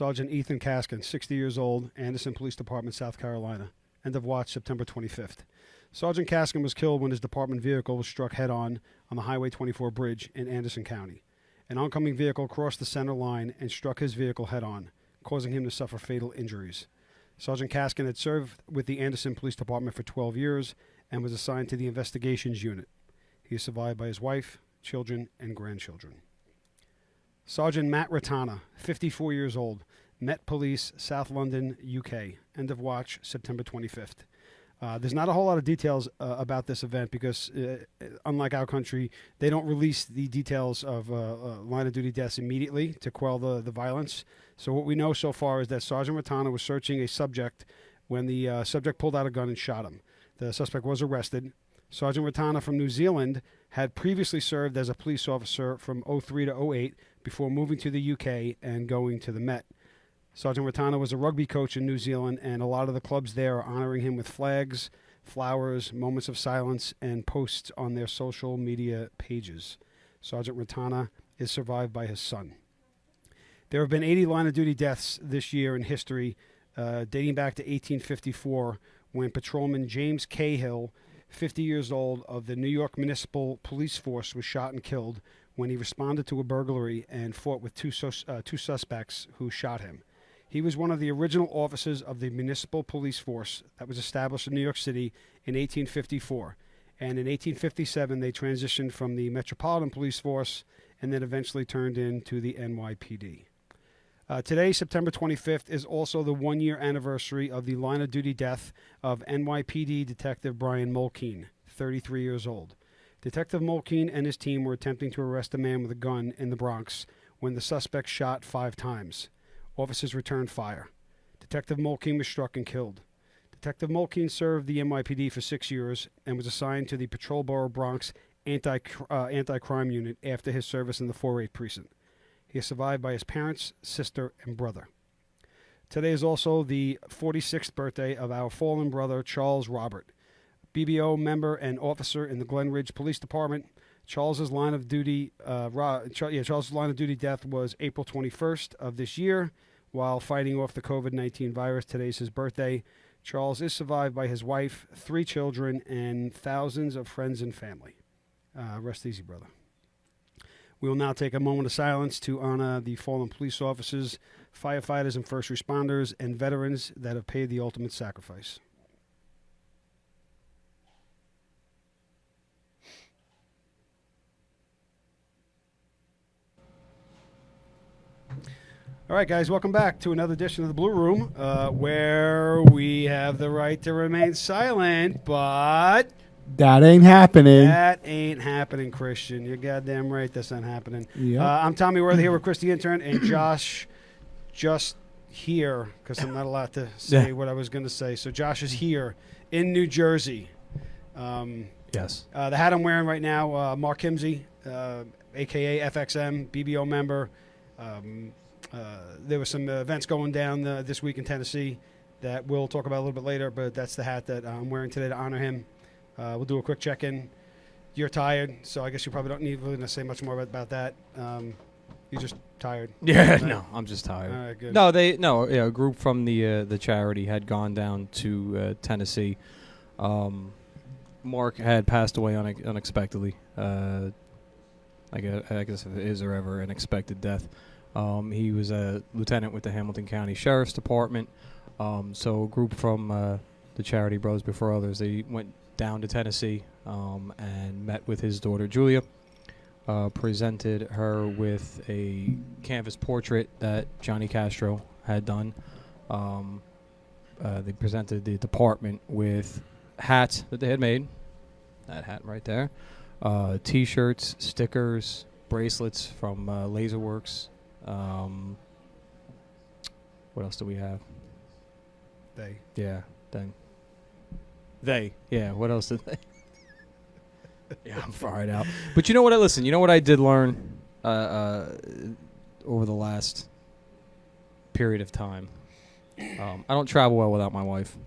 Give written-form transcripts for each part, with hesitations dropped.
Sergeant Ethan Kaskin, 60 years old, Anderson Police Department, South Carolina. End of watch, September 25th. Sergeant Kaskin was killed when his department vehicle was struck head-on the Highway 24 bridge in Anderson County. An oncoming vehicle crossed the center line and struck his vehicle head-on, causing him to suffer fatal injuries. Sergeant Kaskin had served with the Anderson Police Department for 12 years and was assigned to the Investigations Unit. He is survived by his wife, children, and grandchildren. Sergeant Matt Ratana, 54 years old, Met Police, South London, UK. End of watch, September 25th. There's not a whole lot of details about this event because, unlike our country, they don't release the details of line-of-duty deaths immediately to quell the violence. So what we know so far is that Sergeant Ratana was searching a subject when the subject pulled out a gun and shot him. The suspect was arrested. Sergeant Ratana from New Zealand had previously served as a police officer from 03 to 08 before moving to the UK and going to the Met. Sergeant Ratana was a rugby coach in New Zealand, and a lot of the clubs there are honoring him with flags, flowers, moments of silence, and posts on their social media pages. Sergeant Ratana is survived by his son. There have been 80 line-of-duty deaths this year in history, dating back to 1854, when Patrolman James Cahill, 50 years old, of the New York Municipal Police Force, was shot and killed when he responded to a burglary and fought with two suspects who shot him. He was one of the original officers of the Municipal Police Force that was established in New York City in 1854. And in 1857, they transitioned from the Metropolitan Police Force and then eventually turned into the NYPD. Today, September 25th, is also the one-year anniversary of the line-of-duty death of NYPD Detective Brian Mulkeen, 33 years old. Detective Mulkeen and his team were attempting to arrest a man with a gun in the Bronx when the suspect shot 5 times. Officers returned fire. Detective Mulkeen was struck and killed. Detective Mulkeen served the NYPD for 6 years and was assigned to the Patrolboro Bronx anti-crime unit after his service in the 4-8 precinct. He is survived by his parents, sister, and brother. Today is also the 46th birthday of our fallen brother, Charles Robert, BBO member and officer in the Glen Ridge Police Department. Charles's line of duty death was April 21st of this year while fighting off the COVID-19 virus. Today's his birthday. Charles is survived by his wife, 3 children, and thousands of friends and family. Rest easy, brother. We will now take a moment of silence to honor the fallen police officers, firefighters, and first responders, and veterans that have paid the ultimate sacrifice. All right, guys, welcome back to another edition of the Blue Room, where we have the right to remain silent, but that ain't happening. That ain't happening, Christian. You're goddamn right, that's not happening. Yep. I'm Tommy Worthy here with Chris the intern, and Josh just here, because I'm not allowed to say what I was going to say. So Josh is here in New Jersey. Yes. The hat I'm wearing right now, Mark Kimsey, a.k.a. FXM, BBO member. There were some events going down this week in Tennessee that we'll talk about a little bit later, but that's the hat that I'm wearing today to honor him. We'll do a quick check-in. You're tired, so I guess you probably don't need really to say much more about that. You're just tired. Yeah, right? No, I'm just tired. All right, good. A group from the charity had gone down to Tennessee. Mark had passed away unexpectedly. I guess if it is or ever an expected death. He was a lieutenant with the Hamilton County Sheriff's Department. So a group from the charity Bros Before Others, they went down to Tennessee and met with his daughter Julia, presented her with a canvas portrait that Johnny Castro had done. They presented the department with hats that they had made, that hat right there, T-shirts, stickers, bracelets from Laserworks. What else do we have? They. Yeah, then. They. Yeah, what else did they? Yeah, I'm fired out. But you know what? You know what I did learn over the last period of time? I don't travel well without my wife.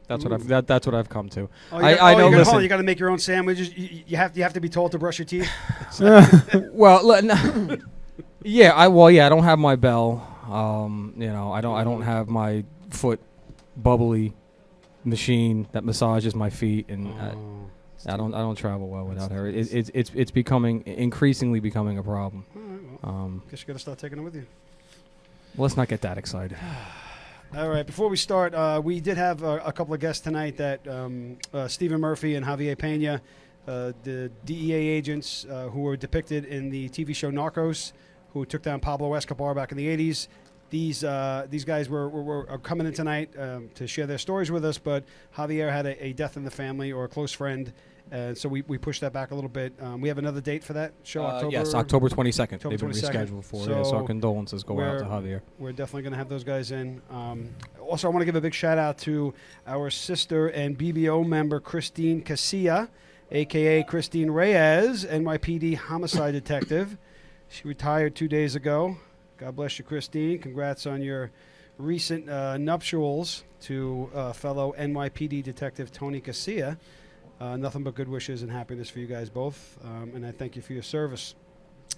That's what I've come to. I know. Listen, you got to make your own sandwiches. You have to be told to brush your teeth. Well, no. Yeah, I don't have my bell. I don't have my foot bubbly machine that massages my feet, and I don't travel well without her. It's becoming increasingly becoming a problem. All right, well, guess you got to start taking it with you. Let's not get that excited. All right. Before we start, we did have a couple of guests tonight that Stephen Murphy and Javier Pena, the DEA agents who were depicted in the TV show Narcos, who took down Pablo Escobar back in the 80s. These guys are coming in tonight to share their stories with us, but Javier had a death in the family or a close friend, and so we pushed that back a little bit. We have another date for that show, October? Yes, October 22nd. October They've been 22nd. rescheduled for. So So our condolences go out to Javier. We're definitely going to have those guys in. Also, I want to give a big shout out to our sister and BBO member, Christine Casilla, a.k.a. Christine Reyes, NYPD homicide detective. She retired 2 days ago. God bless you, Christine. Congrats on your recent nuptials to fellow NYPD detective Tony Casilla. Nothing but good wishes and happiness for you guys both, and I thank you for your service.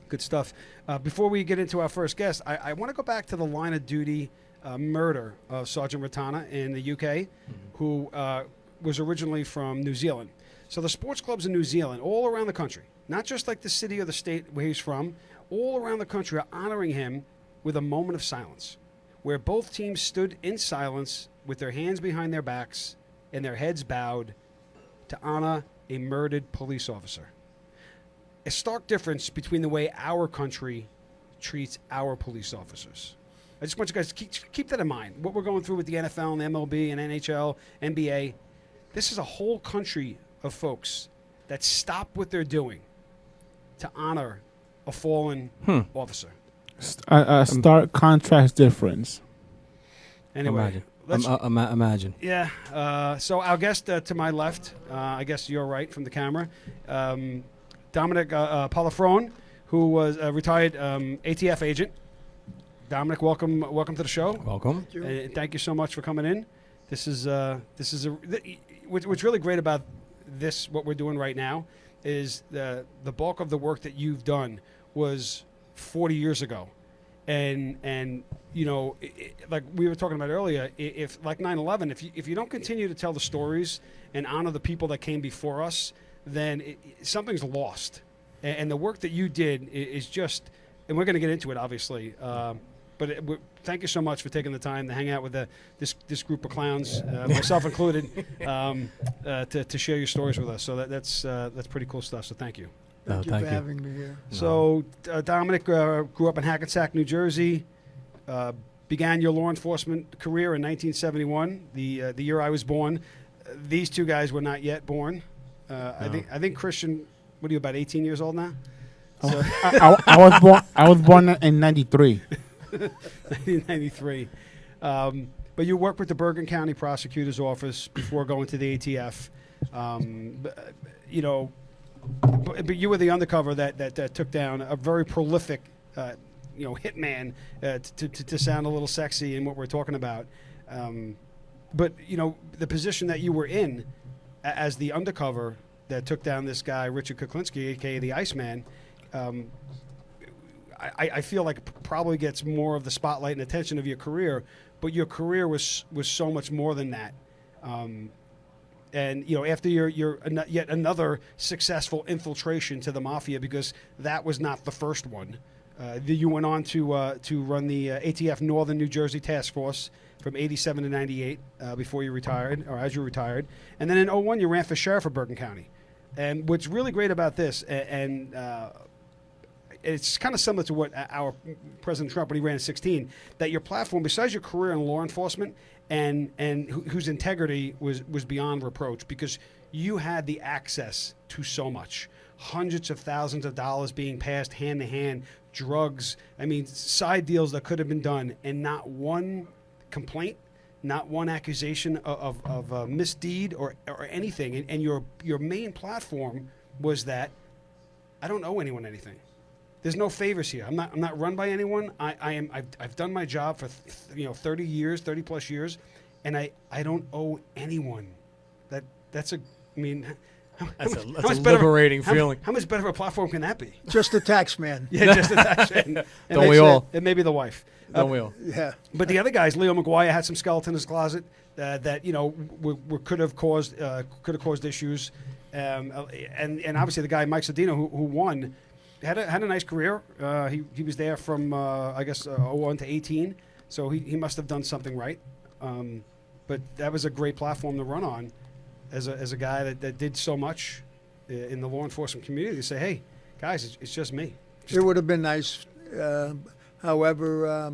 Good stuff. Before we get into our first guest, I want to go back to the line of duty murder of Sergeant Ratana in the UK, who was originally from New Zealand. So the sports clubs in New Zealand, all around the country, not just like the city or the state where he's from, all around the country are honoring him with a moment of silence, where both teams stood in silence with their hands behind their backs and their heads bowed to honor a murdered police officer. A stark difference between the way our country treats our police officers. I just want you guys to keep that in mind. What we're going through with the NFL and the MLB and NHL, NBA, this is a whole country of folks that stop what they're doing to honor a fallen officer. A stark contrast difference. Anyway, Imagine. Yeah. So our guest to my left, I guess you're right from the camera, Dominick Polifrone, who was a retired ATF agent. Dominick, welcome to the show. Welcome. Thank you so much for coming in. What's really great about this, what we're doing right now, is the bulk of the work that you've done was 40 years ago. And like we were talking about earlier, if like 9/11, if you don't continue to tell the stories and honor the people that came before us, then something's lost. And the work that you did is just, and we're going to get into it, obviously. Thank you so much for taking the time to hang out with this group of clowns, myself included, to share your stories with us. So that's pretty cool stuff. So thank you. Thank you for having me here. So Dominick grew up in Hackensack, New Jersey. Began your law enforcement career in 1971, the year I was born. These two guys were not yet born. No. I think Christian. What are you, about 18 years old now? So I was born in 93. 1993. But you worked with the Bergen County Prosecutor's Office before going to the ATF. But you were the undercover that took down a very prolific, hitman, to sound a little sexy in what we're talking about. But the position that you were in as the undercover that took down this guy, Richard Kuklinski, aka the Iceman, I feel like probably gets more of the spotlight and attention of your career. But your career was so much more than that. And after your yet another successful infiltration to the mafia, because that was not the first one. You went on to run the ATF Northern New Jersey Task Force from 87 to 98 before you retired, or as you retired. And then in 01, you ran for sheriff of Bergen County. And what's really great about this, and it's kind of similar to what our President Trump, when he ran in 16, that your platform, besides your career in law enforcement, and whose integrity was beyond reproach, because you had the access to so much. Hundreds of thousands of dollars being passed hand to hand, drugs, side deals that could have been done, and not one complaint, not one accusation of misdeed or anything. And your main platform was that I don't owe anyone anything. There's no favors here. I'm not run by anyone. I've done my job for 30 plus years, and I don't owe anyone. That's a much better- liberating feeling. How much better of a platform can that be? Just a tax man. Yeah, just and Don't we all? And maybe the wife. Don't we all? Yeah. But the other guys, Leo McGuire had some skeleton in his closet that could have caused issues, and obviously the guy Mike Sedino who won had a nice career. He was there from I guess 01 to 18, so he must have done something right. But that was a great platform to run on, as a guy that did so much in the law enforcement community. To say, hey, guys, it's just me. It would have been nice. However,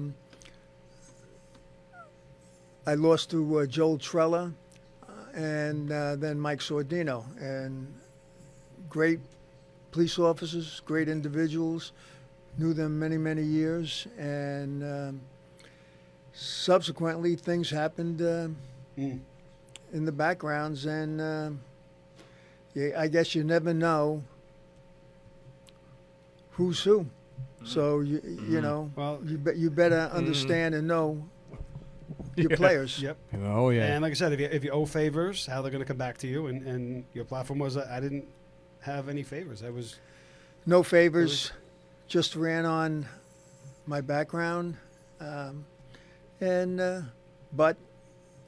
I lost to Joel Trella and then Mike Sordino. And great police officers, great individuals, knew them many, many years. And subsequently, things happened in the backgrounds. And I guess you never know who's who. So you know, Well, you better understand and know your players. Yep. Oh yeah. And like I said, if you owe favors, how they're going to come back to you. And your platform was, I didn't have any favors. I was No favors, just ran on my background, but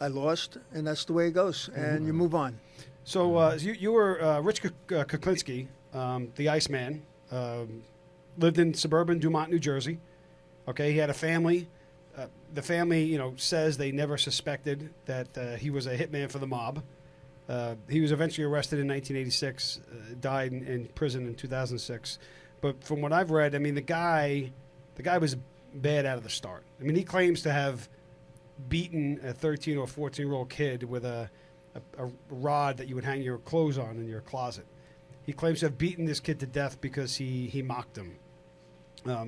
I lost, and that's the way it goes. And you move on. So you were Rich Kuklinski, the Iceman, lived in suburban Dumont, New Jersey. Okay, he had a family. The family, says they never suspected that he was a hitman for the mob. He was eventually arrested in 1986, died in prison in 2006. But from what I've read, I mean, the guy was bad out of the start. I mean, he claims to have beaten a 13 or 14-year-old kid with a rod that you would hang your clothes on in your closet. He claims to have beaten this kid to death because he mocked him.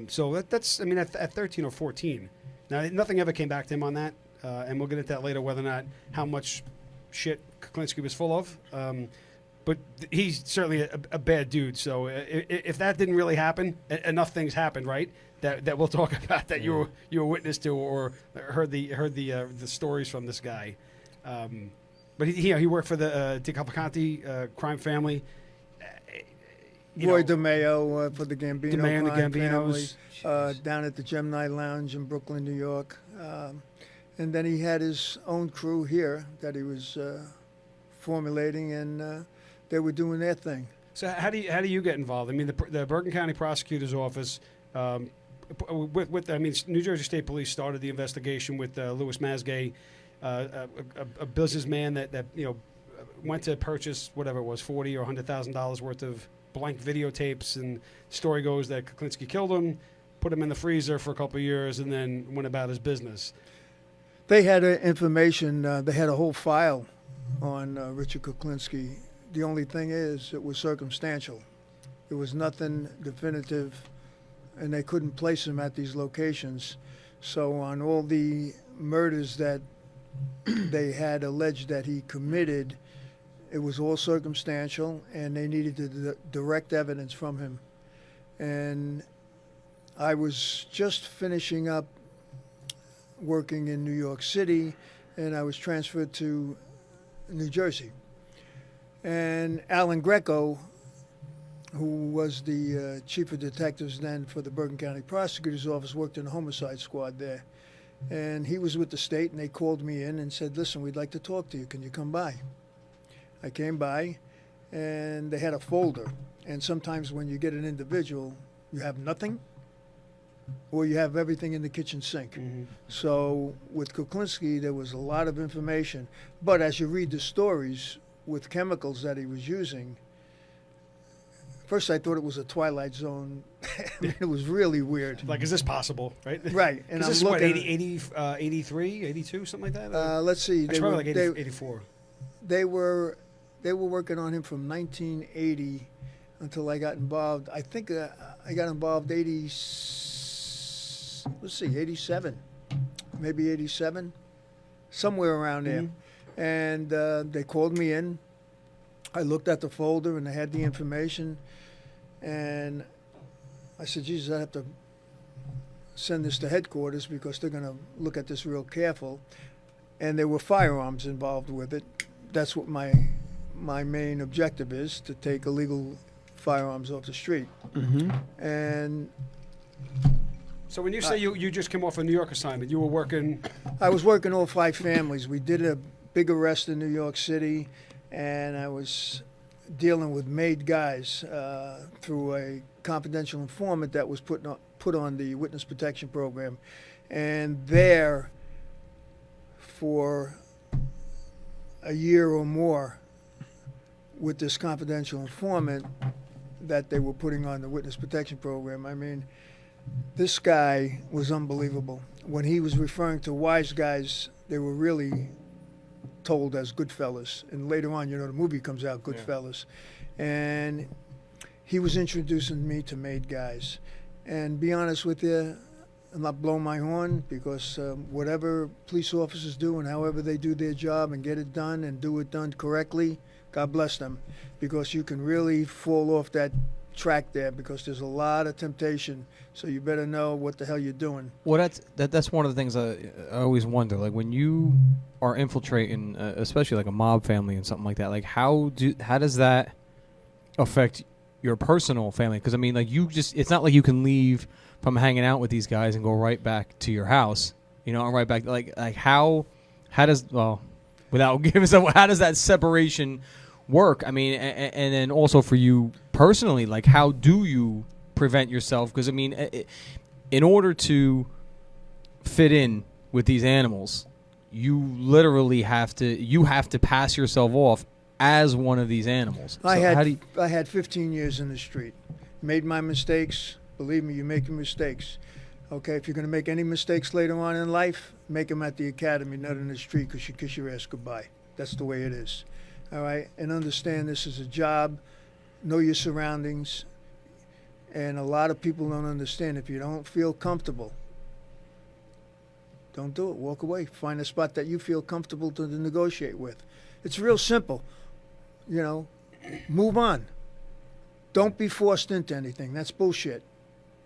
So that's I mean, at 13 or 14. Now, nothing ever came back to him on that, and we'll get into that later, whether or not how much shit Kuklinski was full of. But he's certainly a bad dude. So if that didn't really happen, enough things happened, right? That we'll talk about that you were witness to or heard the stories from this guy. But he worked for the DeCavalcanti crime family. Roy DeMeo for the Gambino DeMeo and the crime Gambinos. family, down at the Gemini Lounge in Brooklyn, New York. And then he had his own crew here that he was formulating, and they were doing their thing. So how do you get involved? I mean, the Bergen County Prosecutor's Office, New Jersey State Police started the investigation with Louis Masgay, a businessman that went to purchase whatever it was, $40,000 or $100,000 worth of blank videotapes, and the story goes that Kuklinski killed him, put him in the freezer for a couple of years, and then went about his business. They had information. They had a whole file on Richard Kuklinski. The only thing is, it was circumstantial. There was nothing definitive, and they couldn't place him at these locations. So on all the murders that they had alleged that he committed, it was all circumstantial, and they needed the direct evidence from him. And I was just finishing up working in New York City, and I was transferred to New Jersey. And Alan Greco, who was the chief of detectives then for the Bergen County Prosecutor's Office, worked in the homicide squad there. And he was with the state, and they called me in and said, listen, we'd like to talk to you. Can you come by? I came by, and they had a folder. And sometimes when you get an individual, you have nothing, or you have everything in the kitchen sink. Mm-hmm. So with Kuklinski, there was a lot of information. But as you read the stories with chemicals that he was using, first I thought it was a Twilight Zone. It was really weird. Like, is this possible, right? Right. And Is I'm this looking, 83, 82, something like that? let's see. It's probably like 84. They were working on him from 1980 until I got involved. I think I got involved 87, maybe 87, somewhere around there. Mm-hmm. And they called me in. I looked at the folder, and they had the information. And I said, Jesus, I have to send this to headquarters because they're going to look at this real careful. And there were firearms involved with it. That's what my my main objective is to take illegal firearms off the street. Mm-hmm. And So when you say you just came off a New York assignment, you were working. I was working all 5 families. We did a big arrest in New York City, and I was dealing with made guys through a confidential informant that was put on the witness protection program. And there, for a year or more, with this confidential informant that they were putting on the witness protection program, I mean, this guy was unbelievable. When he was referring to wise guys, they were really told as Goodfellas. And later on, the movie comes out, Goodfellas. Yeah. And he was introducing me to made guys. And be honest with you, I'm not blowing my horn, because whatever police officers do and however they do their job and get it done and do it done correctly, God bless them, because you can really fall off that track there, because there's a lot of temptation. So you better know what the hell you're doing. Well, that's one of the things I always wonder. Like when you are infiltrating, especially like a mob family and something like that. Like how does that affect your personal family? Because I mean, like it's not like you can leave from hanging out with these guys and go right back to your house. And right back like how does without giving some, how does that separation work? I mean, and then also for you personally, like how do you prevent yourself? Because I mean, in order to fit in with these animals, you literally have to pass yourself off as one of these animals. I had 15 years in the street, made my mistakes. Believe me, you're making mistakes. Okay, if you're going to make any mistakes later on in life, make them at the academy, not in the street, because you kiss your ass goodbye. That's the way it is. All right, and understand this is a job. Know your surroundings. And a lot of people don't understand. If you don't feel comfortable, don't do it. Walk away. Find a spot that you feel comfortable to negotiate with. It's real simple. Move on. Don't be forced into anything. That's bullshit,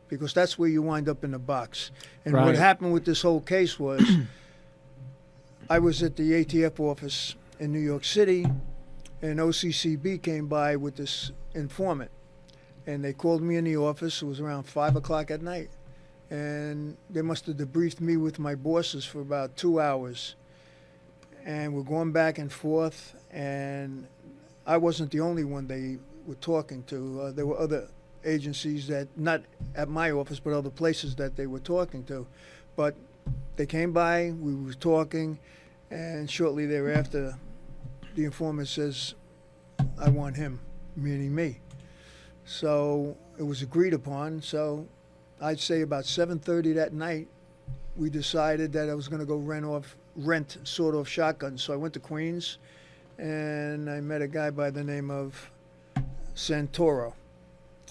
because that's where you wind up in the box. And Right. what happened with this whole case was I was at the ATF office in New York City, and OCCB came by with this informant. And they called me in the office. It was around 5 o'clock at night. And they must have debriefed me with my bosses for about 2 hours. And we're going back and forth. And I wasn't the only one they were talking to. There were other agencies that, not at my office, but other places that they were talking to. But they came by, we were talking, and shortly thereafter, the informant says, I want him, meaning me. So it was agreed upon. So I'd say about 7:30 that night, we decided that I was going to go rent sawed-off shotguns. So I went to Queens, and I met a guy by the name of Santoro.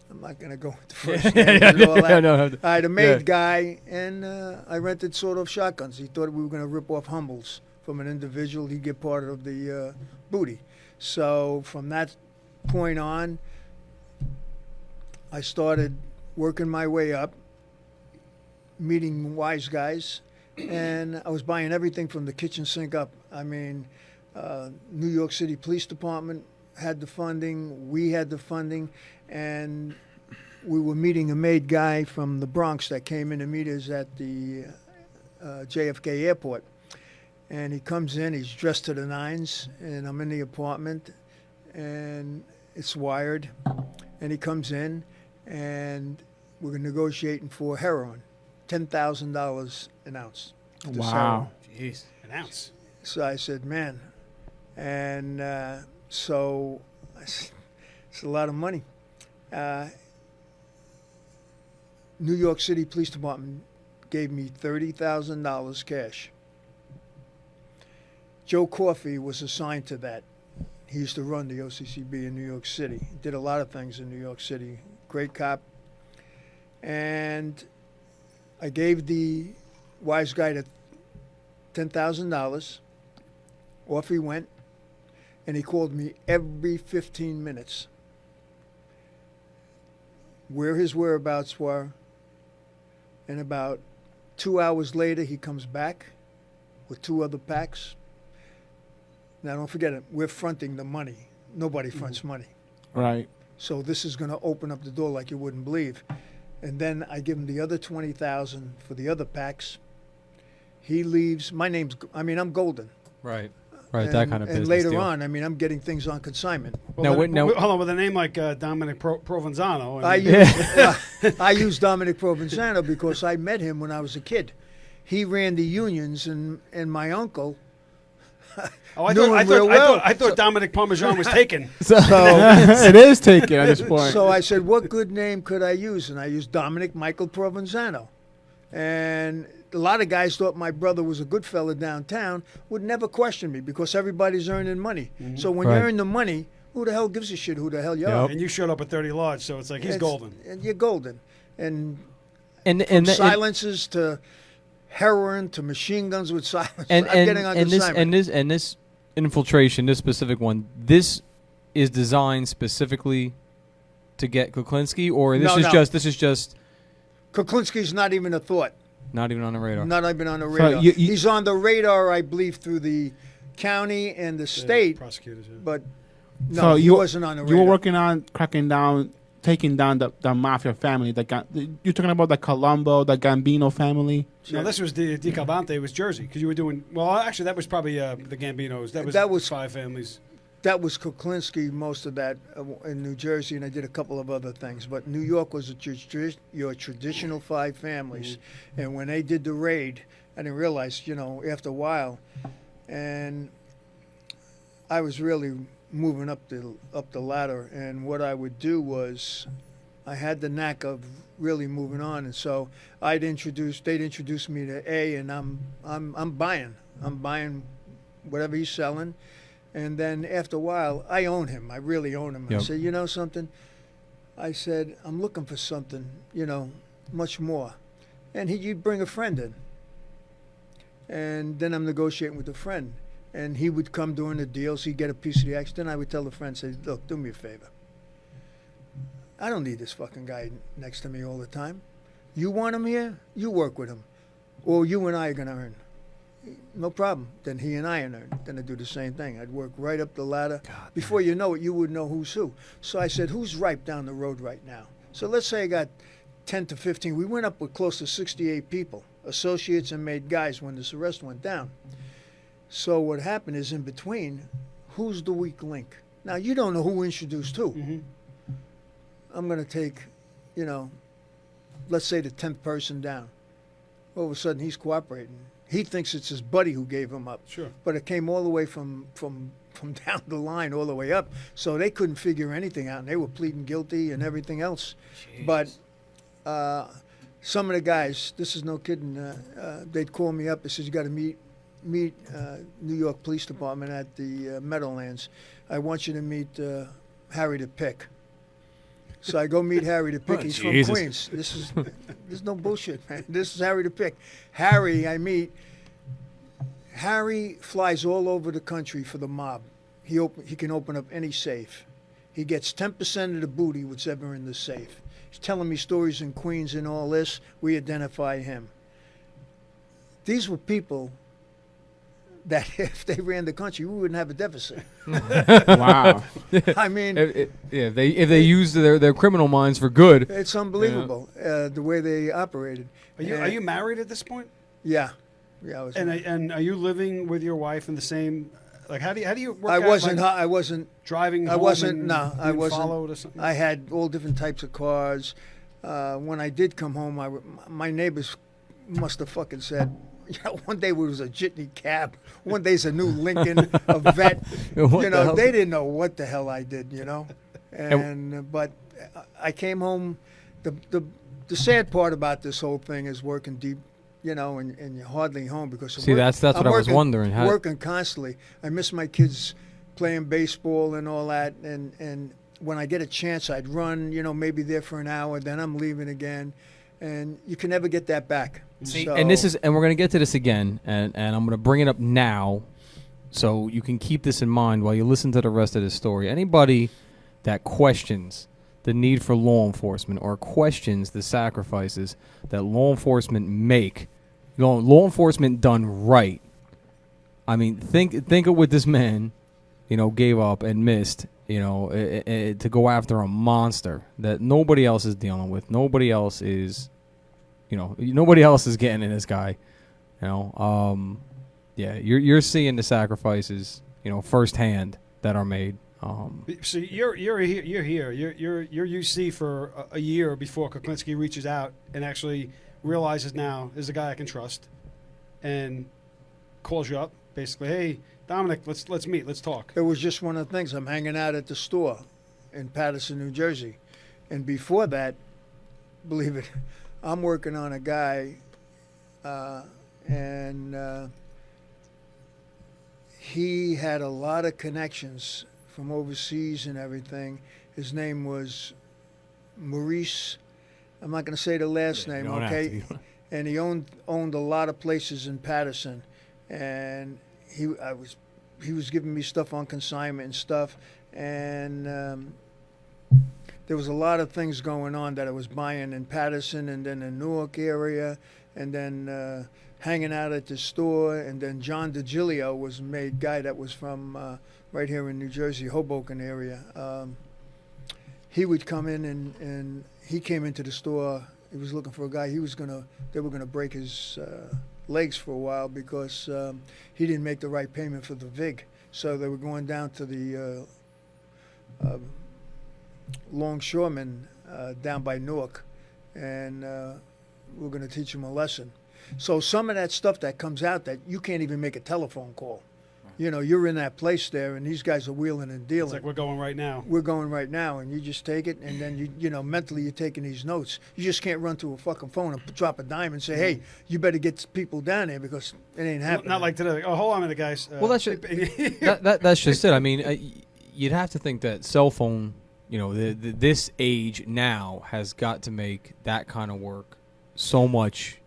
I'm not going to go into first names and all that. No. I had a made guy, and I rented sawed-off shotguns. He thought we were going to rip off Humbles from an individual. He'd get part of the booty. So from that point on, I started working my way up, meeting wise guys, and I was buying everything from the kitchen sink up. I mean, New York City Police Department had the funding, we had the funding, and we were meeting a made guy from the Bronx that came in to meet us at the JFK airport. And he comes in, he's dressed to the nines, and I'm in the apartment, and it's wired. And he comes in, and we're negotiating for heroin, $10,000 an ounce. This Wow. heroin. Jeez, an ounce. So I said, man. And so it's a lot of money. New York City Police Department gave me $30,000 cash. Joe Coffey was assigned to that. He used to run the OCCB in New York City. He did a lot of things in New York City. Great cop. And I gave the wise guy $10,000. Off he went, and he called me every 15 minutes. Where his whereabouts were, and about 2 hours later, he comes back with 2 other packs. Now, don't forget it, we're fronting the money. nobody fronts money. Right. So this is going to open up the door like you wouldn't believe. And then I give him the other 20,000 for the other packs. He leaves. I'm golden. Right. Right. That kind of business And later deal. on, I'm getting things on consignment. Now, hold on. With a name like Dominick Provenzano, I use Dominick Provenzano because I met him when I was a kid. He ran the unions, and my uncle. I knew him real well. thought Dominic Parmesan was taken. It is taken at this point. So I said, what good name could I use? And I used Dominic Michael Provenzano. And a lot of guys thought my brother was a good fella downtown, would never question me because everybody's earning money. So when you earn the money, who the hell gives a shit who the hell you are? And you showed up at 30 Lodge, so it's like he's golden. And you're golden. And And silences to heroin to machine guns with silence. and I'm getting on consignment. this infiltration, this specific one, this is designed specifically to get Kuklinski, or this is just Kuklinski's not even a thought. not even on the radar. Not even on the radar. He's on the radar, I believe, through the county and the state, prosecutors. Yeah. but no, So he wasn't on the radar. You were working on taking down the mafia family. You're talking about the Colombo, the Gambino family. No, this was Di Calvante. It was Jersey because you were doing well. Actually, that was probably the Gambinos. That was 5 families. That was Kuklinski, most of that in New Jersey, and I did a couple of other things. But New York was your traditional 5 families. And when they did the raid, I didn't realize, after a while, and I was really moving up the ladder. And what I would do was, I had the knack of really moving on, and so they'd introduce me to A, and I'm buying whatever he's selling. And then after a while, I own him. I really own him. Yep. I said, you know something? I said, I'm looking for something, much more. And you'd bring a friend in. And then I'm negotiating with a friend. And he would come during the deals. He'd get a piece of the action. Then I would tell the friend, say, look, do me a favor. I don't need this fucking guy next to me all the time. You want him here? You work with him. Or you and I are going to earn. No problem. Then he and I earn. Then I'd do the same thing. I'd work right up the ladder. God, before you know it, you would know who's who. So I said, who's ripe down the road right now? So let's say I got 10 to 15. We went up with close to 68 people, associates and made guys when this arrest went down. So what happened is in between, who's the weak link? Now, you don't know who introduced who. Mm-hmm. I'm going to take, let's say the 10th person down. All of a sudden, he's cooperating. He thinks it's his buddy who gave him up. Sure. But it came all the way from down the line all the way up. So they couldn't figure anything out, and they were pleading guilty and everything else. Jeez. But some of the guys, this is no kidding, they'd call me up and says, you got to meet New York Police Department at the Meadowlands. I want you to meet Harry the Pick. So I go meet Harry the Pick. He's from Queens. This is no bullshit, man. This is Harry the Pick. Harry, I meet. Harry flies all over the country for the mob. He can open up any safe. He gets 10% of the booty what's ever in the safe. He's telling me stories in Queens and all this. We identify him. These were people that if they ran the country, we wouldn't have a deficit. Wow. I mean, if they used their criminal minds for good, it's unbelievable the way they operated. Are you married at this point? Yeah, I was. And are you living with your wife in the same? Like, how do you work? I wasn't driving. I wasn't. Home No, I wasn't. Followed or something? I had all different types of cars. When I did come home, my neighbors must have fucking said. One day it was a jitney cab. One day's a new Lincoln, a vet. They didn't know what the hell I did. But I came home. The sad part about this whole thing is working deep, and you're hardly home because that's what I was wondering. Working constantly. I miss my kids playing baseball and all that, and when I get a chance, I'd run. Maybe there for an hour, then I'm leaving again, and you can never get that back. See, and we're going to get to this again, and I'm going to bring it up now, so you can keep this in mind while you listen to the rest of this story. Anybody that questions the need for law enforcement or questions the sacrifices that law enforcement make, law enforcement done right. I mean, think of what this man, gave up and missed, to go after a monster that nobody else is dealing with. Nobody else is getting in this guy. You're seeing the sacrifices, firsthand that are made. So you're here. You're UC for a year before Kuklinski reaches out and actually realizes now is a guy I can trust, and calls you up basically. Hey, Dominick, let's meet. Let's talk. It was just one of the things. I'm hanging out at the store in Paterson, New Jersey, and before that, believe it, I'm working on a guy, and he had a lot of connections from overseas and everything. His name was Maurice. I'm not going to say the last name, okay? And he owned a lot of places in Paterson, and he was giving me stuff on consignment and stuff, and there was a lot of things going on that I was buying in Paterson and then in Newark area, and then hanging out at the store, and then John DiGilio was a made guy that was from right here in New Jersey, Hoboken area. He would come in and he came into the store. He was looking for a guy. They were gonna break his legs for a while because he didn't make the right payment for the VIG. So they were going down to the longshoremen down by Newark, and we're gonna teach him a lesson. So some of that stuff that comes out that you can't even make a telephone call. You're in that place there, and these guys are wheeling and dealing. It's like we're going right now. We're going right now, and you just take it, and then mentally you're taking these notes. You just can't run to a fucking phone and drop a dime and say, "Hey, you better get people down there because it ain't happening." Not like today. Oh, hold on a minute, guys. Well, that's just, that's just it. I mean, you'd have to think that cell phone, this age now has got to make that kind of work so much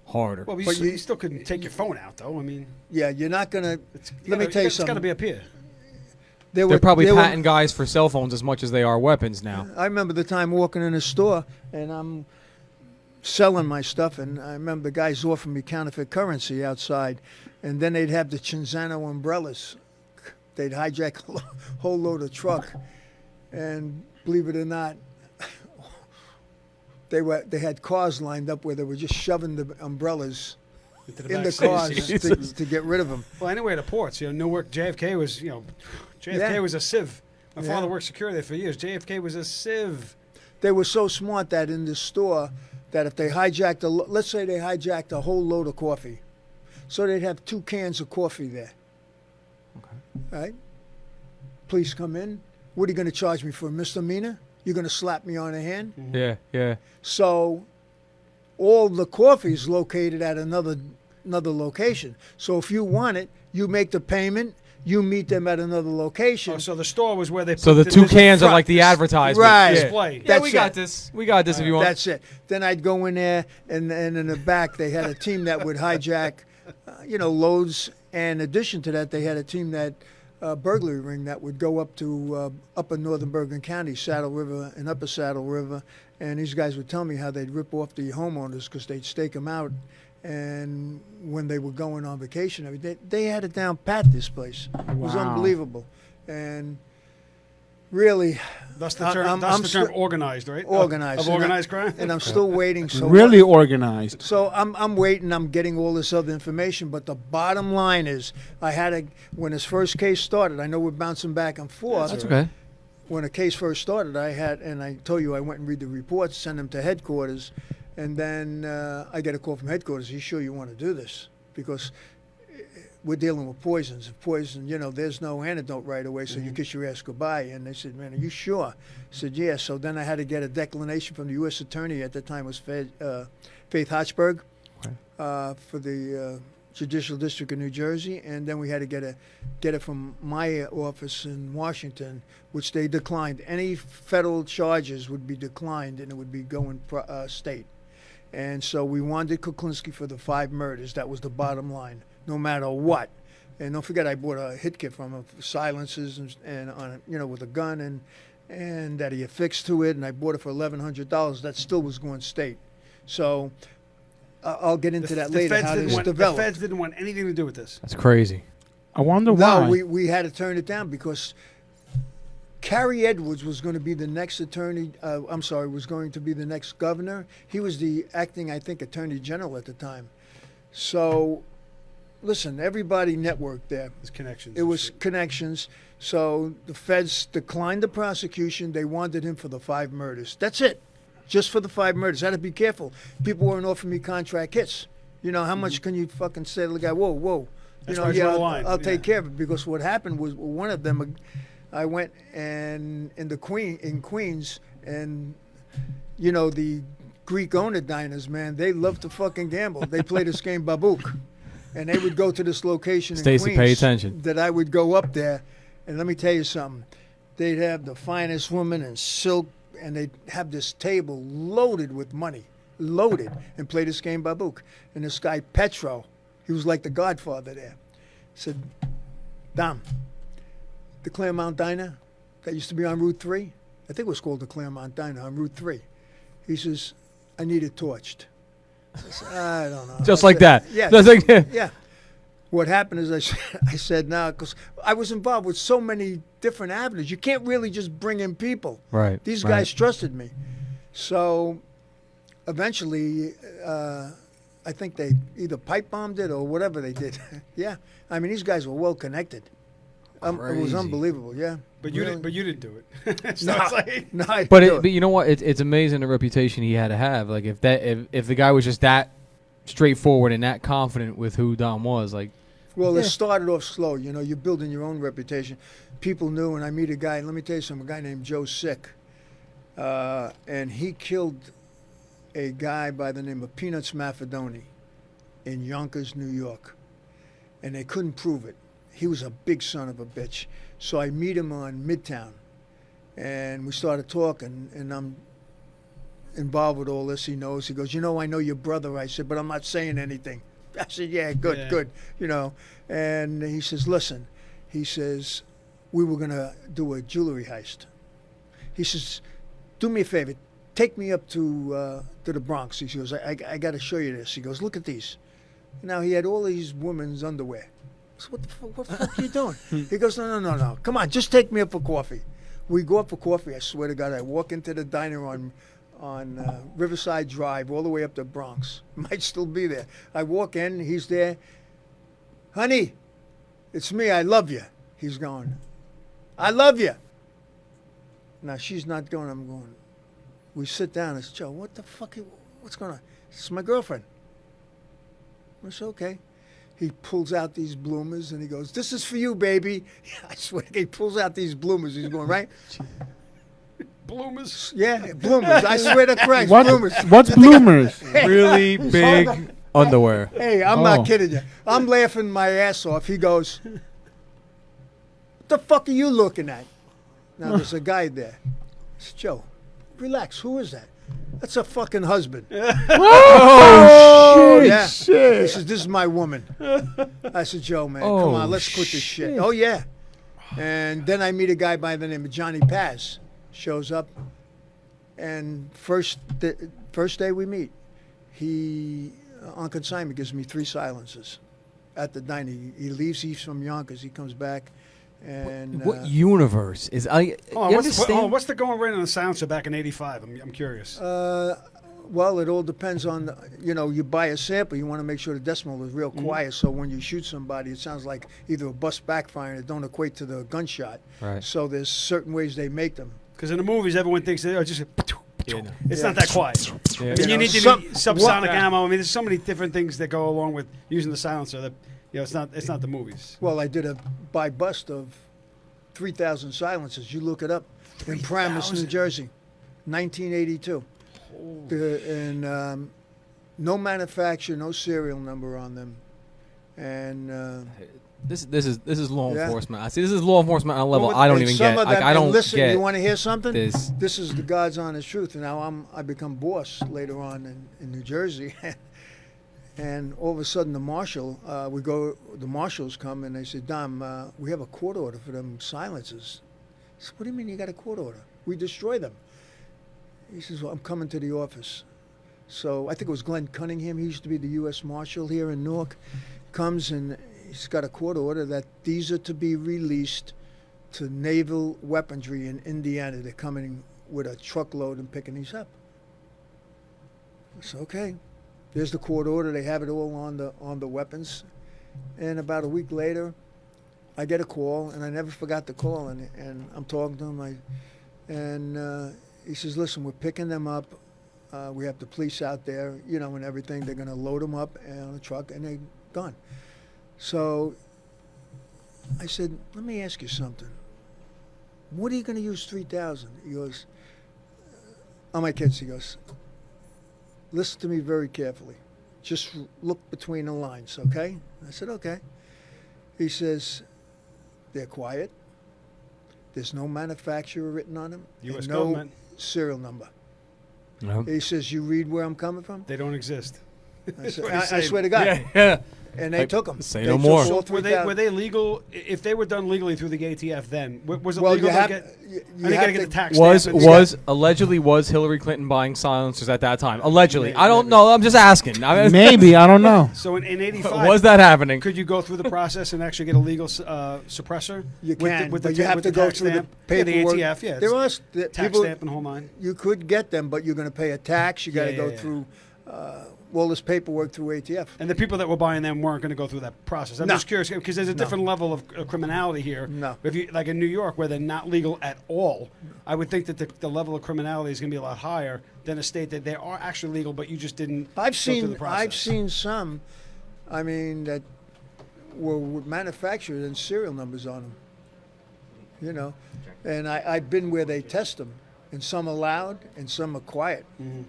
harder. Well, you still couldn't take your phone out, though. I mean, yeah, you're not gonna. Let me tell you something. It's got to be up here. They're probably patent guys for cell phones as much as they are weapons now. I remember the time walking in a store and I'm selling my stuff, and I remember the guys offering me counterfeit currency outside, and then they'd have the Cinzano umbrellas. They'd hijack a whole load of truck, and believe it or not, they had cars lined up where they were just shoving the umbrellas in the cars to get rid of them. Well, anyway, the ports, Newark, JFK was, JFK was a sieve. My father worked security there for years. JFK was a sieve. They were so smart that in the store, that if they hijacked let's say they hijacked a whole load of coffee, so they'd have 2 cans of coffee there. Okay. Right? Police come in. What are you going to charge me for, a misdemeanor? You're going to slap me on the hand? Mm-hmm. Yeah. So all the coffee is located at another location. So if you want it, you make the payment. You meet them at another location. Oh, so the store was where they put So the 2 cans are like the advertisement. Right. Display. Yeah, we got this. We got this if you want. That's it. Then I'd go in there, and in the back, they had a team that would hijack, loads. And in addition to that, they had a team that burglary ring that would go up to upper northern Bergen County, Saddle River and upper Saddle River. And these guys would tell me how they'd rip off the homeowners because they'd stake them out. And when they were going on vacation, they had it down pat, this place. It was unbelievable. And really, that's the term organized, right? Organized. Of organized crime? And I'm still waiting. So really organized. So I'm waiting. I'm getting all this other information. But the bottom line is, when this first case started, I know we're bouncing back and forth. That's okay. When a case first started, I told you I went and read the reports, send them to headquarters. And then I get a call from headquarters. Are you sure you want to do this? Because we're dealing with poisons. If poison, there's no antidote right away, so you kiss your ass goodbye. And they said, man, are you sure? I said, yeah. So then I had to get a declination from the U.S. attorney at the time, was Faith Hochberg, for the Judicial District of New Jersey. And then we had to get it from my office in Washington, which they declined. Any federal charges would be declined, and it would be going state. And so we wanted Kuklinski for the 5 murders. That was the bottom line, no matter what. And don't forget, I bought a hit kit from him for silencers and on with a gun and that he affixed to it. And I bought it for $1,100. That still was going state. So I'll get into that later. How this developed. The feds didn't want anything to do with this. That's crazy. I wonder why. No, we had to turn it down because Carrie Edwards was going to be the next attorney. Was going to be the next governor. He was the acting, I think, attorney general at the time. So, listen, everybody networked there. His connections. It was connections. So the feds declined the prosecution. They wanted him for the 5 murders. That's it. Just for the 5 murders. I had to be careful. People weren't offering me contract hits. You know, how much can you fucking say to the guy, whoa, whoa. That's You where I know, draw yeah, the line. I'll Yeah. take care of it. Because what happened was one of them, I went and in Queens, and you know the Greek owner diners, man, they love to fucking gamble. They play this game Babook, and they would go to this location in Stacy, Queens pay attention. that I would go up there, and let me tell you something. They'd have the finest woman in silk, and they'd have this table loaded with money, loaded, and play this game Babook. And this guy Petro, he was like the Godfather there, said, Dom, the Claremont Diner that used to be on Route 3, I think it was called the Claremont Diner on Route 3. He says, I need it torched. I said, I don't know. Just I like said, that. Yeah. Just like Yeah. What happened is I said no, because I was involved with so many different avenues. You can't really just bring in people. Right. These right. guys trusted me. So eventually, I think they either pipe bombed it or whatever they did. Yeah. I mean, these guys were well connected. It was Crazy. unbelievable. Yeah. But you Really. didn't do it. So No, it's like, no, I But didn't do but you know what? It's amazing the reputation he had to have. Like if the guy was just that straightforward and that confident with who Dom was, like Well, Yeah. it started off slow. You know, you're building your own reputation. People knew, and I meet a guy, let me tell you something, a guy named Joe Sick. And he killed a guy by the name of Peanuts Maffedoni in Yonkers, New York. And they couldn't prove it. He was a big son of a bitch. So I meet him on Midtown. And we started talking, and I'm involved with all this. He knows. He goes, you know, I know your brother. I said, but I'm not saying anything. I said, yeah, good, Yeah. good, you know. And he says, listen, he says, we were going to do a jewelry heist. He says, do me a favor, take me up to the Bronx. He goes, I got to show you this. He goes, look at these. Now, he had all these women's underwear. So what the fuck are you doing? He goes, no. Come on, just take me up for coffee. We go up for coffee. I swear to God, I walk into the diner on Riverside Drive all the way up to Bronx. Might still be there. I walk in, he's there. Honey, it's me. I love you. He's going, I love you. Now, she's not going. I'm going. We sit down. I said, Joe, what the fuck? What's going on? It's my girlfriend. I said, okay. He pulls out these bloomers and he goes, this is for you, baby. I swear, he pulls out these bloomers. He's going, right? bloomers. Yeah, bloomers. I swear to Christ, What? bloomers. What's bloomers? really big underwear. Hey, I'm Oh. not kidding you. I'm laughing my ass off. He goes, what the fuck are you looking at? Now, there's a guy there. It's Joe. Relax. Who is that? That's a fucking husband. Oh, Yeah. He shit. says, this is my woman. I said, Joe, man, Oh, come on, let's quit this shit. Oh, yeah. And then I meet a guy by the name of Johnny Paz. Shows up. And first day we meet, he, on consignment, gives me 3 silences at the diner. He leaves. He's from Yonkers. He comes back. And What universe is I? Oh, you what's, understand? what's the going rate on the silencer back in '85? I'm curious. well, it all depends on, you buy a sample, you want to make sure the decimal is real quiet, so when you shoot somebody, it sounds like either a bust backfiring, it don't equate to the gunshot. Right. So there's certain ways they make them. Because in the movies, everyone thinks that it's just. Yeah, no. It's Yeah. not that quiet. Yeah. I mean, you need to Some- be subsonic what- ammo. I mean, there's so many different things that go along with using the silencer that it's not the movies. Well, I did a buy bust of 3,000 silencers. You look it up in Paramus, New 3,000? Jersey, 1982. And no manufacturer, no serial number on them. And This is law Yeah. enforcement. I see. This is law enforcement on a level well, I don't and even some get. of Like them- I and don't listen, get you want to hear something? this. This is the God's honest truth. And now I become boss later on in New Jersey. And all of a sudden, the marshals come and they say, Dom, we have a court order for them silencers. I said, what do you mean you got a court order? We destroy them. He says, well, I'm coming to the office. So I think it was Glenn Cunningham. He used to be the U.S. Marshal here in Newark. Comes and he's got a court order that these are to be released to naval weaponry in Indiana. They're coming with a truckload and picking these up. It's okay. There's the court order. They have it all on the weapons. And about a week later, I get a call, and I never forgot the call. And I'm talking to him, and he says, "Listen, we're picking them up. We have the police out there, and everything. They're going to load them up on a truck, and they're gone." So I said, "Let me ask you something. What are you going to use 3,000?" He goes, "Oh, my kids." He goes, "Listen to me very carefully. Just look between the lines, okay?" I said, "Okay." He says, "They're quiet. There's no manufacturer written on them. U.S. and no government. serial number." No. He says, "You read where I'm coming from?" They don't exist. I said, what he's I saying. swear to God. Yeah. And they took them. say They no took more. all So were 3,000. they legal? If they were done legally through the ATF, then was it Well, legal you to have, get? you I think have to get to, the tax Was stamp and was stuff. allegedly was Hillary Clinton buying silencers at that time? Allegedly, Maybe, I don't maybe. know. I'm just asking. I mean, Maybe, I don't know. So in '85, was that happening? could you go through the process and actually get a legal suppressor? You with the- can, with but the, you have with to the go tax through stamp? the Yeah, paperwork. the ATF, yeah. There it's are tax people, stamp and whole nine. you could get them, but you're going to pay a tax. You got to Yeah, go yeah. through all this paperwork through ATF. And the people that were buying them weren't going to go through that process. I'm No. just curious because there's a different level of criminality here. No. If you like in New York where they're not legal at all, I would think that the level of criminality is going to be a lot higher than a state that they are actually legal, but you just didn't. I've go through the seen process. some, that were manufactured and serial numbers on them. And I've been where they test them, and some are loud and some are quiet. Mm-hmm.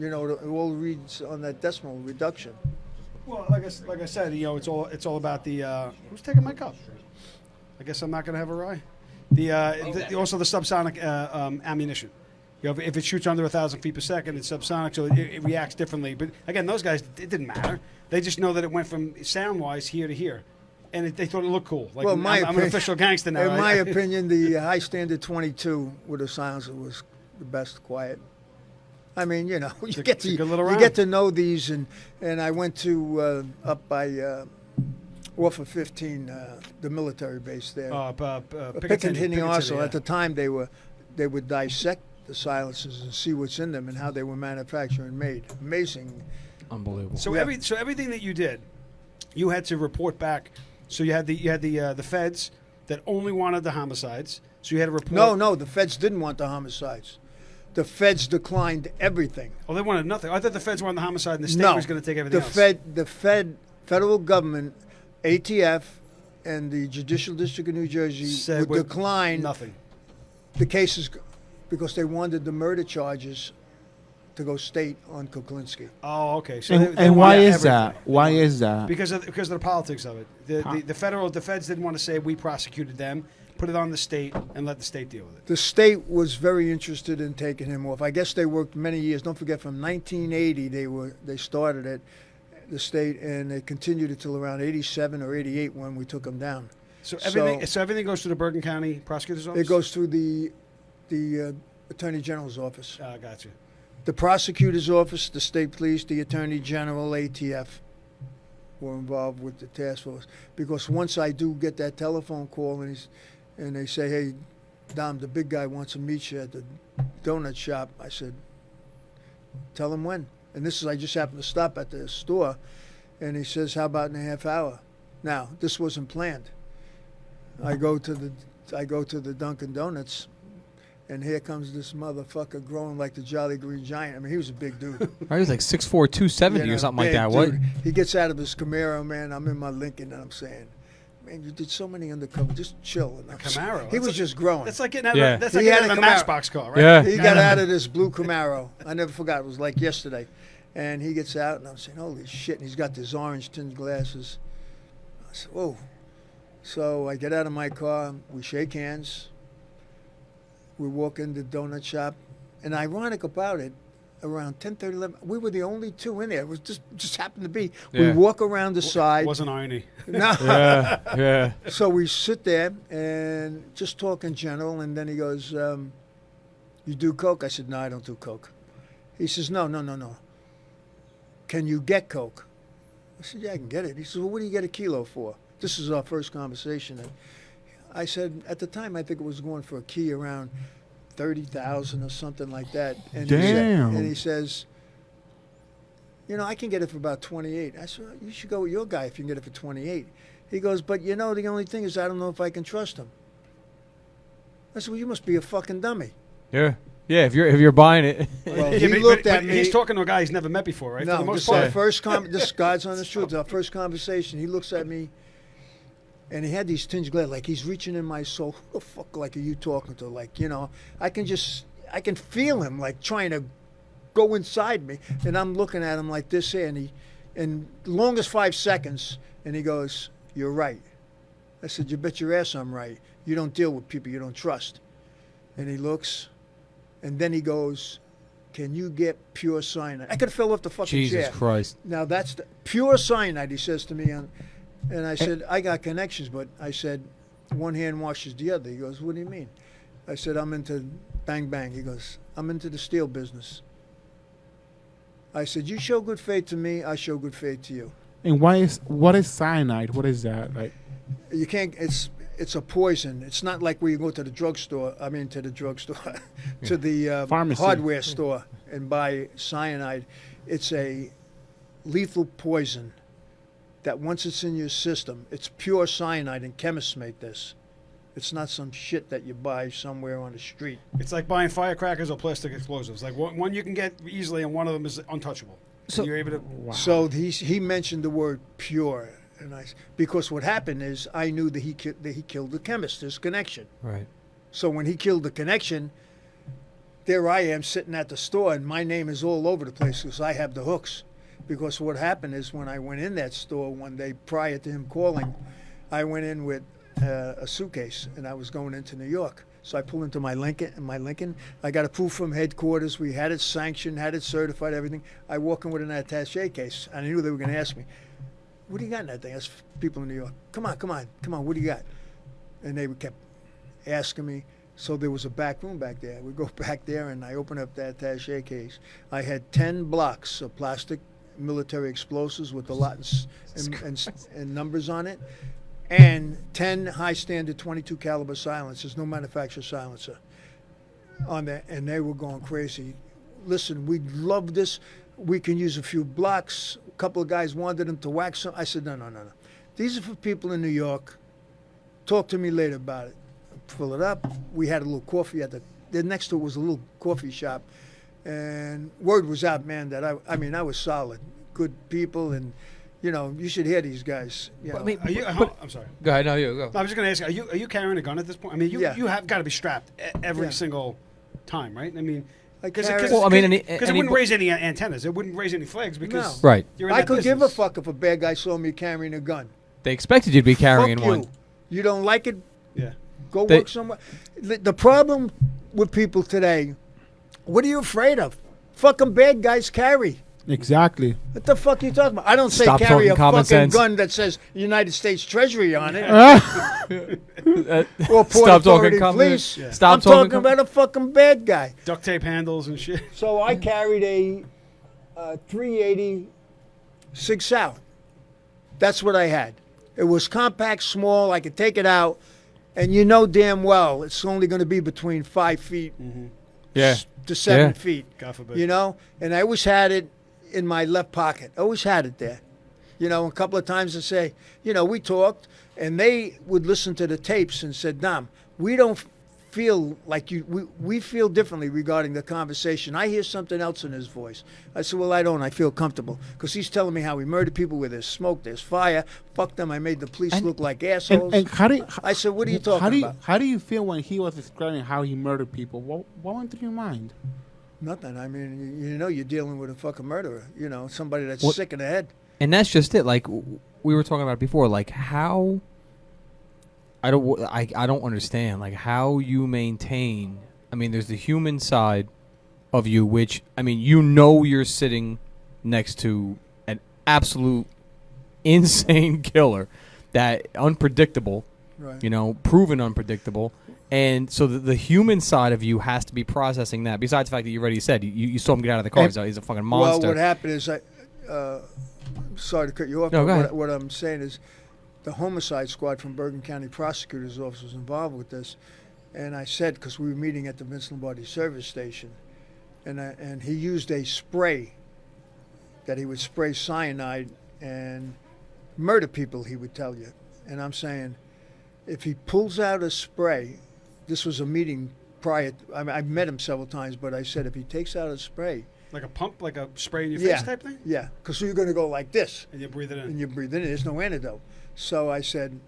It all reads on that decimal reduction. Well, like I said, it's all about the who's taking my cup. I guess I'm not going to have a rye. Also the subsonic ammunition. If it shoots under 1,000 feet per second, it's subsonic, so it reacts differently. But again, those guys, it didn't matter. They just know that it went from sound-wise here to here, and they thought it looked cool. Like, Well, I'm an official gangster now. In my opinion, the high standard 22 with a silencer was the best quiet. I mean, you get a good little you round. get to know these, and I went to up by off of 15, the military base there. Pickens also. yeah. At the time, they would dissect the silencers and see what's in them and how they were manufactured and made. Amazing. Unbelievable. So Yeah. everything that you did, you had to report back. So you had the feds that only wanted the homicides. So you had to report. No, the feds didn't want the homicides. The feds declined everything. Oh, they wanted nothing. I thought the feds wanted the homicide, and the state No, was going to take everything else. the federal government, ATF, and the Judicial District of New Jersey Said would decline nothing. the cases because they wanted the murder charges to go state on Kuklinski. Oh, okay. So And, they and why wanted is everything. that? Why is that? Because of the politics of it. The feds didn't want to say we prosecuted them. Put it on the state and let the state deal with it. The state was very interested in taking him off. I guess they worked many years. Don't forget, from 1980 they started it, the state, and they continued it till around 87 or 88 when we took him down. So everything goes to the Bergen County Prosecutor's Office? It goes through the Attorney General's office. Gotcha. The prosecutor's office, the state police, the attorney general, ATF were involved with the task force. Because once I do get that telephone call and they say, "Hey, Dom, the big guy wants to meet you at the donut shop," I said, "Tell him when." And I just happened to stop at the store, and he says, "How about in a half hour?" Now, this wasn't planned. I go to the Dunkin' Donuts. And here comes this motherfucker growing like the Jolly Green Giant. I mean, he was a big dude. Right, he was like 6'4", 270 or something like big that. What? dude. He gets out of his Camaro, man. I'm in my Lincoln, and I'm saying, "Man, you did so many undercover. Just chill." And Camaro. He was just growing. That's like getting out Yeah. of that's He like had getting out of a a Camaro. Matchbox car, right? Yeah. He got out of this blue Camaro. I never forgot. It was like yesterday. And he gets out, and I'm saying, "Holy shit." And he's got these orange tinted glasses. I said, "Whoa." So I get out of my car. We shake hands. We walk in the donut shop. And ironic about it, around 10:30, 11, we were the only two in there. It was just happened to be. We Yeah. walk around the side. Wasn't irony. No. Yeah. So we sit there and just talk in general, and then he goes, "You do coke?" I said, "No, I don't do coke." He says, No. "Can you get coke?" I said, "Yeah, I can get it." He says, "Well, what do you get a kilo for?" This is our first conversation. And I said, at the time, I think it was going for a key around 30,000 or something like that. And Damn. He says, you know, I can get it for about 28. I said, you should go with your guy if you can get it for 28. He goes, but you know, the only thing is I don't know if I can trust him. I said, well, you must be a fucking dummy. Yeah. Yeah, if you're buying it. Well, Yeah, he but- looked but at me. He's talking to a guy he's never met before, right? For No, the most this is our part. first this God's honest truth. Our first conversation. He looks at me, and he had these tinge glare, like he's reaching in my soul. Who the fuck, like, are you talking to? Like, you know, I can feel him, like, trying to go inside me, and I'm looking at him like this here, and the longest 5 seconds, and he goes, "You're right." I said, "You bet your ass I'm right. You don't deal with people you don't trust." And he looks, and then he goes, "Can you get pure cyanide?" I could have fell off the fucking Jesus chair. Christ. Now that's the pure cyanide, he says to me, and I said, I got connections, but I said, one hand washes the other. He goes, what do you mean? I said, I'm into bang bang. He goes, I'm into the steel business. I said, you show good faith to me, I show good faith to you. And what is cyanide? What is that? Like, You can't, it's a poison. It's not like where you go to the drugstore, to the Pharmacy. hardware store and buy cyanide. It's a lethal poison that once it's in your system, it's pure cyanide, and chemists make this. It's not some shit that you buy somewhere on the street. It's like buying firecrackers or plastic explosives. Like one you can get easily, and one of them is untouchable. So- And you're able to. wow. So he mentioned the word pure, and because what happened is I knew that he killed the chemist. There's connection. Right. So when he killed the connection, there I am sitting at the store, and my name is all over the place because I have the hooks. Because what happened is when I went in that store one day prior to him calling, I went in with a suitcase, and I was going into New York. So I pull into my Lincoln. I got a proof from headquarters. We had it sanctioned, had it certified, everything. I walk in with an attaché case, and I knew they were going to ask me, what do you got in that thing? That's people in New York. Come on, what do you got? And they kept asking me. So there was a back room back there. We go back there, and I open up that attaché case. I had 10 blocks of plastic military explosives with a lot and numbers on it, and 10 high standard 22 caliber silencers, no manufacturer silencer on there, and they were going crazy. Listen, we love this. We can use a few blocks. A couple of guys wanted them to wax some. I said, no. These are for people in New York. Talk to me later about it. Fill it up. We had a little coffee the next to it was a little coffee shop. And word was out, man, that I was solid. Good people, and, you know, you should hear these guys. You know. Are you, I'm sorry. Go ahead. No, you go. I was just going to ask you, are you carrying a gun at this point? I mean, Yeah. you have got to be strapped every Yeah. single time, right? I mean, I because carry- Well, I mean, it wouldn't raise any antennas. It wouldn't raise any flags because No. Right. you're in I that could give a business. fuck if a bad guy saw me carrying a gun. They expected you to be carrying Fuck one. you. You don't like it? Yeah. Go They- work somewhere. The problem with people today, what are you afraid of? Fucking bad guys carry. exactly. What the fuck are you talking about? I don't say Stop carry talking a common fucking sense. gun that says United States Treasury on it. Or Port Stop Authority talking common Police. sense. Yeah. Stop I'm talking talking about a fucking bad guy. Duct tape handles and shit. So I carried a 380 Sig Sauer. That's what I had. It was compact, small. I could take it out, and you know damn well it's only going to be between 5 feet Yeah. to 7 Yeah. feet. God forbid. You know, and I always had it in my left pocket. Always had it there. You know, a couple of times I say, you know, we talked, and they would listen to the tapes and said, Dom, we don't feel like you. We feel differently regarding the conversation. I hear something else in his voice. I said, well, I don't. I feel comfortable because he's telling me how he murdered people where there's smoke, there's fire. Fuck them. I made the police look like assholes. And how do you, I said, what are you talking about? How do you feel when he was describing how he murdered people? What went through your mind? Nothing. I mean, you know, you're dealing with a fucking murderer. You know, somebody that's What- sick in the head. And that's just it. Like we were talking about before. Like how I don't understand. Like how you maintain. I mean, there's the human side of you, which I mean, you know, you're sitting next to an absolute insane killer, that unpredictable. Right. You know, proven unpredictable. And so the human side of you has to be processing that. Besides the fact that you already said you saw him get out of the car, he's a fucking monster. Well, what happened is sorry to cut you off. No, but go ahead. what I'm saying is, the homicide squad from Bergen County Prosecutor's Office was involved with this. And I said, because we were meeting at the Vince Lombardi service station, and he used a spray that he would spray cyanide and murder people, he would tell you. And I'm saying, if he pulls out a spray, this was a meeting prior, I met him several times, but I said, if he takes out a spray. Like a pump, like a spray in your face type thing? Yeah, because you're going to go like this. And you breathe it in. And you breathe it in. There's no antidote. So I said,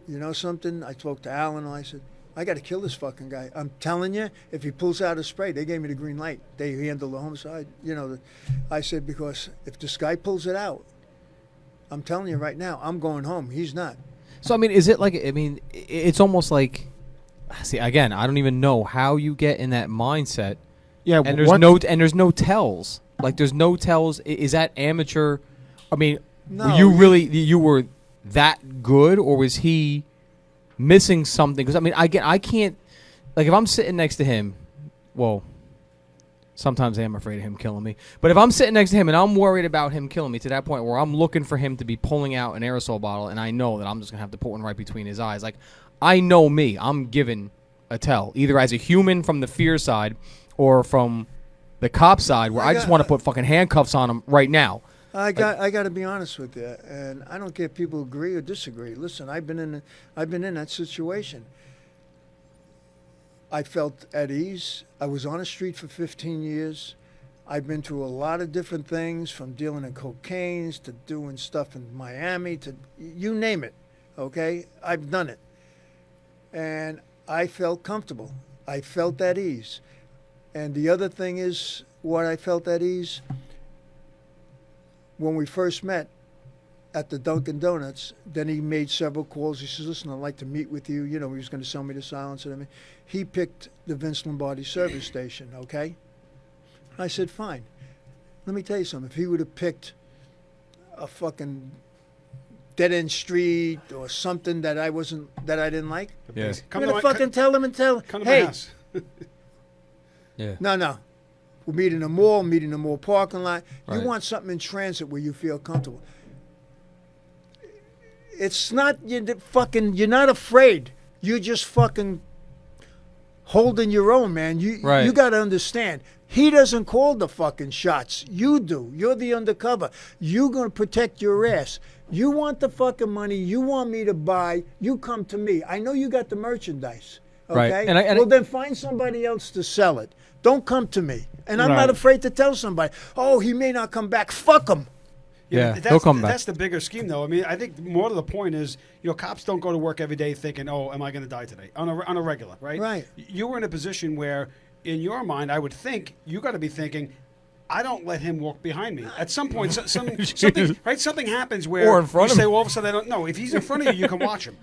you know something? I spoke to Alan and I said, I got to kill this fucking guy. I'm telling you, if he pulls out a spray, they gave me the green light. They handle the homicide. I said, because if this guy pulls it out, I'm telling you right now, I'm going home. He's not. So, I mean, is it like, I mean, it's almost like, see, again, I don't even know how you get in that mindset. Yeah, And there's no tells. Like, there's no tells. Is that amateur? I mean, No, you were that good, or was he missing something? Because, I mean, I can't, like, if I'm sitting next to him, well, sometimes I am afraid of him killing me. But if I'm sitting next to him and I'm worried about him killing me to that point where I'm looking for him to be pulling out an aerosol bottle and I know that I'm just going to have to put one right between his eyes. Like, I know me. I'm given a tell, either as a human from the fear side or from the cop side, where I just want to put fucking handcuffs on him right now. I got to be honest with you, and I don't care if people agree or disagree. Listen, I've been in that situation. I felt at ease. I was on the street for 15 years. I've been through a lot of different things, from dealing in cocaine to doing stuff in Miami to you name it. Okay, I've done it, and I felt comfortable. I felt at ease. And the other thing is, what I felt at ease, when we first met at the Dunkin' Donuts, then he made several calls. He says, listen, I'd like to meet with you. He was going to sell me the silencer. I mean, he picked the Vince Lombardi service station, okay? I said, fine. Let me tell you something. If he would have picked a fucking dead-end street or something that I didn't like, Yeah. I'm going to fucking tell him, Come to my hey, house. Yeah. no. We'll meet in the mall, parking lot. Right. You want something in transit where you feel comfortable. It's not, you're not afraid. You're just fucking holding your own, man. You got to understand. He doesn't call the fucking shots. You do. You're the undercover. You're going to protect your ass. You want the fucking money. You want me to buy. You come to me. I know you got the merchandise. Okay? Right. And then find somebody else to sell it. Don't come to me. And I'm Right. not afraid to tell somebody, oh, he may not come back. Fuck him. Yeah, that's, he'll come back. That's the bigger scheme, though. I mean, I think more to the point is, cops don't go to work every day thinking, "Oh, am I going to die today?" On a regular, right? Right. You were in a position where, in your mind, I would think you got to be thinking, I don't let him walk behind me. At some point, something happens where Or in front you of say, him. well, all of a sudden, I don't know. If he's in front of you, you can watch him.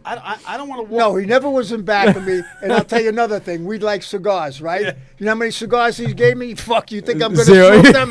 I don't want to walk. No, he never was in back of me. And I'll tell you another thing. We like cigars, right? Yeah. You know how many cigars he gave me? Fuck, you think I'm going to Zero. smoke them?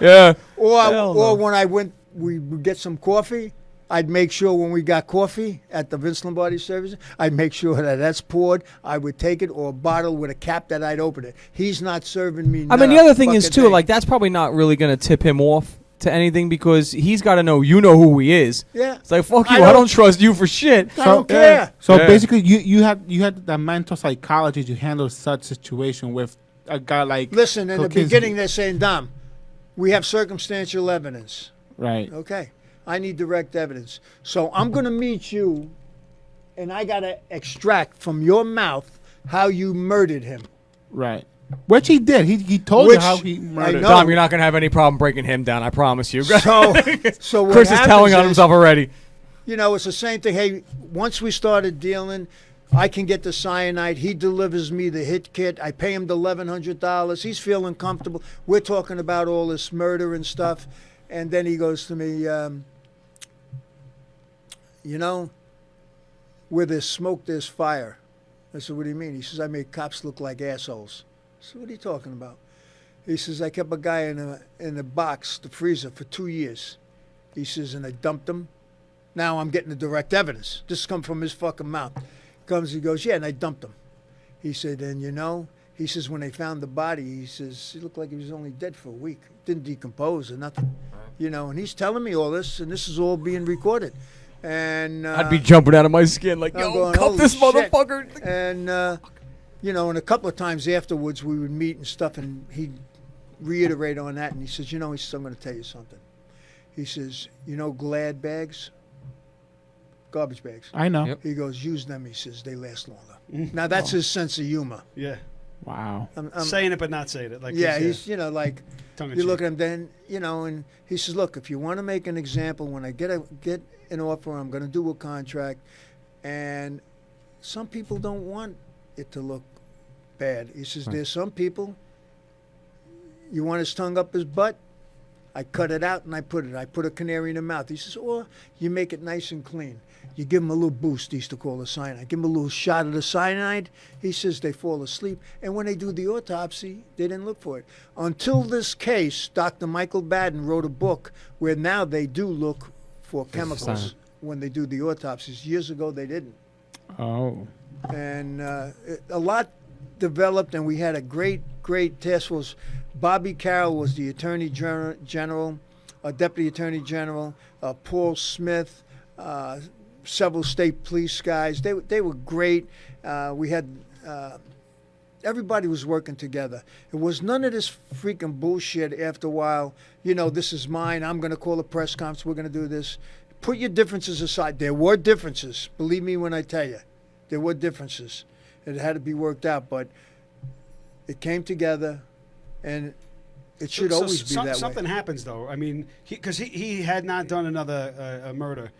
Yeah. Or when we would get some coffee, I'd make sure when we got coffee at the Vince Lombardi service, I'd make sure that that's poured. I would take it, or a bottle with a cap that I'd open it. He's not serving me. I mean, the other thing is, too, thing. like, that's probably not really going to tip him off to anything, because he's got to know who he is. Yeah. It's like, fuck you, I don't trust you for shit. I don't care. So Yeah. basically, you had the mental psychology to handle such situation with a guy like. Listen, in the Kuklinski. beginning, they're saying, Dom, we have circumstantial evidence. Right. Okay. I need direct evidence. So I'm going to meet you, and I got to extract from your mouth how you murdered him. Right. Which he did. He told you how he murdered. know. Dom, you're not going to have any problem breaking him down, I promise you. So what Chris is telling happens on himself already. It's the same thing. Hey, once we started dealing, I can get the cyanide. He delivers me the hit kit. I pay him the $1,100. He's feeling comfortable. We're talking about all this murder and stuff. And then he goes to me, where there's smoke, there's fire. I said, what do you mean? He says, I made cops look like assholes. I said, what are you talking about? He says, I kept a guy in a box, the freezer, for 2 years. He says, and I dumped him. Now I'm getting the direct evidence. This come from his fucking mouth. He goes, yeah, and I dumped him. He said, and he says, when they found the body, he says, he looked like he was only dead for a week. Didn't decompose or nothing. And he's telling me all this, and this is all being recorded. And I'd be jumping out of my skin like, I'm yo, going, cuff "Holy this shit." motherfucker. And you know, and a couple of times afterwards we would meet and stuff, and he'd reiterate on that, and he says, you know, he says, I'm going to tell you something. He says, you know, Glad bags, garbage bags. I know. Yep. He goes, use them. He says they last longer. Now that's his sense of humor. Yeah. Wow. I'm Saying it but not saying it. Like yeah, he's you know, like tongue in you look cheek. at him, then you know, and he says, look, if you want to make an example, when I get an offer, I'm going to do a contract, and some people don't want it to look bad. He says, there's some people, you want his tongue up his butt, I cut it out and I put a canary in the mouth. He says, or you make it nice and clean. You give them a little boost, he used to call the cyanide. Give them a little shot of the cyanide. He says they fall asleep. And when they do the autopsy, they didn't look for it. Until this case, Dr. Michael Baden wrote a book where now they do look for chemicals cyanide. when they do the autopsies. Years ago, they didn't. Oh. And a lot developed, and we had a great task force. Bobby Carroll was the Attorney General, Deputy Attorney General, Paul Smith, several state police guys. They were great. We had everybody was working together. It was none of this freaking bullshit. After a while, you know, this is mine. I'm going to call a press conference. We're going to do this. Put your differences aside. There were differences. Believe me when I tell you, there were differences. It had to be worked out, but it came together, and it should always be that something way. happens though. I mean, because he had not done another murder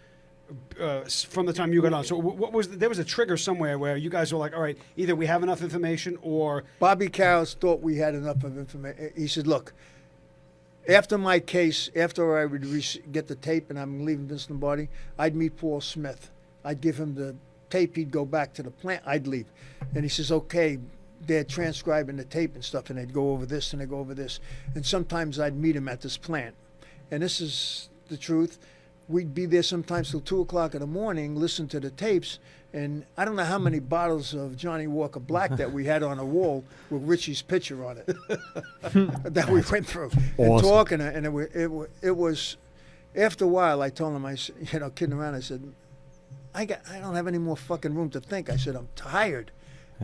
from the time you got on. So what was there was a trigger somewhere where you guys were like, all right, either we have enough information or Bobby Carroll thought we had enough of information. He said, look, after my case, after I would get the tape and I'm leaving Vince Lombardi, I'd meet Paul Smith. I'd give him the tape. He'd go back to the plant. I'd leave. And he says, okay, they're transcribing the tape and stuff, and they'd go over this and they'd go over this. And sometimes I'd meet him at this plant. And this is the truth. We'd be there sometimes till 2 o'clock in the morning, listen to the tapes. And I don't know how many bottles of Johnny Walker Black that we had on the wall with Richie's picture on it that we went through. And Awesome. talking. And it was, after a while, I told him, you know, kidding around, I said, I don't have any more fucking room to think. I said, I'm tired.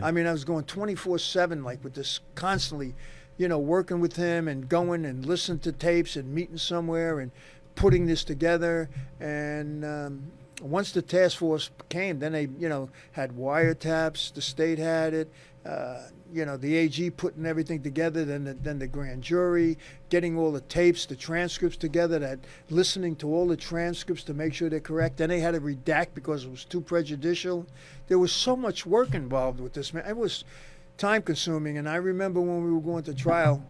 I mean, I was going 24/7, like with this constantly, you know, working with him and going and listening to tapes and meeting somewhere and putting this together. And once the task force came, then they, you know, had wiretaps. The state had it. You know, the AG putting everything together. Then the grand jury getting all the tapes, the transcripts together. That listening to all the transcripts to make sure they're correct. Then they had to redact because it was too prejudicial. There was so much work involved with this, man. It was time consuming. And I remember when we were going to trial,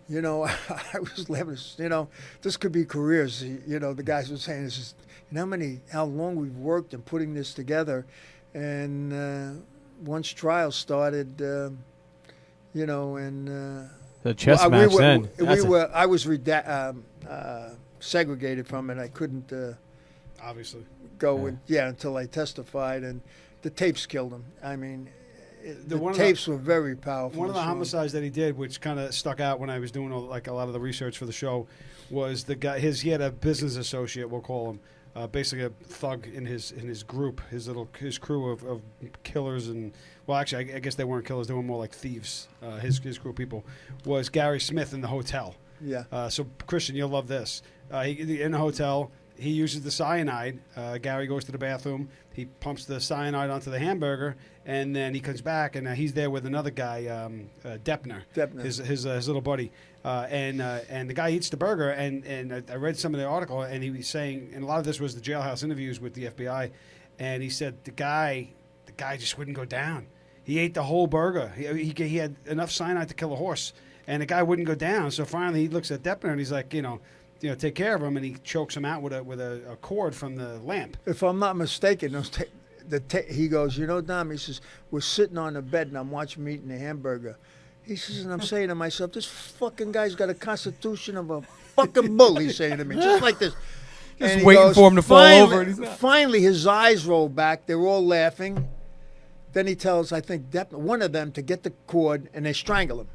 you know, I was laughing, you know, this could be careers. You know, the guys were saying, this is, you know how long we've worked in putting this together. And once trial started, you know, and The chess match then. I was segregated from it. I couldn't obviously. go until I testified, and the tapes killed him. I mean, the one of tapes were very powerful. One of the Sean. homicides that he did, which kind of stuck out when I was doing a lot of the research for the show, was the guy. He had a business associate, we'll call him, basically a thug in his group, his crew of killers and. Well, actually, I guess they weren't killers; they were more like thieves. His crew of people was Gary Smith in the hotel. Yeah. So Christian, you'll love this. In the hotel, he uses the cyanide. Gary goes to the bathroom. He pumps the cyanide onto the hamburger, and then he comes back, and he's there with another guy, Deppner, his little buddy. And the guy eats the burger, and I read some of the article, and he was saying, and a lot of this was the jailhouse interviews with the FBI, and he said the guy just wouldn't go down. He ate the whole burger. He had enough cyanide to kill a horse, and the guy wouldn't go down. So finally, he looks at Deppner, and he's like, you know, take care of him, and he chokes him out with a cord from the lamp. If I'm not mistaken, he goes, you know, Dom, he says, we're sitting on the bed, and I'm watching him eating a hamburger. He says, and I'm saying to myself, this fucking guy's got a constitution of a fucking bull, he's saying to me, just like this. Just And he waiting goes, for him to fall over. And he's not. Finally, his eyes roll back. They're all laughing. Then he tells, I think, one of them to get the cord, and they strangle him.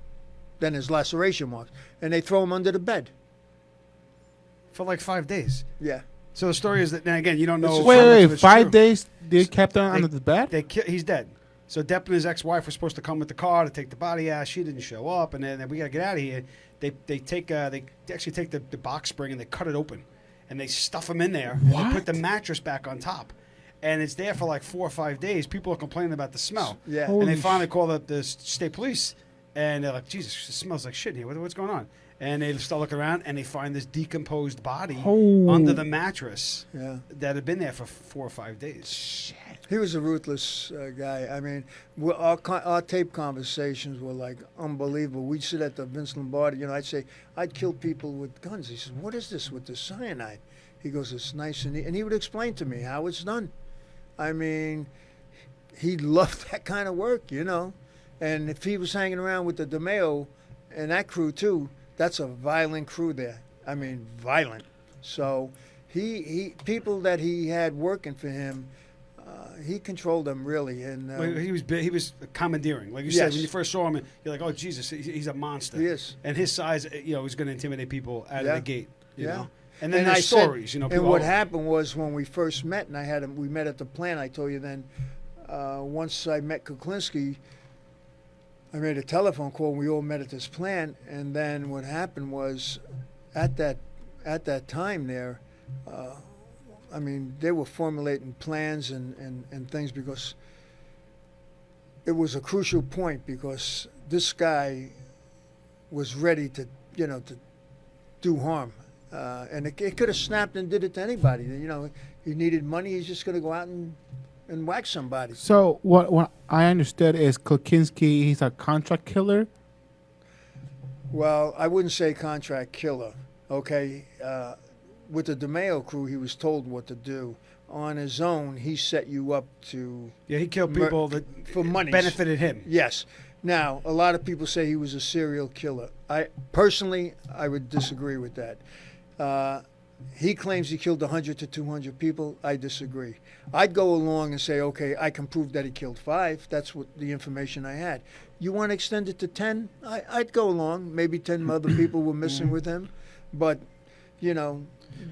Then his laceration marks. And they throw him under the bed. For like 5 days. Yeah. So the story is that, now again, you don't know. Wait, how much wait, of wait. it's 5 true. days they kept him under the bed? He's dead. So Depp and his ex-wife were supposed to come with the car to take the body out. She didn't show up, and then we got to get out of here. They actually take the box spring and they cut it open, and they stuff him in there. And they put the mattress back on top, and it's there for like 4 or 5 days. People are complaining about the smell. Yeah. Holy And they finally call up the state police, and they're like, Jesus, it smells like shit in here. What's going on? And they start looking around, and they find this decomposed body Oh. under the mattress Yeah. that had been there for 4 or 5 days. He was a ruthless guy. I mean, our tape conversations were like unbelievable. We'd sit at the Vince Lombardi. You know, I'd say, I'd kill people with guns. He says, what is this with the cyanide? He goes, it's nice and neat. And he would explain to me how it's done. I mean, he loved that kind of work, you know. And if he was hanging around with the DeMeo and that crew too, that's a violent crew there. I mean, violent. So he people that he had working for him, he controlled them really. And Well, he was commandeering, like you said. When you first saw him, you're like, "Oh Jesus, he's a monster." He is. And his size, is going to intimidate people out of the gate. You know. And then And there's I said- stories, And people, what "Oh, happened was when we first met, and we met at the plant. I told you then. Once I met Kuklinski, I made a telephone call. And we all met at this plant, and then what happened was, at that time there, I mean, they were formulating plans and things because it was a crucial point because this guy was ready to do harm. And it could have snapped and did it to anybody. You know, he needed money. He's just going to go out and whack somebody. So what I understood is Kuklinski, he's a contract killer. Well, I wouldn't say contract killer. Okay, with the DeMeo crew, he was told what to do. On his own, he set you up to he killed people that for money. benefited him." Yes. Now, a lot of people say he was a serial killer. I would disagree with that. He claims he killed 100 to 200 people. I disagree. I'd go along and say, okay, I can prove that he killed 5. That's what the information I had. You want to extend it to 10? I'd go along. Maybe 10 other people were missing with him. But, you know.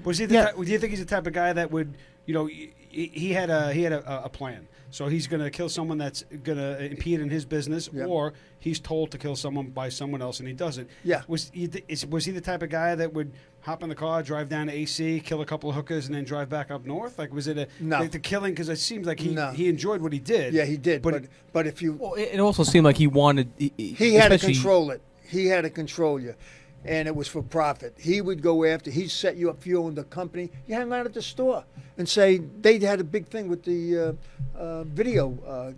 Was he? Do you think he's the type of guy that would? He had a plan. So he's going to kill someone that's going to impede in his business, Yep. or he's told to kill someone by someone else and he does it. Yeah. Was he the type of guy that would hop in the car, drive down to AC, kill a couple of hookers, and then drive back up north? Like, was it No. the killing? Because it seems like he No. he enjoyed what he did. Yeah, he did. But But if you. Well, it also seemed like he wanted. He had to especially- control it. He had to control you. And it was for profit. He would go after, he'd set you up if you owned a company. You hang out at the store and say, they had a big thing with the video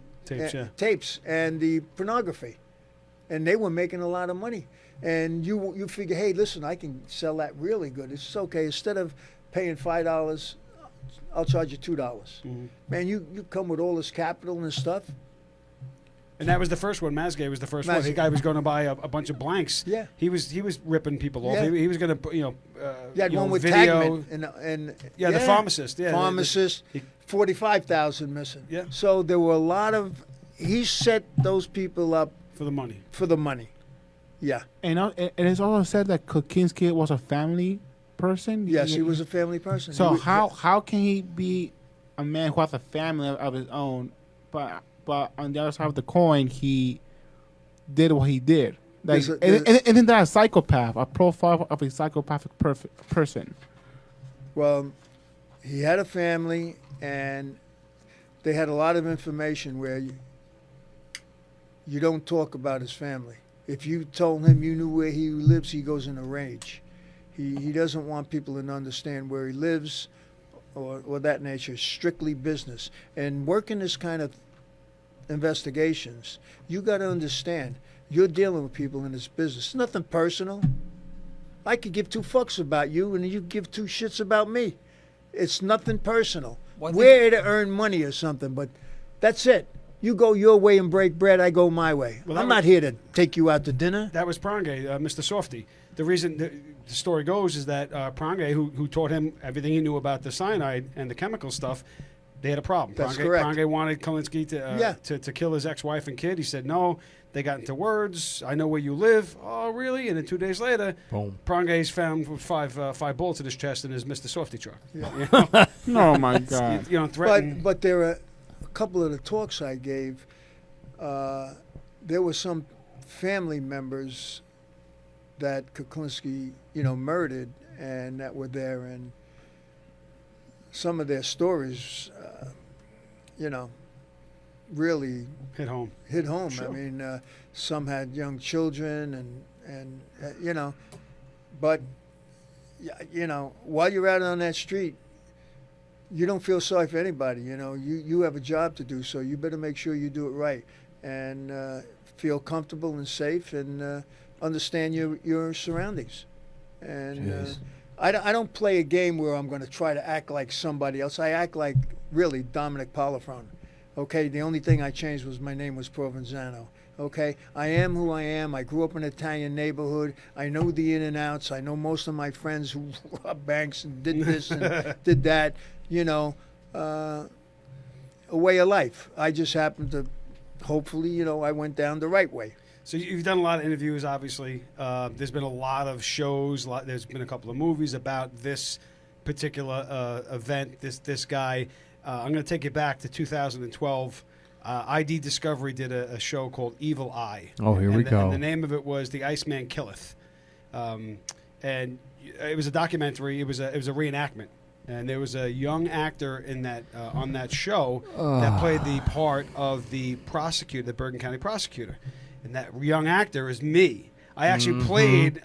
tapes and the pornography. And they were making a lot of money. And you figure, hey, listen, I can sell that really good. It's okay. Instead of paying $5, I'll charge you $2. Mhm. Man, you come with all this capital and stuff. And that was the first one. Mazgay was the first one. The Mazgay. guy was going to buy a bunch of blanks. Yeah. He was ripping people off. Yeah. He was going to You had one with video. Tagman and The pharmacist. Yeah, pharmacist, 45,000 missing. Yeah. So there were a lot of. He set those people up for the money. for the money. Yeah. And it's also said that Kuklinski was a family person. Yes, he was a family person. So He was- how can he be a man who has a family of his own, but on the other side of the coin, he did what he did? Like, isn't that a psychopath? A profile of a psychopathic person? Well, he had a family, and they had a lot of information where you don't talk about his family. If you told him you knew where he lives, he goes in a rage. He doesn't want people to understand where he lives or that nature. Strictly business. And working this kind of investigations, you got to understand, you're dealing with people in this business. It's nothing personal. I could give 2 fucks about you, and you give 2 shits about me. It's nothing personal. We're here to earn money or something, but that's it. You go your way and break bread, I go my way. Well, I'm not here to take you out to dinner. That was Prange, Mr. Softy. The reason the story goes is that Prange, who taught him everything he knew about the cyanide and the chemical stuff, They had a problem. That's correct. Prange wanted Kuklinski to kill his ex-wife and kid. He said no. They got into words. I know where you live. Oh, really? And then 2 days later, Boom. Prange's found with five bullets in his chest in his Mr. Softy truck. Yeah. You know? Oh my God. You know, threaten. But there are a couple of the talks I gave. There were some family members that Kuklinski, murdered, and that were there, and some of their stories, really hit home. Sure. I mean, some had young children, and but while you're out on that street, you don't feel sorry for anybody. You have a job to do, so you better make sure you do it right and feel comfortable and safe and understand your surroundings. And I don't play a game where I'm going to try to act like somebody else. I act like really Dominick Polifrone. Okay, the only thing I changed was my name was Provenzano. Okay, I am who I am. I grew up in an Italian neighborhood. I know the in and outs. I know most of my friends who robbed banks and did this and did that. A way of life. I just happened to, hopefully, I went down the right way. So you've done a lot of interviews, obviously. There's been a lot of shows. There's been a couple of movies about this particular event, this guy. I'm going to take you back to 2012. ID Discovery did a show called Evil Eye. Oh, here we go. And the name of it was The Iceman Killeth. And it was a documentary. It was a reenactment. And there was a young actor in that on that show that played the part of the prosecutor, the Bergen County prosecutor. And that young actor is me. I actually played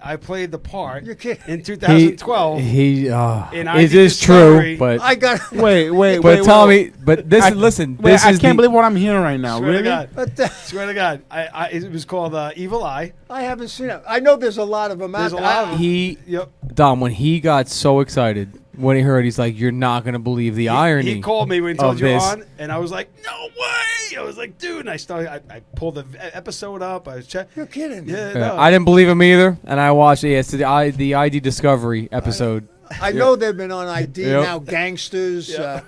the part in 2012. It is true, but I got wait. But Tommy, but this listen. This I is can't believe what I'm hearing right now. Swear Really? to God. Swear to God. It was called Evil Eye. I haven't seen it. I know there's a lot of them out There's a there. lot of them. He Dom, when he got so excited when he heard, he's like, "You're not gonna believe the irony." He called me when he told of you this. on, and I was like, "No way!" I was like, "Dude!" And I pulled the episode up. I was checking. You're kidding. Yeah, no. I didn't believe him either, and I watched the ID Discovery episode. I know they've been on ID Yep. now, gangsters. Yeah.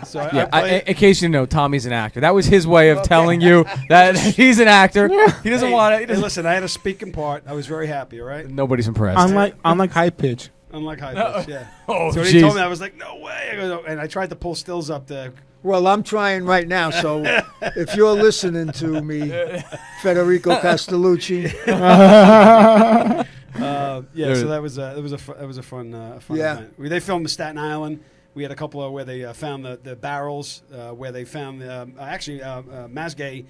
So In case you know, Tommy's an actor. That was his way of telling you that he's an actor. He doesn't want to. Hey, listen, I had a speaking part. I was very happy. All right. Nobody's impressed. Unlike high pitch. Unlike high pitch, yeah. Oh, So when he told me, I was like, "No way!" I go, and I tried to pull stills up there. well, I'm trying right now. So if you're listening to me, Federico Castellucci, So that was a fun event. They filmed in Staten Island. We had a couple of where they found the barrels, where they found Mazgay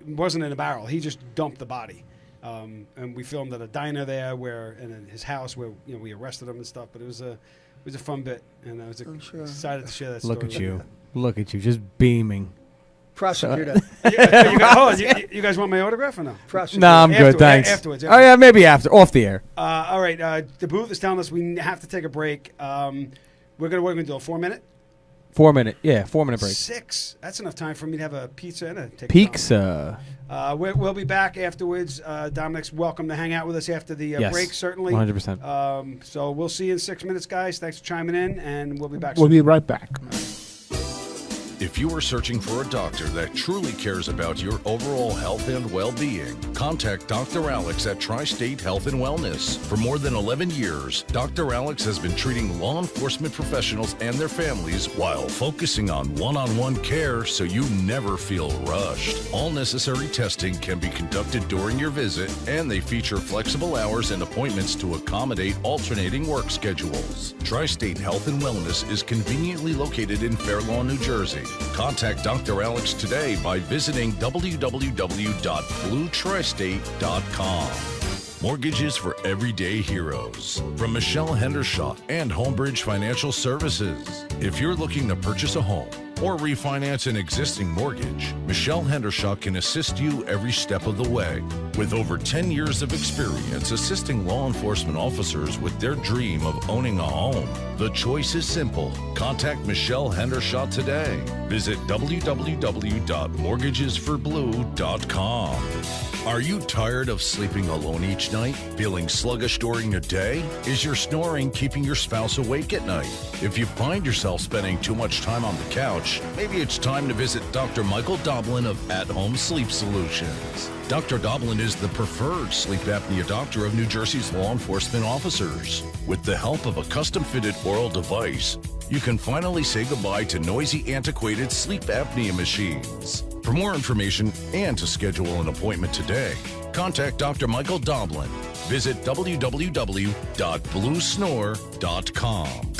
wasn't in a barrel. He just dumped the body. And we filmed at a diner there, and in his house where we arrested him and stuff. But it was a fun bit, and I was excited to share that story. Look at you, just beaming. prosecutor. You guys want my autograph or no? Prosecutor. No, I'm good, thanks. Afterwards. Oh yeah, maybe after, off the air. All right. The booth is telling us we have to take a break. We're gonna do a 4-minute. 4 minute, 4 minute break. 6. That's enough time for me to have a pizza and a take. Pizza. We'll be back afterwards. Dominick's welcome to hang out with us after the Yes, break, certainly. 100%. So we'll see you in 6 minutes, guys. Thanks for chiming in, and we'll be back We'll soon. be right back. If you are searching for a doctor that truly cares about your overall health and well-being, contact Dr. Alex at Tri-State Health and Wellness. For more than 11 years, Dr. Alex has been treating law enforcement professionals and their families while focusing on one-on-one care so you never feel rushed. All necessary testing can be conducted during your visit, and they feature flexible hours and appointments to accommodate alternating work schedules. Tri-State Health and Wellness is conveniently located in Fair Lawn, New Jersey. Contact Dr. Alex today by visiting www.bluetristate.com. Mortgages for everyday heroes. From Michelle Hendershot and Homebridge Financial Services. If you're looking to purchase a home or refinance an existing mortgage, Michelle Hendershot can assist you every step of the way. With over 10 years of experience assisting law enforcement officers with their dream of owning a home, the choice is simple. Contact Michelle Hendershot today. Visit www.mortgagesforblue.com. Are you tired of sleeping alone each night? Feeling sluggish during the day? Is your snoring keeping your spouse awake at night? If you find yourself spending too much time on the couch, maybe it's time to visit Dr. Michael Doblin of At Home Sleep Solutions. Dr. Doblin is the preferred sleep apnea doctor of New Jersey's law enforcement officers. With the help of a custom-fitted oral device, you can finally say goodbye to noisy, antiquated sleep apnea machines. For more information and to schedule an appointment today, contact Dr. Michael Doblin. Visit www.bluesnore.com.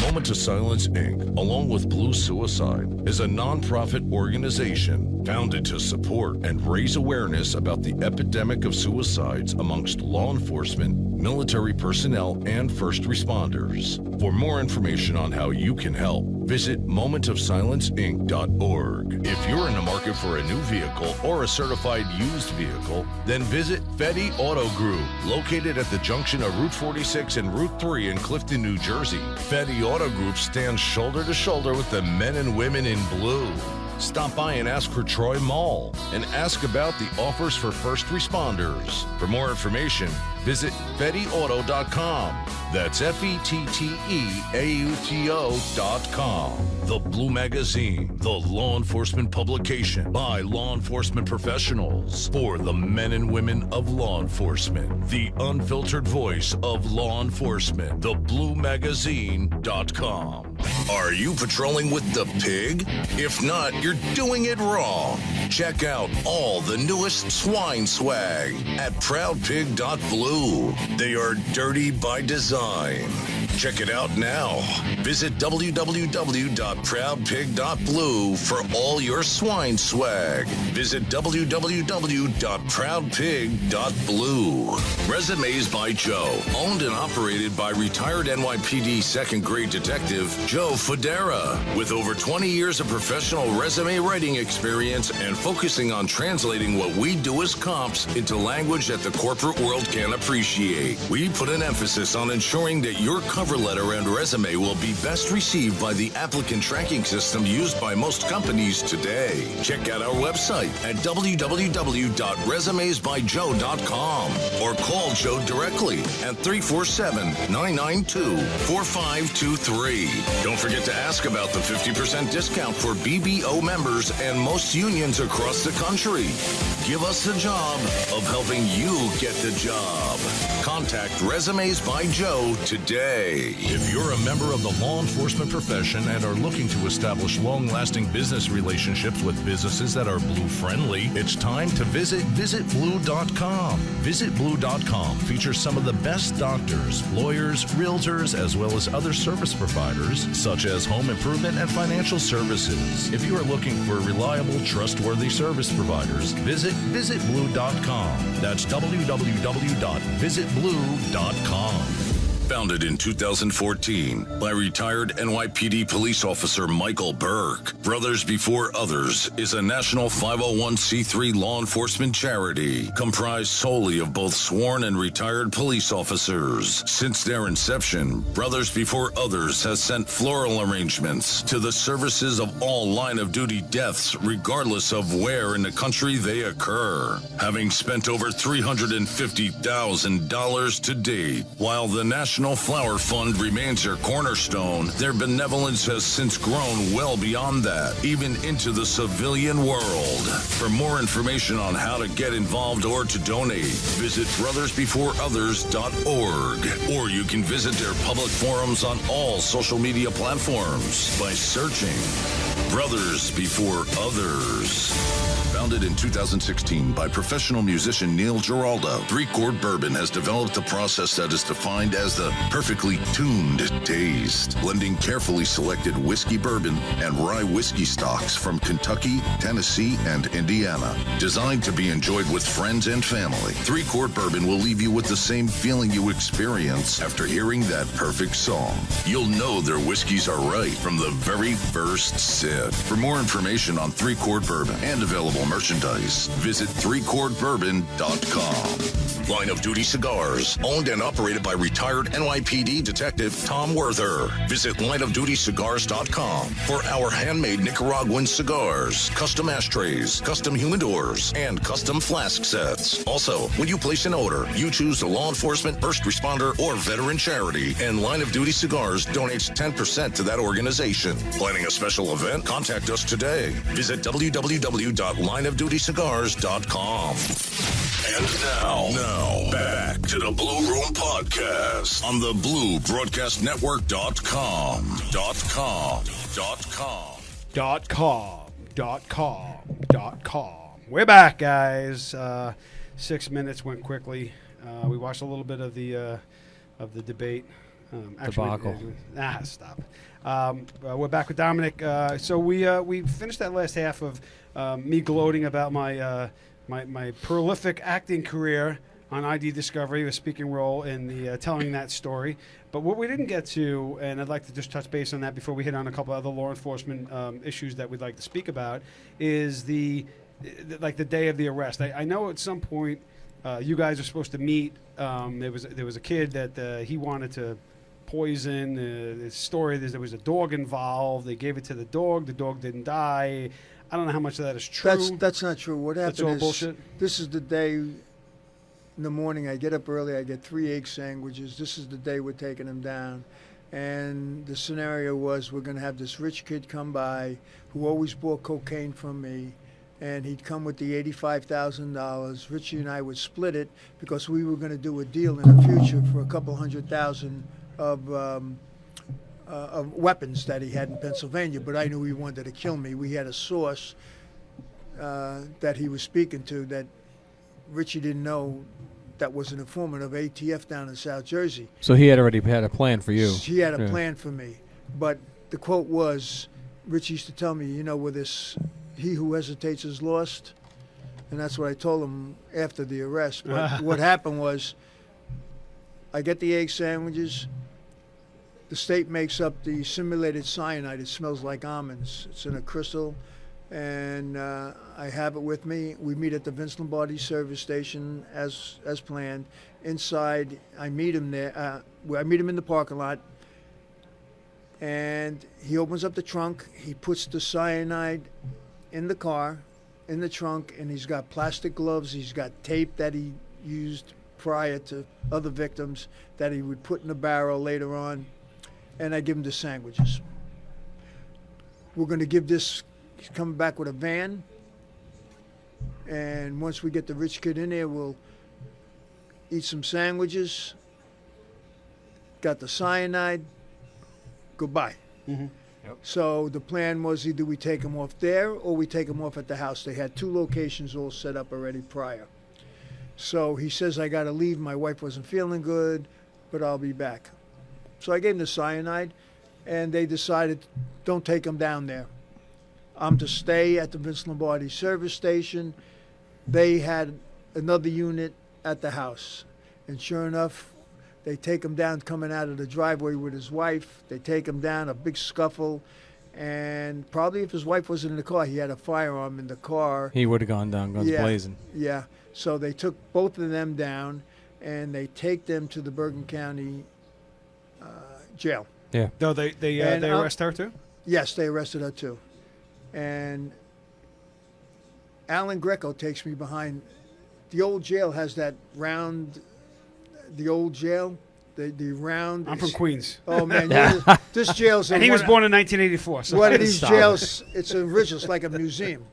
Moment of Silence, Inc., along with Blue Suicide, is a nonprofit organization founded to support and raise awareness about the epidemic of suicides amongst law enforcement, military personnel, and first responders. For more information on how you can help, visit momentofsilenceinc.org. If you're in the market for a new vehicle or a certified used vehicle, then visit Fetty Auto Group, located at the junction of Route 46 and Route 3 in Clifton, New Jersey. Fetty Auto Group stands shoulder to shoulder with the men and women in blue. Stop by and ask for Troy Mall and ask about the offers for first responders. For more information, visit FettyAuto.com. That's FettyAuto.com. The Blue Magazine, the law enforcement publication by law enforcement professionals for the men and women of law enforcement. The unfiltered voice of law enforcement. TheBlueMagazine.com. Are you patrolling with the pig? If not, you're doing it wrong. Check out all the newest swine swag at ProudPig.blue. They are dirty by design. Check it out now. Visit www.proudpig.blue for all your swine swag. Visit www.proudpig.blue. Resumes by Joe. Owned and operated by retired NYPD second grade detective Joe Federa. With over 20 years of professional resume writing experience and focusing on translating what we do as cops into language that the corporate world can appreciate. We put an emphasis on ensuring that your cover letter and resume will be best received by the applicant tracking system used by most companies today. Check out our website at www.resumesbyjoe.com or call Joe directly at 347-992-4523. Don't forget to ask about the 50% discount for BBO members and most unions across the country. Give us the job of helping you get the job. Contact Resumes by Joe today. If you're a member of the law enforcement profession and are looking to establish long-lasting business relationships with businesses that are blue-friendly, it's time to visit visitblue.com. Visitblue.com features some of the best doctors, lawyers, realtors, as well as other service providers, such as home improvement and financial services. If you are looking for reliable, trustworthy service providers, visit visitblue.com. That's www.visitblue.com. Founded in 2014 by retired NYPD police officer Michael Burke, Brothers Before Others is a national 501c3 law enforcement charity comprised solely of both sworn and retired police officers. Since their inception, Brothers Before Others has sent floral arrangements to the services of all line-of-duty deaths, regardless of where in the country they occur, having spent over $350,000 to date. While the National Flower Fund remains their cornerstone, their benevolence has since grown well beyond that, even into the civilian world. For more information on how to get involved or to donate, visit brothersbeforeothers.org, or you can visit their public forums on all social media platforms by searching Brothers Before Others. Founded in 2016 by professional musician Neil Giraldo, 3-Chord Bourbon has developed a process that is defined as the perfectly tuned taste, blending carefully selected whiskey bourbon and rye whiskey stocks from Kentucky, Tennessee, and Indiana. Designed to be enjoyed with friends and family, 3-Chord Bourbon will leave you with the same feeling you experience after hearing that perfect song. You'll know their whiskeys are right from the very first sip. For more information on 3-Chord Bourbon and available merchandise. Visit 3ChordBourbon.com. Line of Duty Cigars, owned and operated by retired NYPD Detective Tom Werther. Visit lineofdutycigars.com for our handmade Nicaraguan cigars, custom ashtrays, custom humidors, and custom flask sets. Also, when you place an order, you choose the law enforcement, first responder, or veteran charity, and Line of Duty Cigars donates 10% to that organization. Planning a special event? Contact us today. Visit www.lineofdutycigars.com. And now, back to the Blue Room Podcast on the BlueBroadcastNetwork.com. We're back, guys. 6 minutes went quickly. We watched a little bit of the debate. Debacle. Stop. We're back with Dominic. So we finished that last half of me gloating about my prolific acting career on ID Discovery, a speaking role in the telling that story. But what we didn't get to, and I'd like to just touch base on that before we hit on a couple other law enforcement issues that we'd like to speak about, is the day of the arrest. I know at some point you guys are supposed to meet. There was a kid that he wanted to poison. The story is there was a dog involved. They gave it to the dog. The dog didn't die. I don't know how much of that is true. That's not true. What happened That's all is bullshit? This is the day in the morning. I get up early. I get 3 egg sandwiches. This is the day we're taking him down. And the scenario was we're going to have this rich kid come by who always bought cocaine from me. And he'd come with the $85,000. Richie and I would split it because we were going to do a deal in the future for a couple $100,000 of weapons that he had in Pennsylvania. But I knew he wanted to kill me. We had a source that he was speaking to that Richie didn't know that was an informant of ATF down in South Jersey. So he had already had a plan for you. He had a plan for me. But the quote was, Richie used to tell me, with this, he who hesitates is lost. And that's what I told him after the arrest. But what happened was, I get the egg sandwiches. The state makes up the simulated cyanide. It smells like almonds. It's in a crystal. And I have it with me. We meet at the Vince Lombardi service station as planned. Inside, I meet him there. I meet him in the parking lot. And he opens up the trunk. He puts the cyanide in the car, in the trunk, and he's got plastic gloves. He's got tape that he used prior to other victims that he would put in a barrel later on. And I give him the sandwiches. We're going to give this, he's coming back with a van. And once we get the rich kid in there, we'll eat some sandwiches. Got the cyanide. Goodbye. Mm-hmm. Yep. So the plan was either we take him off there or we take him off at the house. They had 2 locations all set up already prior. So he says, I got to leave. My wife wasn't feeling good, but I'll be back. So I gave him the cyanide, and they decided, don't take him down there. I'm to stay at the Vince Lombardi service station. They had another unit at the house. And sure enough, they take him down coming out of the driveway with his wife. They take him down, a big scuffle. And probably if his wife wasn't in the car, he had a firearm in the car. He would have gone down, guns blazing. Yeah. So they took both of them down, and they take them to the Bergen County jail. Yeah. No, they arrest her too? Yes, they arrested her too. And Alan Greco takes me behind. The old jail has that round, the old jail, the round. I'm from Queens. Oh, man. This jail's... And he was born in 1984. So one of these jails, it's original. It's like a museum.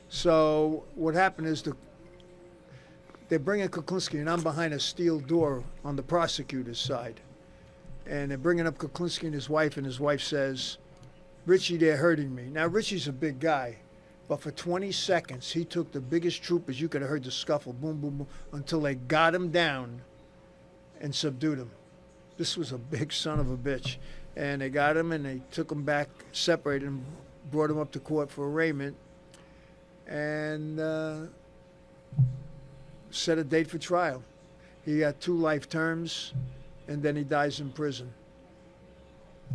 So what happened is they're bringing Kuklinski, and I'm behind a steel door on the prosecutor's side. And they're bringing up Kuklinski and his wife says, Richie, they're hurting me. Now, Richie's a big guy, but for 20 seconds, he took the biggest troopers. You could have heard the scuffle, boom, boom, boom, until they got him down and subdued him. This was a big son of a bitch. And they got him, and they took him back, separated him, brought him up to court for arraignment, and set a date for trial. He got 2 life terms, and then he dies in prison.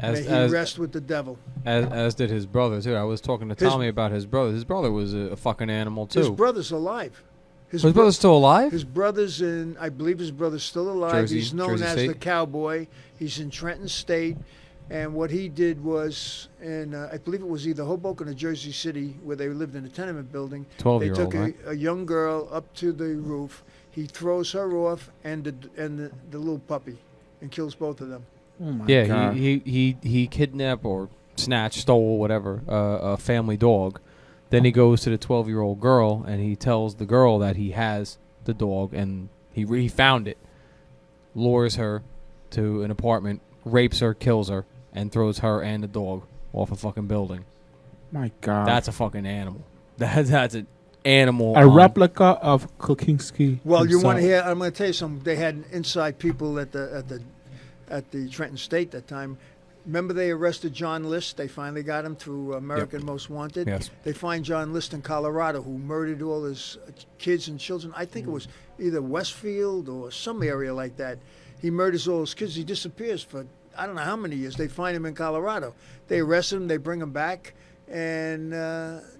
As, May he as, rest with the devil. as did his brother too. I was talking to His- Tommy about his brother. His brother was a fucking animal too. His brother's alive. His brother's still alive? His brother's in, I believe his brother's still alive. Jersey- He's known Jersey as State? the Cowboy. He's in Trenton State. And what he did was, in I believe it was either Hoboken or Jersey City, where they lived in a tenement building. 12-year-old, They took right? a young girl up to the roof. He throws her off and the little puppy, and kills both of them. Oh my Yeah, God. he kidnapped or snatched, stole, whatever, a family dog. Then he goes to the 12-year-old girl and he tells the girl that he has the dog and he found it, lures her to an apartment, rapes her, kills her, and throws her and the dog off a fucking building. My God. That's a fucking animal. That's an animal. a replica of Kuklinski. Well, you want to himself. hear? I'm going to tell you something. They had inside people at the Trenton State that time. Remember they arrested John List? They finally got him through American Most Wanted. Yes. They find John List in Colorado, who murdered all his kids and children. I think it was either Westfield or some area like that. He murders all his kids. He disappears for I don't know how many years. They find him in Colorado. They arrest him. They bring him back, and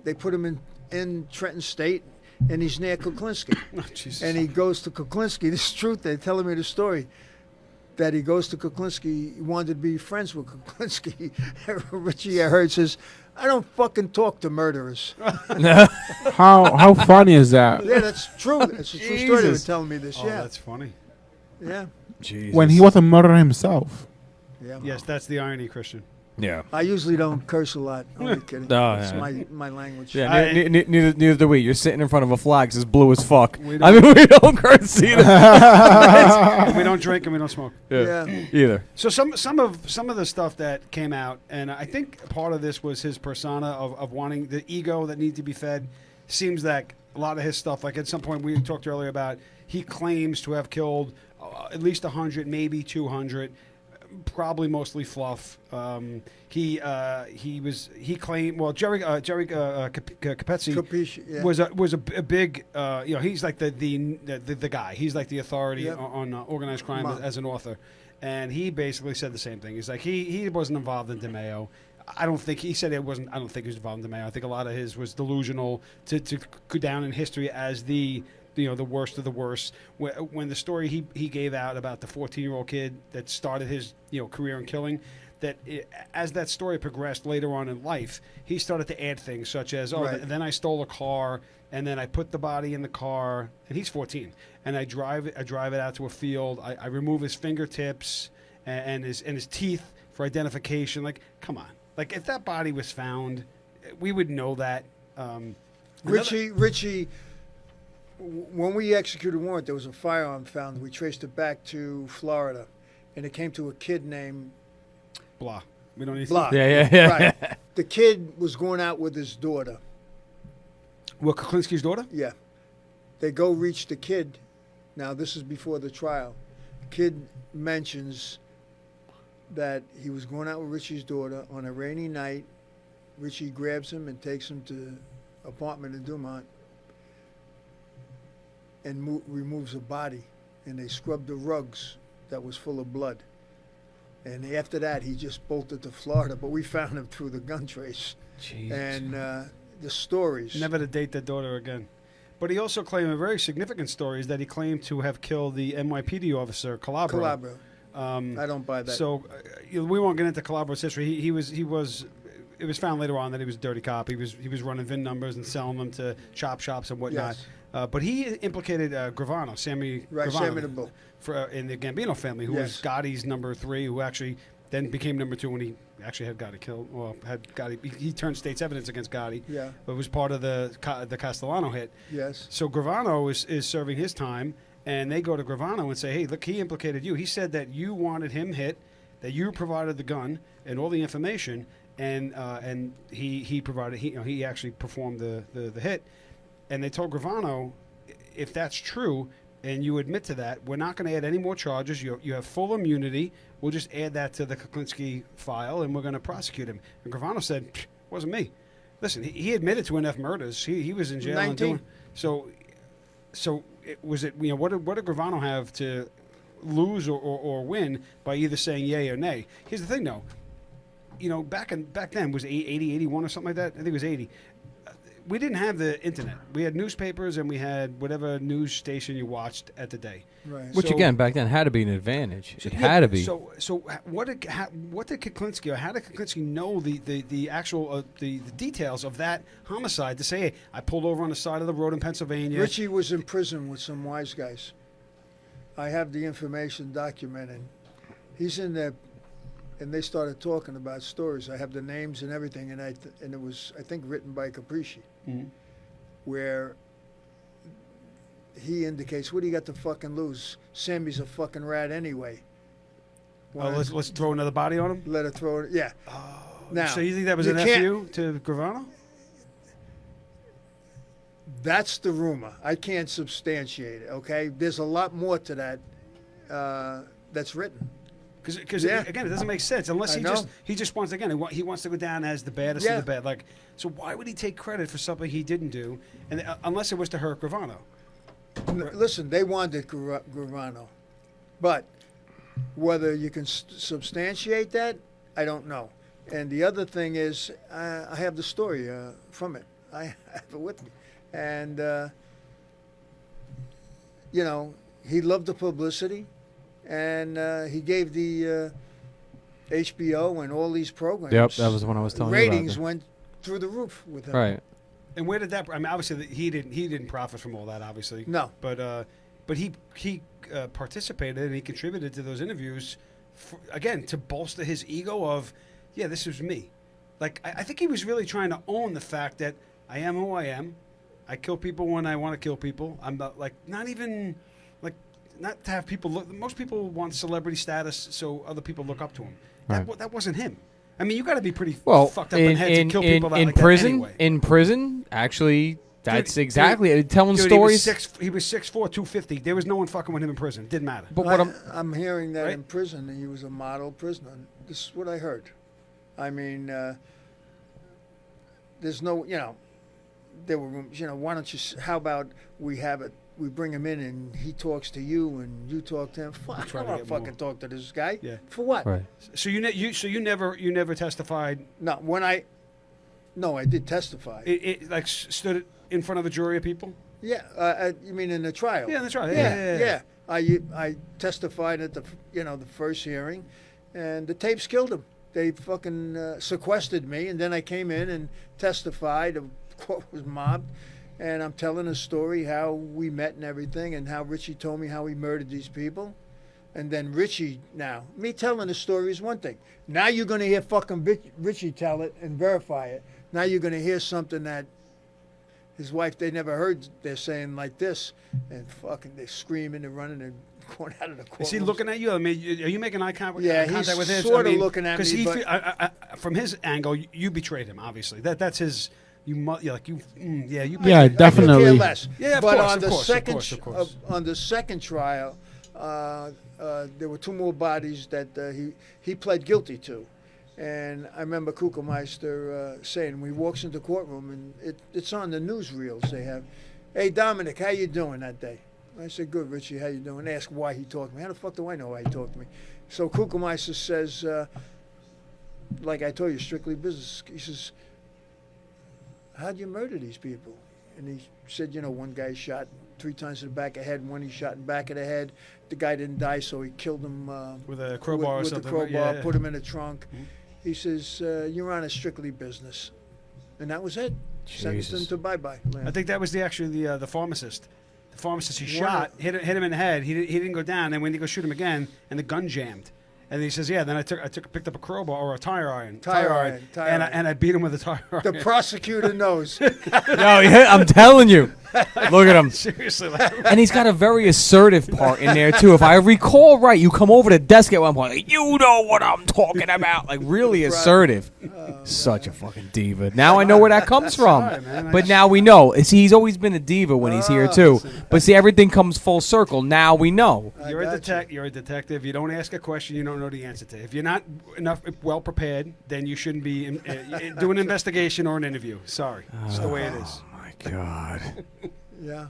they put him in Trenton State, and he's near Kuklinski. Oh, Jesus. And he goes to Kuklinski. This is truth. They're telling me the story. That he goes to Kuklinski. He wanted to be friends with Kuklinski. Richie, I heard, says, I don't fucking talk to murderers. How funny is that? Yeah, that's true. It's a true story. They were Jesus. telling me this. Oh, yeah. that's funny. Yeah. Jesus. When he was a murderer himself. Yeah. Yes, that's the irony, Christian. Yeah. I usually don't curse a lot. Only kidding. No, It's yeah. my language. Yeah, I- neither do we. You're sitting in front of a flag that's blue as fuck. We I mean, we don't curse either. We don't drink and we don't smoke. Yeah. Either. So some of the stuff that came out, and I think part of this was his persona of wanting the ego that needs to be fed. Seems like a lot of his stuff, like at some point we talked earlier about, he claims to have killed at least 100, maybe 200. Probably mostly fluff. He claimed. Well, Jerry Capezzi Capisci, yeah. was a big. He's like the guy. He's like the authority Yep. on organized crime Come on. as an author, and he basically said the same thing. He's like he wasn't involved in DeMeo. I don't think he said it wasn't. I don't think he was involved in DeMeo. I think a lot of his was delusional to go down in history as the worst of the worst. When the story he gave out about the 14-year-old kid that started his career in killing, as that story progressed later on in life, he started to add things such as Right. then I stole a car and then I put the body in the car, and he's 14, and I drive it out to a field. I remove his fingertips and his teeth for identification. Like, come on, like if that body was found, we would know that. Richie, when we executed a warrant, there was a firearm found. We traced it back to Florida, and it came to a kid named Blah. We don't need Blah. Yeah. Right. The kid was going out with his daughter. Well, Kuklinski's daughter. Yeah. They go reach the kid. Now, this is before the trial. Kid mentions that he was going out with Richie's daughter on a rainy night. Richie grabs him and takes him to an apartment in Dumont and removes a body. And they scrubbed the rugs that was full of blood. And after that, he just bolted to Florida. But we found him through the gun trace. Jesus. And the stories. Never to date that daughter again. But he also claimed a very significant story is that he claimed to have killed the NYPD officer Calabro. Calabro. I don't buy that. So we won't get into Calabro's history. He was. It was found later on that he was a dirty cop. He was running VIN numbers and selling them to chop shops and whatnot. Yes. But he implicated Gravano, Sammy Right, Gravano, Sammy the Bull. in the Gambino family, who was Yes. Gotti's number 3, who actually then became number 2 when he actually had Gotti killed. Well, had Gotti. He turned state's evidence against Gotti. Yeah. But was part of the Castellano hit. Yes. So Gravano is serving his time, and they go to Gravano and say, hey, look, he implicated you. He said that you wanted him hit, that you provided the gun and all the information, and he provided, he actually performed the hit. And they told Gravano, if that's true, and you admit to that, we're not going to add any more charges. You have full immunity. We'll just add that to the Kuklinski file, and we're going to prosecute him. And Gravano said, it wasn't me. Listen, he admitted to enough murders. He was in jail. 19. And doing, so was it? What did Gravano have to lose or win by either saying yay or nay? Here's the thing, though. back then was 80, 81 or something like that. I think it was 80. We didn't have the internet. We had newspapers and we had whatever news station you watched at the day. Right. Which So- again, back then had to be an advantage. It Yeah, had to be. So what did Kuklinski, or how did Kuklinski know the actual the details of that homicide to say, hey, I pulled over on the side of the road in Pennsylvania? Richie was in prison with some wise guys. I have the information documented. He's in there, and they started talking about stories. I have the names and everything, and it was, I think, written by Capricci, Mhm. where he indicates, what do you got to fucking lose? Sammy's a fucking rat anyway. Oh, let's throw another body on him. Let her throw it. Yeah. Now, So you think that was you an can't- FU to Gravano? That's the rumor. I can't substantiate it, okay? There's a lot more to that that's written. Because Yeah. again, it doesn't make sense unless I he know. just wants he wants to go down as the baddest Yeah. of the bad. Like, so why would he take credit for something he didn't do? And unless it was to hurt Gravano. Listen, they wanted Gravano. But whether you can substantiate that, I don't know. And the other thing is, I have the story from it. I have it with me. And, he loved the publicity. And he gave the HBO and all these programs. Yep, that was the one I was telling ratings you about. went through the roof with him. Right. And where did that? I mean, obviously he didn't profit from all that, obviously. No. But he participated and he contributed to those interviews, again, to bolster his ego of, yeah, this was me. Like I think he was really trying to own the fact that I am who I am. I kill people when I want to kill people. I'm not to have people look. Most people want celebrity status so other people look up to him. Right. That wasn't him. I mean, you got to be pretty Well, fucked up in the head to kill people in like prison, that anyway. in prison, actually, that's Dude, exactly telling Dude, stories. He was 6'4", 250. There was no one fucking with him in prison. Didn't matter. But what I'm hearing that Right? in prison, he was a model prisoner. This is what I heard. I mean, there's no, there were rooms, why don't you, how about we have it, we bring him in and he talks to you and you talk to him. Fuck, I try don't to want to get more. fucking talk to this guy. Yeah. For what? right. So you never testified. No, I did testify. It like stood in front of a jury of people. Yeah, you mean in the trial? Yeah, that's right. Yeah. I testified at the the first hearing, and the tapes killed him. They fucking sequestered me, and then I came in and testified. The court was mobbed, and I'm telling a story how we met and everything, and how Richie told me how he murdered these people, and then Richie. Now, me telling the story is one thing. Now you're gonna hear fucking Richie tell it and verify it. Now you're gonna hear something that his wife, they never heard. They're saying like this, and fucking they're screaming and running and going out of the court. Is he looking at you? I mean, are you making eye contact? Yeah, contact he's with his? sort of looking at me, he but- from his angle, you betrayed him. Obviously, that's his. You're like you. Yeah, you. Yeah, I could definitely. care less. Yeah, of but course, on of the course, second of course. on the second trial, there were two more bodies that he pled guilty to, and I remember Kugelmeister saying when he walks into the courtroom and it's on the newsreels they have, "Hey Dominic, how you doing that day?" I said, "Good, Richie, how you doing?" They ask why he talked to me. How the fuck do I know why he talked to me? So Kugelmeister says, like I told you, strictly business. He says, "How'd you murder these people?" And he said, one guy shot 3 times in the back of the head, one he shot in the back of the head. The guy didn't die, so he killed him With a crowbar or with something. the crowbar, Yeah. put him in a trunk. Mhm. He says, "You're on a strictly business," and that was it. Sentenced him Jesus. to bye-bye. I think that was the pharmacist. The pharmacist he One shot hit him in the head. He didn't go down. And when he go shoot him again, and the gun jammed. And he says, "Yeah." Then I picked up a crowbar or a tire iron, and I beat him with a tire iron. The prosecutor knows. Yo, yeah, I'm telling you. Look at him. Seriously, like, And he's got a very assertive part in there, too. If I recall right, you come over to the desk at one point, like, you know what I'm talking about. Like, really assertive. Such a fucking diva. Now I know where that comes from. Sorry, man. But now we know. See, he's always been a diva when he's here, too. But see, everything comes full circle. Now we know. You're a got You're a detective. You don't ask a question you don't know the answer to. If you're not enough well prepared, then you shouldn't be doing an investigation or an interview. Sorry, it's the way it is. Oh, my God. Yeah.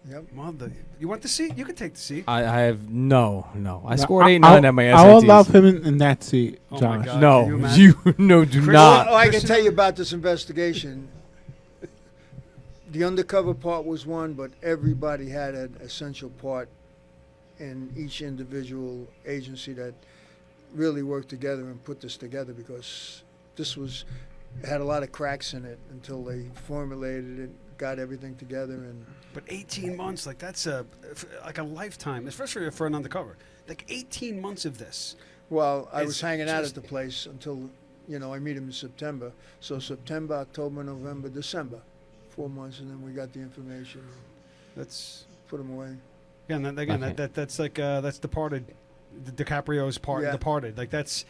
Yep. Mother, you want the seat? You can take the seat. I have no. I No, scored I- 8.9 at my SATs. I would love him in that seat, Oh my Josh. God. Can you No, imagine? you no, do Chris- not. Oh, I can Christian- tell you about this investigation. The undercover part was one, but everybody had an essential part in each individual agency that really worked together and put this together, because this was had a lot of cracks in it until they formulated it, got everything together, and But 18 months, like that's like a lifetime, especially for an undercover. Like 18 months of this. well, I It's was hanging out just- at the place until, I meet him in September. So September, October, November, December, 4 months, and then we got the information, That's put him away. again, Okay. that's like that's Departed. DiCaprio's part, Yeah. Departed. Like that's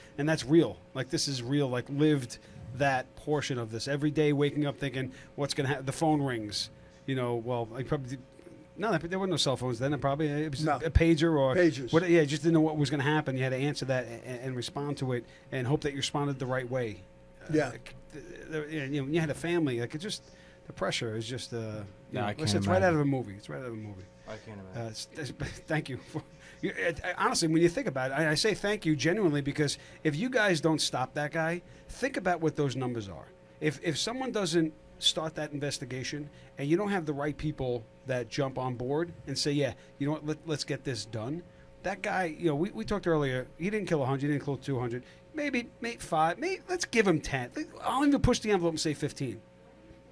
real. Like this is real. Like lived that portion of this every day, waking up thinking what's gonna happen. The phone rings. Well, I probably no, there were no cell phones then. It was No. a pager or Pages. What, yeah, you just didn't know what was going to happen. You had to answer that and respond to it and hope that you responded the right way. Yeah. You had a family. Like it's just the pressure is just. Yeah, I can't it's right out imagine. of a movie. It's right out of a movie. I can't imagine. Thank you. Honestly, when you think about it, I say thank you genuinely, because if you guys don't stop that guy, think about what those numbers are. If someone doesn't start that investigation and you don't have the right people that jump on board and say, yeah, you know what, let's get this done. That guy, we talked earlier, he didn't kill 100, he didn't kill 200. Maybe 5, let's give him 10. I'll even push the envelope and say 15.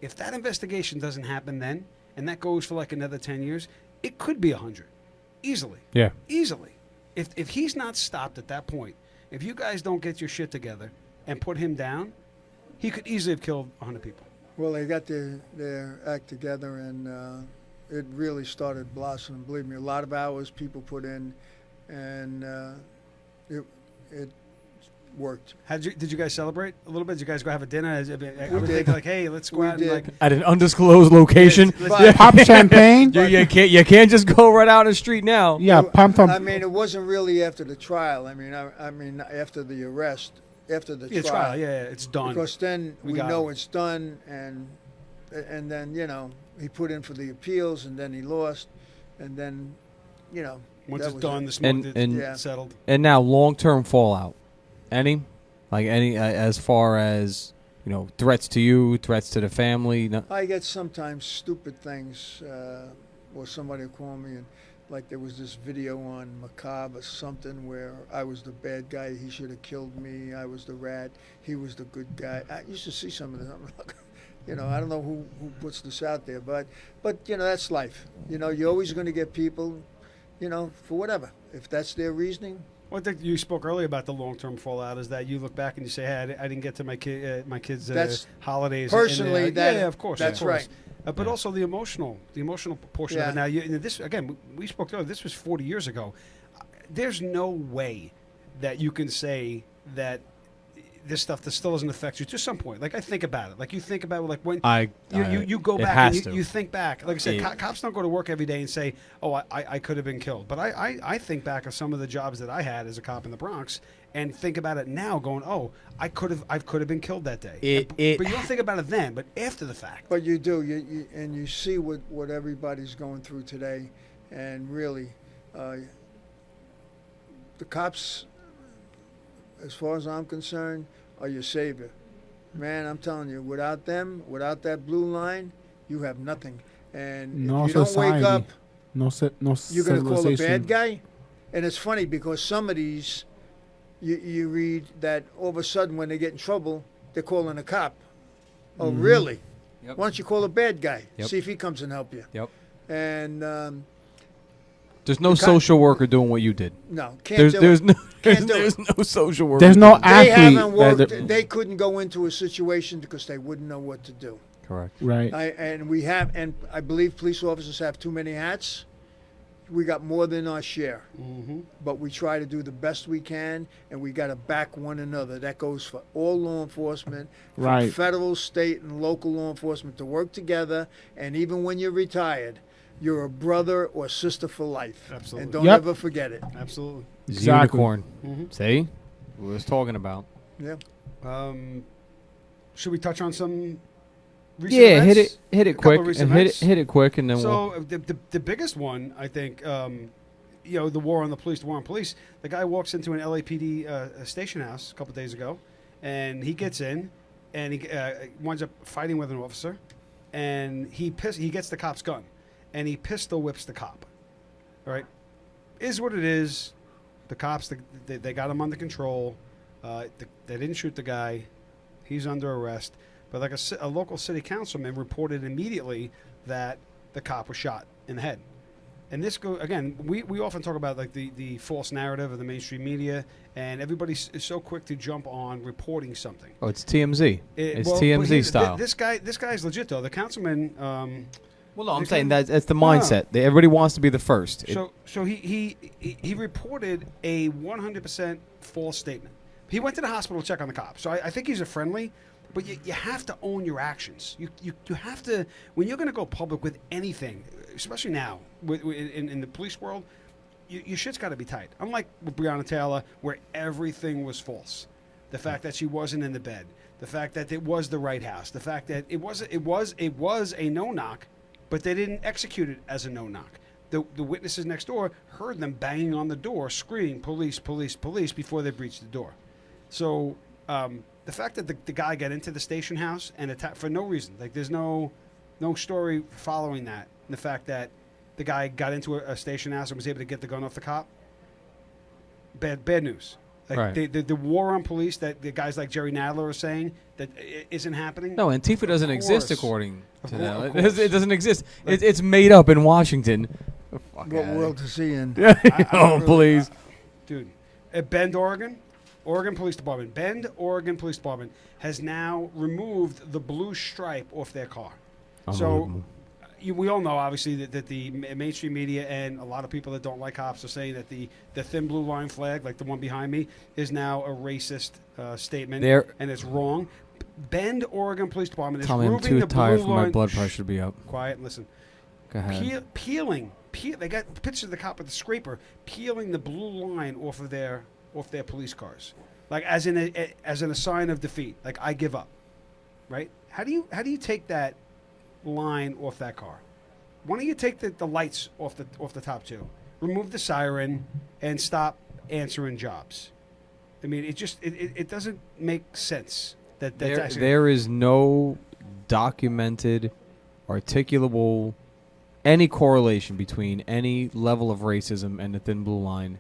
If that investigation doesn't happen then, and that goes for like another 10 years, it could be 100. Easily. Yeah. Easily. If he's not stopped at that point, if you guys don't get your shit together and put him down, he could easily have killed 100 people. Well, they got their act together, and it really started blossoming. Believe me, a lot of hours people put in, and it worked. Did you guys celebrate a little bit? Did you guys go have a dinner? I would did. think like, hey, let's go We out did. and like. At an undisclosed location. Let's- Pop champagne. You can't just go right out in the street now. Yeah, pump some. I mean, it wasn't really after the trial. I mean, after the arrest, after the Yeah, trial. Yeah, it's done. Because then We we got know him. it's done, and then he put in for the appeals, and then he lost, and then Once that it's was done, it. the smoke And- Yeah. settled. And now long-term fallout. Any as far as threats to you, threats to the family. No, I get sometimes stupid things, or somebody will call me, and like there was this video on Macabre or something where I was the bad guy, he should have killed me, I was the rat, he was the good guy. I used to see some of this. I'm like, I don't know who puts this out there, but that's life. You're always going to get people, for whatever. If that's their reasoning. One thing you spoke earlier about the long-term fallout is that you look back and you say, "Hey, I didn't get to my kids' That's- holidays." personally, and, that- yeah, of course, that's of course. right. But also the emotional portion of Yeah. it. Now, this again, we spoke earlier. This was 40 years ago. There's no way that you can say that this stuff that still doesn't affect you to some point. Like I think about it. Like you think about it, like when you go it back has and to. you think back. Like I said, It- cops don't go to work every day and say, "Oh, I could have been killed." But I think back of some of the jobs that I had as a cop in the Bronx and think about it now, going, "Oh, I could have been killed that day." But you don't think about it then, but after the fact. But you do, and you see what everybody's going through today, and really, the cops, as far as I'm concerned, are your savior. Man, I'm telling you, without them, without that blue line, you have nothing. And No if you don't society. wake up, No you're going to call a civilization. bad guy. And it's funny because some of these, you read that all of a sudden when they get in trouble, they're calling a cop. Oh, really? Yep. Why don't you call a bad guy? Yep. See if he comes and help you. Yep. And There's no The social worker doing what you did. no, can't do There's it. no Can't do there's it. no social worker. There's no They athlete. haven't worked. that- They couldn't go into a situation because they wouldn't know what to do. Correct. right. And I believe police officers have too many hats. We got more than our share, Mm-hmm. but we try to do the best we can, and we got to back one another. That goes for all law enforcement, from Right. federal, state, and local law enforcement to work together. And even when you're retired, you're a brother or sister for life. Absolutely. And don't Yep. ever forget it. Absolutely. Exactly. Unicorn. Mhm. See? We was talking about. Yeah. Should we touch on some recent Yeah, hit events? it A couple quick, of and recent hit events? it quick, and then we'll. So the biggest one, I think, the war on the police, the war on police. The guy walks into an LAPD station house a couple days ago, and he gets in, and he winds up fighting with an officer, and he gets the cop's gun, and he pistol whips the cop. All right, is what it is. The cops, they got him under control. They didn't shoot the guy. He's under arrest. But like a local city councilman reported immediately that the cop was shot in the head. And this again, we often talk about like the false narrative of the mainstream media, and everybody is so quick to jump on reporting something. Oh, it's TMZ. It's But TMZ style. This guy's legit though. The councilman. Well, no, I'm They saying can- that's the No. mindset. Everybody wants to be the first. So he reported a 100% false statement. He went to the hospital to check on the cop. So I think he's a friendly, but you have to own your actions. You have to, when you're going to go public with anything, especially now in the police world, your shit's got to be tight. Unlike with Breonna Taylor, where everything was false. The fact that she wasn't in the bed, the fact that it was the right house, the fact that it was a no knock, but they didn't execute it as a no knock. The witnesses next door heard them banging on the door, screaming "police, police, police" before they breached the door. So the fact that the guy got into the station house and attacked for no reason, like there's no story following that. And the fact that the guy got into a station house and was able to get the gun off the cop, bad news. Like Right. the war on police that the guys like Jerry Nadler are saying that isn't happening. No, Antifa doesn't exist course. according Of to cour- that. of It course. doesn't exist. It's made up in Washington. Fuck What outta world to see in? here. I Oh, really- please. Dude, at Bend, Oregon Police Department, Bend, Oregon Police Department has now removed the blue stripe off their car. So Unbelievable. we all know, obviously, that the mainstream media and a lot of people that don't like cops are saying that the thin blue line flag, like the one behind me, is now a racist statement, They're- and it's wrong. Bend, Oregon Police Department is Tommy, I'm removing too the tired blue for my line. blood Shh, pressure to be up. Quiet and listen. Go ahead. Peeling. They got pictures of the cop with the scraper peeling the blue line off their police cars, like as in a sign of defeat. Like, I give up. Right? How do you take that line off that car? Why don't you take the lights off the top too? Remove the siren and stop answering jobs. I mean, it doesn't make sense. There is no documented, articulable, any correlation between any level of racism and the thin blue line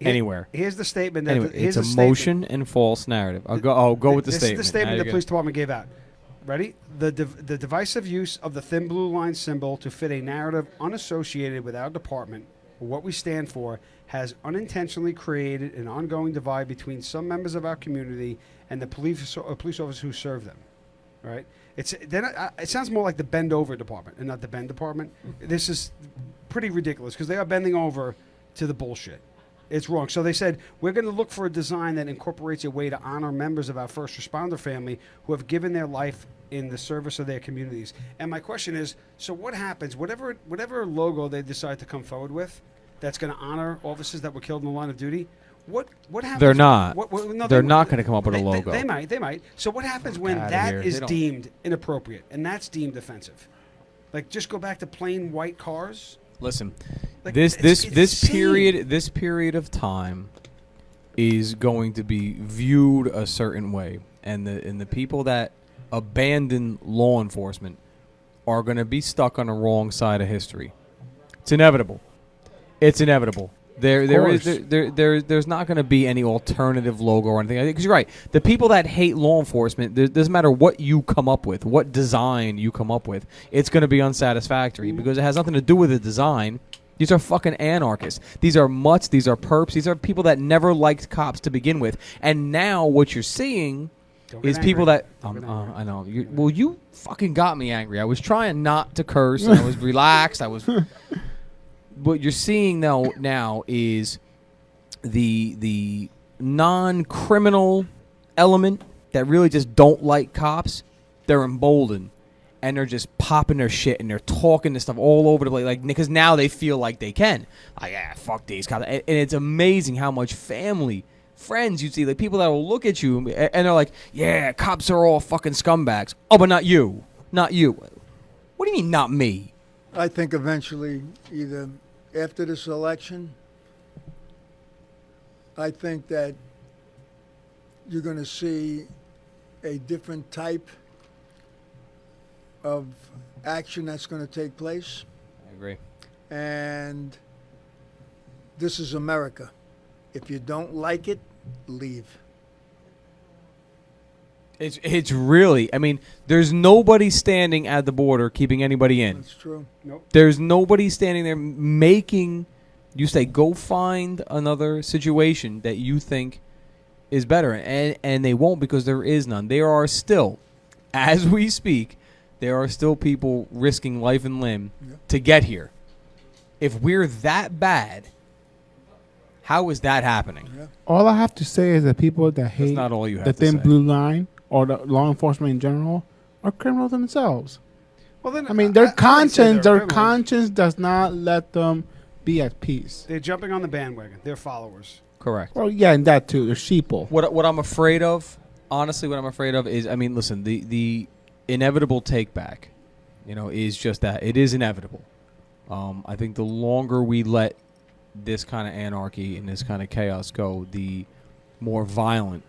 anywhere. Here's the statement. That Anyway, here's it's the emotion and false narrative. I'll go with the this statement. is the statement There the you police go. department gave out. Ready? The divisive use of the thin blue line symbol to fit a narrative unassociated with our department or what we stand for has unintentionally created an ongoing divide between some members of our community and the police officers who serve them. All right? It sounds more like the Bend Over Department and not the Bend Department. This is pretty ridiculous because they are bending over to the bullshit. It's wrong. So they said, we're going to look for a design that incorporates a way to honor members of our first responder family who have given their life in the service of their communities. And my question is, so what happens, whatever logo they decide to come forward with that's going to honor officers that were killed in the line of duty, what happens? They're not. No, They're not going to come up with a they- logo. They might. So what happens when outta that here. is They don't- deemed inappropriate and that's deemed offensive? Like, just go back to plain white cars? Listen, Like, this it's period insane. of time is going to be viewed a certain way, and the people that abandon law enforcement are going to be stuck on the wrong side of history. It's inevitable. It's inevitable. There's not going to be any alternative logo or anything. Because you're right. The people that hate law enforcement, it doesn't matter what you come up with, what design you come up with, it's going to be unsatisfactory because it has nothing to do with the design. These are fucking anarchists. These are mutts. These are perps. These are people that never liked cops to begin with. And now what you're seeing Don't get is people angry. that Don't get angry. I know. You fucking got me angry. I was trying not to curse. And I was relaxed. What you're seeing now is the non-criminal element that really just don't like cops. They're emboldened, and they're just popping their shit, and they're talking this stuff all over the place, like, because now they feel like they can. Like, yeah, fuck these cops. And it's amazing how much family, friends you see, like people that will look at you and they're like, yeah, cops are all fucking scumbags. Oh, but not you. Not you. What do you mean, not me? I think eventually, either after this election, I think that you're going to see a different type of action that's going to take place. I agree. And this is America. If you don't like it, leave. It's really, I mean, there's nobody standing at the border keeping anybody in. That's true. Nope. There's nobody standing there making you say, go find another situation that you think is better. And they won't, because there is none. There are still, as we speak, there are still people risking life and limb to get here. If we're that bad, how is that happening? Yeah. All I have to say is that people that That's hate not all you have the to thin say. blue line or the law enforcement in general are criminals themselves. Well, then I mean, I their wouldn't say conscience, they're their criminals. conscience does not let them be at peace. They're jumping on the bandwagon. They're followers. Correct. Well, yeah, and that too. They're sheeple. What I'm afraid of, honestly, what I'm afraid of is, I mean, listen, the inevitable take back, is just that. It is inevitable. I think the longer we let this kind of anarchy and this kind of chaos go, the more violent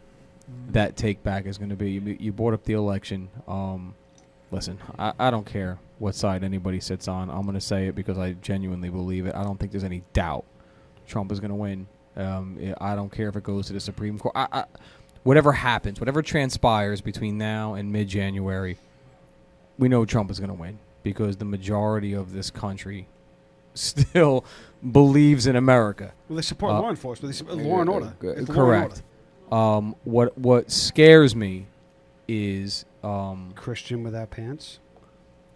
that take back is going to be. You brought up the election. Listen, I don't care what side anybody sits on. I'm going to say it because I genuinely believe it. I don't think there's any doubt Trump is going to win. I don't care if it goes to the Supreme Court. Whatever happens, whatever transpires between now and mid-January, we know Trump is going to win because the majority of this country still believes in America. Well, they support law enforcement. They support law and order. It's law and Correct. What scares me is order. Christian without pants.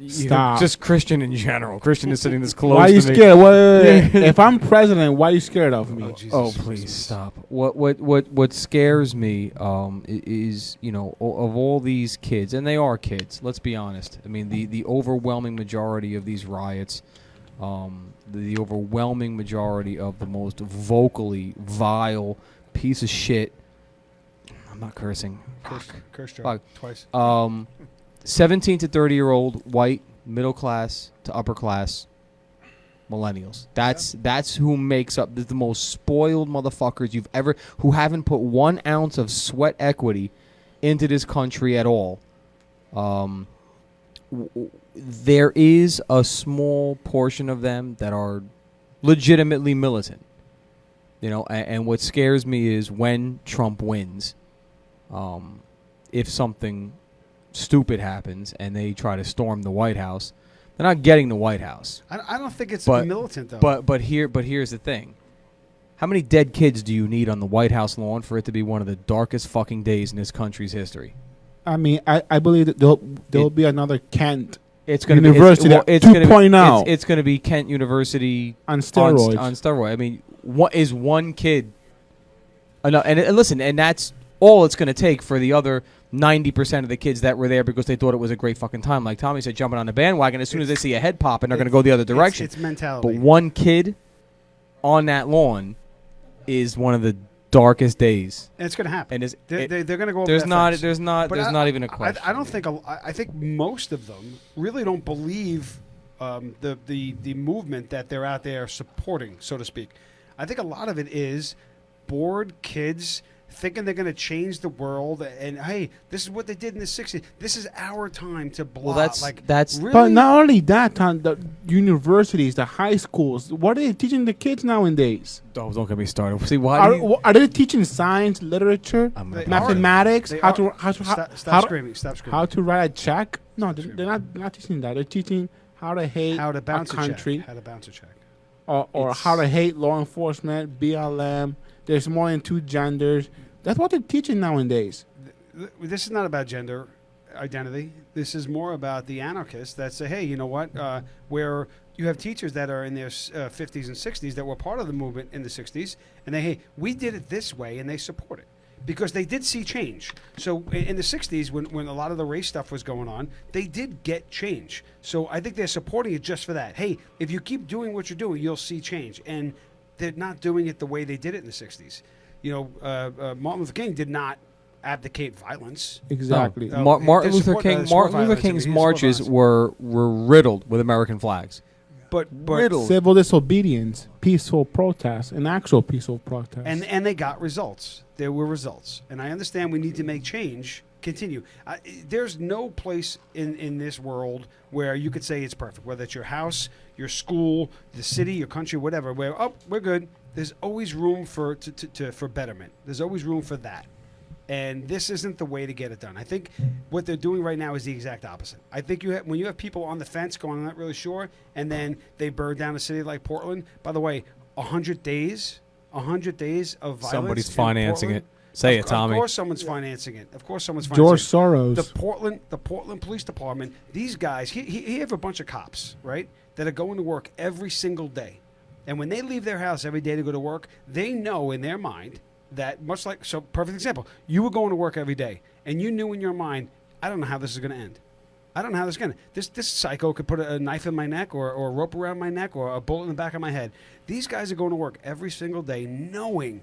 Stop. just Christian in general. Christian is sitting this close. Why are you to me. scared? Wait. If I'm president, why are you scared of me? Oh, Jesus Oh, please Christmas. stop. What scares me is, of all these kids, and they are kids, let's be honest. I mean, the overwhelming majority of these riots, the overwhelming majority of the most vocally vile piece of shit, I'm not cursing. Curse jar. Fuck. Twice. 17 to 30-year-old white middle class to upper class millennials. That's who makes up the most spoiled motherfuckers you've ever, who haven't put 1 ounce of sweat equity into this country at all. There is a small portion of them that are legitimately militant. And what scares me is when Trump wins, if something stupid happens and they try to storm the White House, they're not getting the White House. I don't think it's But- militant though. But here's the thing. How many dead kids do you need on the White House lawn for it to be one of the darkest fucking days in this country's history? I mean, I believe that there'll be another Kent It's going to University be it's gonna be- 2.0. It's going to be Kent University on steroids. On steroid. I mean, what is one kid? And listen, and that's all it's going to take for the other 90% of the kids that were there because they thought it was a great fucking time. Like Tommy said, jumping on the bandwagon as soon as they see a head pop, and they're going to go the other direction. It's mentality. But one kid on that lawn is one of the darkest days. And it's going to happen. And They're going to go. there's over not that fence. there's not But there's not even a question. I don't think. I think most of them really don't believe the movement that they're out there supporting, so to speak. I think a lot of it is bored kids thinking they're going to change the world, and hey, this is what they did in the '60s. This is our time to blow. Well, that's really. But not only that, Tom, the universities, the high schools, what are they teaching the kids nowadays? don't get me started. See why? Are they teaching science, literature, I'm They gonna mathematics, They how are. to Stop screaming. Stop screaming. how to write a check? No, they're not teaching that. They're teaching how to hate How to bounce a a country, check. How to bounce a check. or It's- how to hate law enforcement, BLM. There's more than 2 genders. That's what they're teaching nowadays. This is not about gender identity. This is more about the anarchists that say, hey, you know what? Where you have teachers that are in their 50s and 60s that were part of the movement in the 60s, and hey, we did it this way, and they support it. Because they did see change. So in the 60s, when a lot of the race stuff was going on, they did get change. So I think they're supporting it just for that. Hey, if you keep doing what you're doing, you'll see change. And they're not doing it the way they did it in the 60s. Martin Luther King did not abdicate violence. Exactly. No. Martin They Luther support- King. support Martin Luther violence. I mean, King's he support marches violence. were riddled with American flags. But riddled. Civil disobedience, peaceful protests, and actual peaceful protests. and they got results. There were results, and I understand we need to make change. Continue. There's no place in this world where you could say it's perfect. Whether it's your house, your school, the city, your country, whatever. Where we're good. There's always room for for betterment. There's always room for that. And this isn't the way to get it done. I think what they're doing right now is the exact opposite. I think when you have people on the fence going, I'm not really sure, and then they burn down a city like Portland. By the way, 100 days of violence. Somebody's in financing Portland. it. Say it, Tommy. Of course, someone's financing it. Of course, someone's financing George it. Soros. The Portland Police Department. These guys, he have a bunch of cops, right, that are going to work every single day, and when they leave their house every day to go to work, they know in their mind that much like perfect example. You were going to work every day, and you knew in your mind, I don't know how this is going to end. I don't know how this is going to. This psycho could put a knife in my neck or a rope around my neck or a bullet in the back of my head. These guys are going to work every single day knowing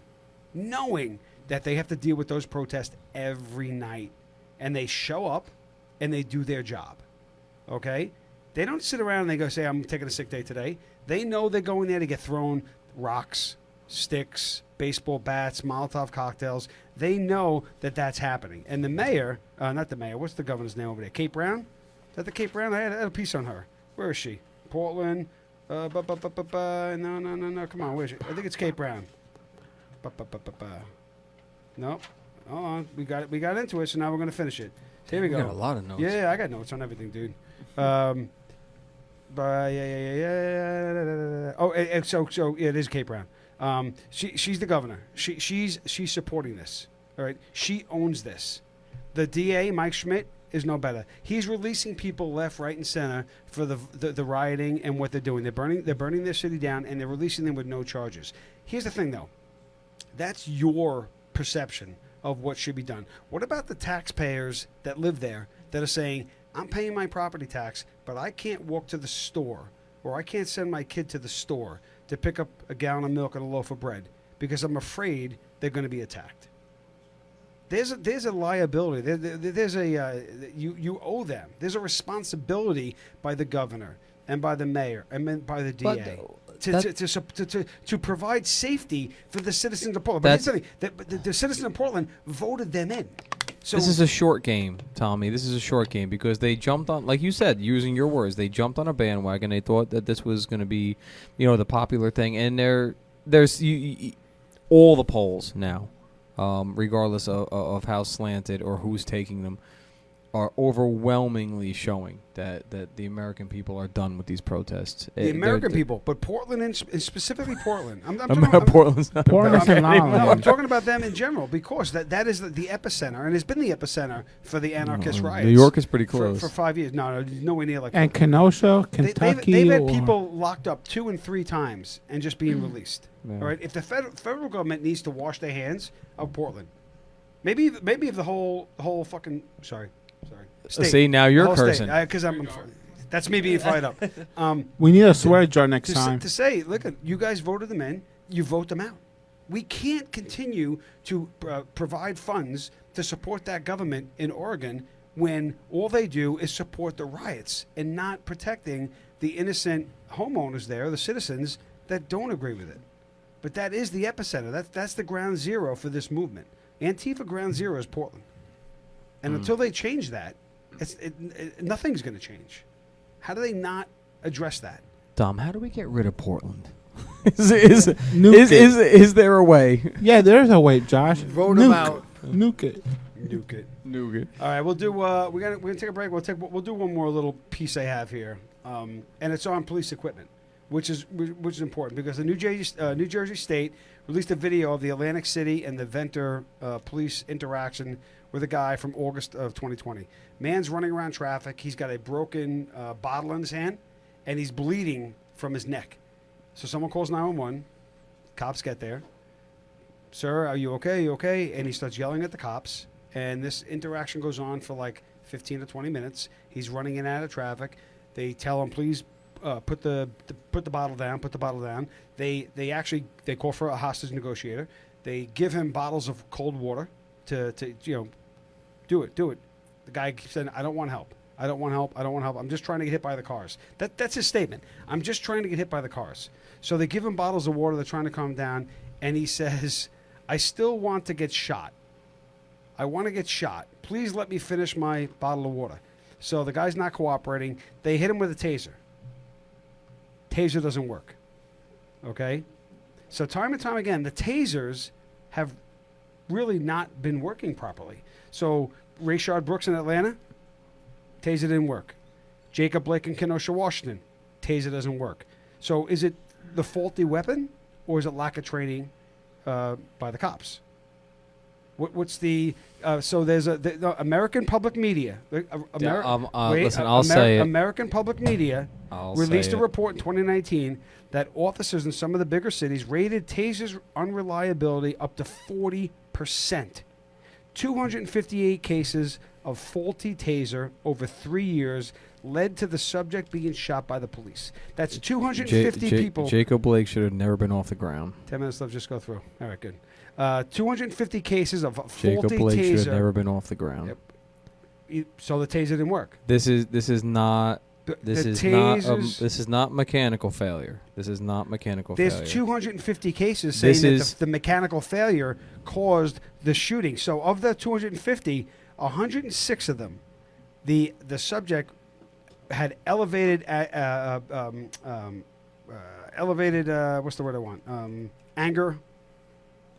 that they have to deal with those protests every night. And they show up and they do their job. Okay? They don't sit around and they go say, I'm taking a sick day today. They know they're going there to get thrown rocks, sticks, baseball bats, Molotov cocktails. They know that that's happening. And the mayor, not the mayor, what's the governor's name over there? Kate Brown? Is that the Kate Brown? I had a piece on her. Where is she? Portland. No. Come on, where is she? I think it's Kate Brown. No. Hold on. We got into it, so now we're going to finish it. So here we go. got a lot of notes. Yeah, I got notes on everything, dude. Oh, so yeah, it is Kate Brown. She's the governor. She's supporting this. All right, she owns this. The DA, Mike Schmidt, is no better. He's releasing people left, right, and center for the rioting and what they're doing. They're burning their city down, and they're releasing them with no charges. Here's the thing, though. That's your perception of what should be done. What about the taxpayers that live there that are saying, I'm paying my property tax, but I can't walk to the store, or I can't send my kid to the store to pick up a gallon of milk and a loaf of bread because I'm afraid they're going to be attacked. There's a liability. There's a you owe them. There's a responsibility by the governor and by the mayor and then by the DA to provide safety for the citizens of Portland. But here's the thing, the citizens of Portland voted them in. So this is a short game, Tommy. This is a short game because they jumped on, like you said, using your words, they jumped on a bandwagon. They thought that this was going to be, the popular thing. And there's all the polls now, regardless of how slanted or who's taking them, are overwhelmingly showing that the American people are done with these protests. The American people, but Portland and specifically Portland. I'm talking Portland's not Portland's American not anymore. No, I'm talking about them in general because that is the epicenter and has been the epicenter for the anarchist riots. New York is pretty close. For 5 years. No, nowhere near like. And Kenosha, Kentucky. They've had people locked up 2 and 3 times and just being released. Yeah. All right, if the federal government needs to wash their hands of Portland, maybe if the whole fucking sorry. State, See, now you're cursing. Because that's me being fired up. We need a swear jar next time. To say, look, you guys voted them in, you vote them out. We can't continue to provide funds to support that government in Oregon when all they do is support the riots and not protecting the innocent homeowners there, the citizens that don't agree with it. But that is the epicenter. That's the ground zero for this movement. Antifa ground zero is Portland. And until they change that, nothing's going to change. How do they not address that? Dom, how do we get rid of Portland? Is there a way? Yeah, there's a way, Josh. Vote them out. Nuke it. Nuke it. Nuke it. All right, we'll do. We're gonna take a break. We'll do one more little piece I have here, and it's on police equipment, which is important because the New Jersey State released a video of the Atlantic City and the Venter police interaction with a guy from August of 2020. Man's running around traffic. He's got a broken bottle in his hand, and he's bleeding from his neck. So someone calls 911. Cops get there. Sir, are you okay? You okay? And he starts yelling at the cops. And this interaction goes on for like 15 to 20 minutes. He's running in and out of traffic. They tell him, please put the bottle down. Put the bottle down. They call for a hostage negotiator. They give him bottles of cold water. to do it. The guy keeps saying, I don't want help. I don't want help. I'm just trying to get hit by the cars. That's his statement. I'm just trying to get hit by the cars. So they give him bottles of water. They're trying to calm him down. And he says, I still want to get shot. I want to get shot. Please let me finish my bottle of water. So the guy's not cooperating. They hit him with a taser. Taser doesn't work. Okay? So time and time again, the tasers have really not been working properly. So Rayshard Brooks in Atlanta, taser didn't work. Jacob Blake in Kenosha, Washington, taser doesn't work. So is it the faulty weapon or is it lack of training by the cops? What's the so there's the American public media. Listen, I'll say it. American public media released say a it. report in 2019 that officers in some of the bigger cities rated tasers' unreliability up to 40%. 258 cases of faulty taser over 3 years led to the subject being shot by the police. That's 250 people. Jacob Blake should have never been off the ground. 10 minutes left. Just go through. All right, good. 250 cases of faulty Jacob Blake should have taser. never been off the ground. Yep. So the taser didn't work. This is not This is not mechanical failure. This is not mechanical There's failure. 250 cases saying that the mechanical failure caused the shooting. So of the 250, 106 of them, the subject had elevated what's the word I want? Anger.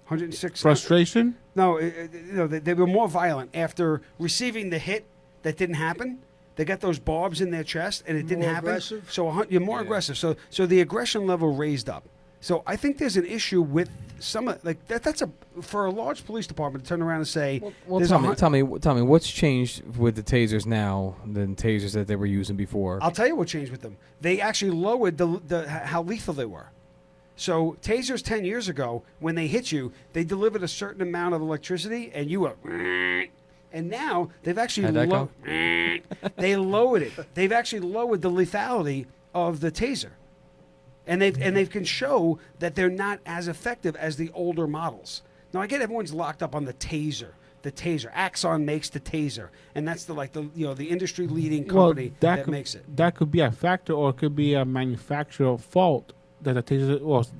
106 Frustration? No, they were more violent after receiving the hit that didn't happen. They got those barbs in their chest, and it didn't happen. Aggressive? So you're more aggressive. So the aggression level raised up. So I think there's an issue with some like that. That's for a large police department to turn around and say. Well, there's tell me, what's changed with the tasers now than tasers that they were using before? I'll tell you what changed with them. They actually lowered the how lethal they were. So tasers 10 years ago, when they hit you, they delivered a certain amount of electricity, and you were. And now they've actually they lowered it. They've actually lowered the lethality of the taser, and they can show that they're not as effective as the older models. Now I get everyone's locked up on the taser. The taser, Axon makes the taser, and that's the industry leading company that makes it. That could be a factor, or it could be a manufacturer fault that the taser was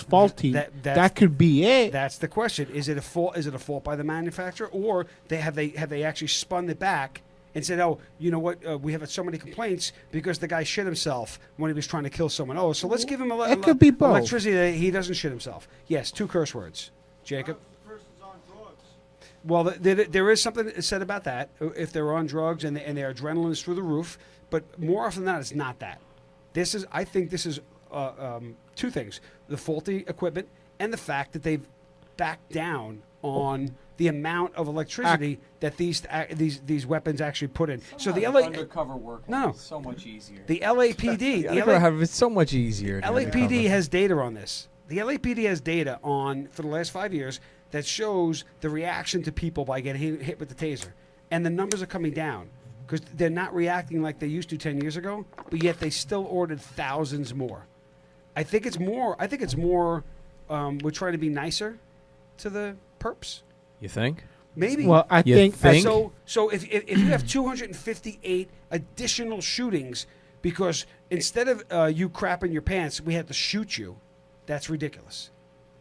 faulty. That could be it. That's the question. Is it a fault? Is it a fault by the manufacturer, or have they actually spun it back and said, oh, you know what? We have so many complaints because the guy shit himself when he was trying to kill someone. Oh, so let's give him It could be both. electricity that he doesn't shit himself. Yes, 2 curse words, Jacob. Well, there is something said about that. If they're on drugs and their adrenaline is through the roof, but more often than not, it's not that. I think this is 2 things: the faulty equipment and the fact that they've backed down on the amount of electricity that these weapons actually put in. So the undercover work is so much easier. the LAPD, It's so much easier. LAPD has data on this. The LAPD has data for the last 5 years that shows the reaction to people by getting hit with the taser, and the numbers are coming down because they're not reacting like they used to 10 years ago. But yet they still ordered thousands more. I think it's more. We're trying to be nicer to the perps. You think? Maybe. Well, I think So if you have 258 additional shootings because instead of you crapping your pants, we had to shoot you, that's ridiculous.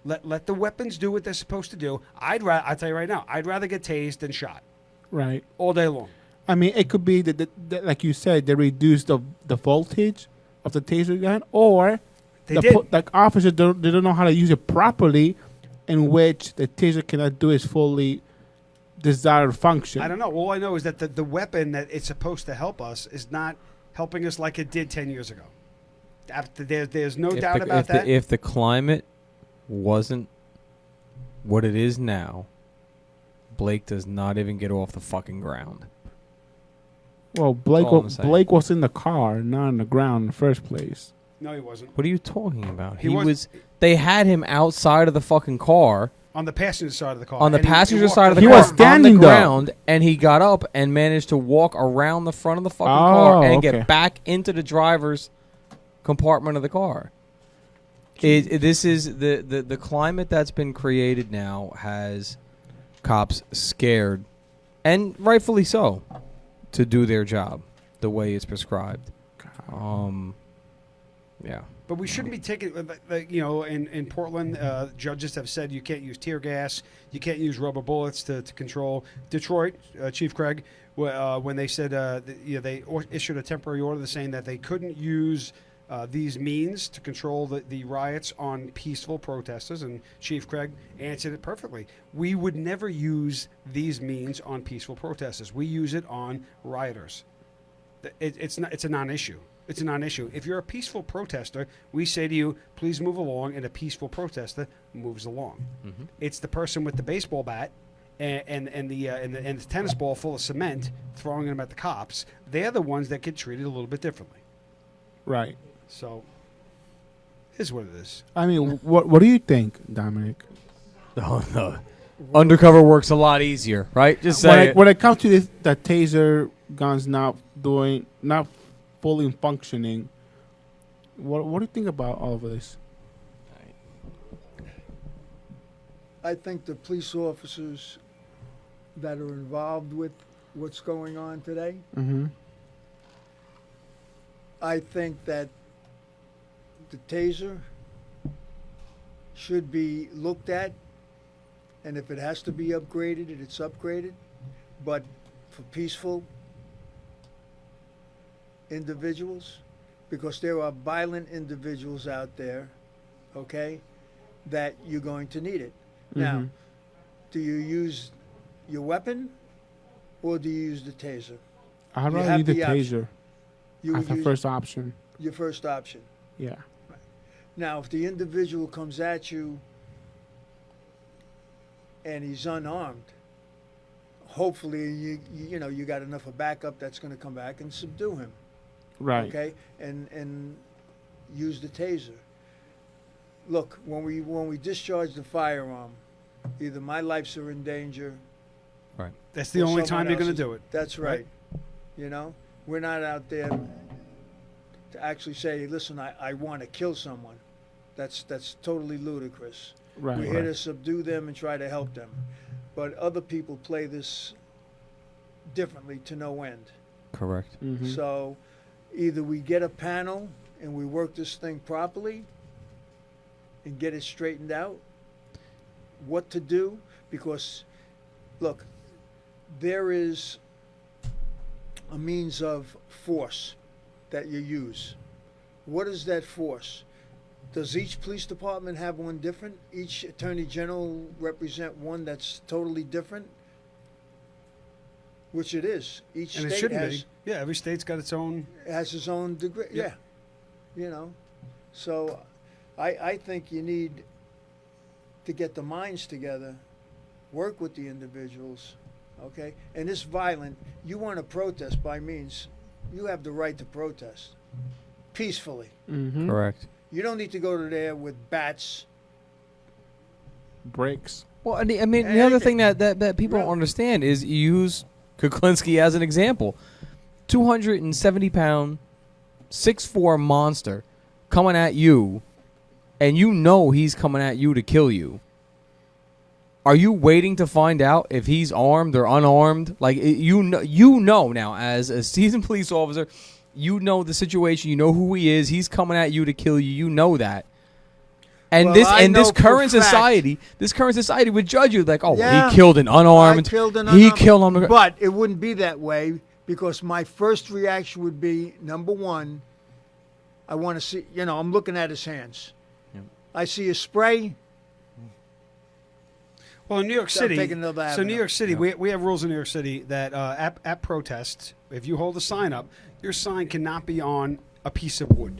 Let the weapons do what they're supposed to do. I'll tell you right now, I'd rather get tased than shot. Right. All day long. I mean, it could be that like you said, they reduced the voltage of the taser gun, or officers they don't know how to use it properly, in which the taser cannot do its fully desired function. I don't know. All I know is that the weapon that it's supposed to help us is not helping us like it did 10 years ago. There's no doubt about that. If the climate wasn't what it is now, Blake does not even get off the fucking ground. Well, Blake was in the car, not on the ground in the first place. No, he wasn't. What are you talking about? He was. They had him outside of the fucking car. On the passenger side of the car. On the passenger side of the He car. was standing on the though. ground, and he got up and managed to walk around the front of the fucking car and get back into the driver's compartment of the car. This is the climate that's been created now has cops scared, and rightfully so, to do their job the way it's prescribed. Yeah. But we shouldn't be taking, in Portland, judges have said you can't use tear gas, you can't use rubber bullets to control. Detroit, Chief Craig, when they said they issued a temporary order saying that they couldn't use these means to control the riots on peaceful protesters, and Chief Craig answered it perfectly. We would never use these means on peaceful protesters. We use it on rioters. It's a non-issue. It's a non-issue. If you're a peaceful protester, we say to you, please move along, and a peaceful protester moves along. Mm-hmm. It's the person with the baseball bat and the tennis ball full of cement throwing them at the cops. They're the ones that get treated a little bit differently. Right. So, it is what it is. I mean, what do you think, Dominic? Oh, no. Undercover works a lot easier, right? Just say when it comes to this, the taser guns not fully functioning, what do you think about all of this? I think the police officers that are involved with what's going on today, I think that the taser should be looked at, and if it has to be upgraded, it's upgraded. But for peaceful individuals, because there are violent individuals out there, okay, that you're going to need it. Now, do you use your weapon or do you use the taser? I'd rather use the taser. That's the first option. Your first option. Yeah. Now, if the individual comes at you and he's unarmed, hopefully you got enough of backup that's going to come back and subdue him. Right. Okay, and use the taser. Look, when we discharge the firearm, either my lives are in danger. Right. That's the only time you're going to do it. That's right. We're not out there to actually say, listen, I want to kill someone. That's totally ludicrous. Right. We're here to subdue them and try to help them. But other people play this differently to no end. Correct. Mm-hmm. So either we get a panel and we work this thing properly and get it straightened out, what to do, because, look, there is a means of force that you use. What is that force? Does each police department have one different? Each attorney general represent one that's totally different? Which it is. Each And it state shouldn't has, be. Yeah, every state's got its own. has its own degree. Yep. Yeah. So I think you need to get the minds together, work with the individuals, okay? And it's violent. You want to protest by means, you have the right to protest peacefully. Mm-hmm. Correct. You don't need to go to there with bats. Breaks. Well, I mean, the other thing that people don't understand is you use Kuklinski as an example. 270-pound, 6'4" monster coming at you, and you know he's coming at you to kill you. Are you waiting to find out if he's armed or unarmed? Like, you know now, as a seasoned police officer, you know the situation. You know who he is. He's coming at you to kill you. You know that. And this current society would judge you like, he killed an unarmed. He killed him. But it wouldn't be that way, because my first reaction would be, number one, I want to see, I'm looking at his hands. Yep. I see a spray. Well, in New York City, taking another avenue. New York City, we have rules in New York City that at protests, if you hold a sign up, your sign cannot be on a piece of wood.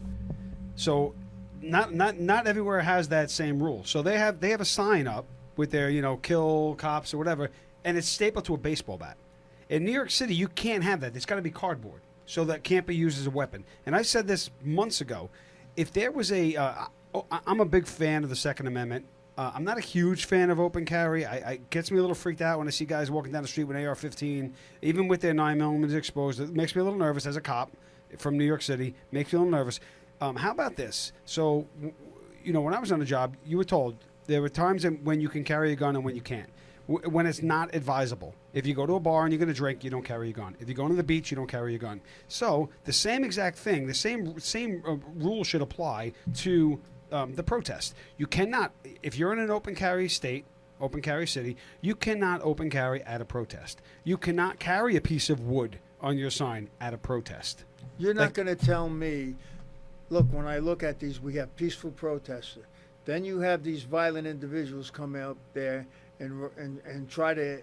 So not everywhere has that same rule. So they have a sign up with their, kill cops or whatever, and it's stapled to a baseball bat. In New York City, you can't have that. It's got to be cardboard. So that can't be used as a weapon. And I said this months ago. If there was I'm a big fan of the Second Amendment. I'm not a huge fan of open carry. It gets me a little freaked out when I see guys walking down the street with an AR-15, even with their 9mm exposed. It makes me a little nervous as a cop from New York City. Makes me a little nervous. How about this? So, when I was on the job, you were told there were times when you can carry a gun and when you can't. when it's not advisable. If you go to a bar and you're going to drink, you don't carry your gun. If you go to the beach, you don't carry your gun. So the same exact thing, the same rule should apply to the protest. You cannot, if you're in an open carry state, open carry city, you cannot open carry at a protest. You cannot carry a piece of wood on your sign at a protest. You're not going to tell me, look, when I look at these, we have peaceful protesters. Then you have these violent individuals come out there and try to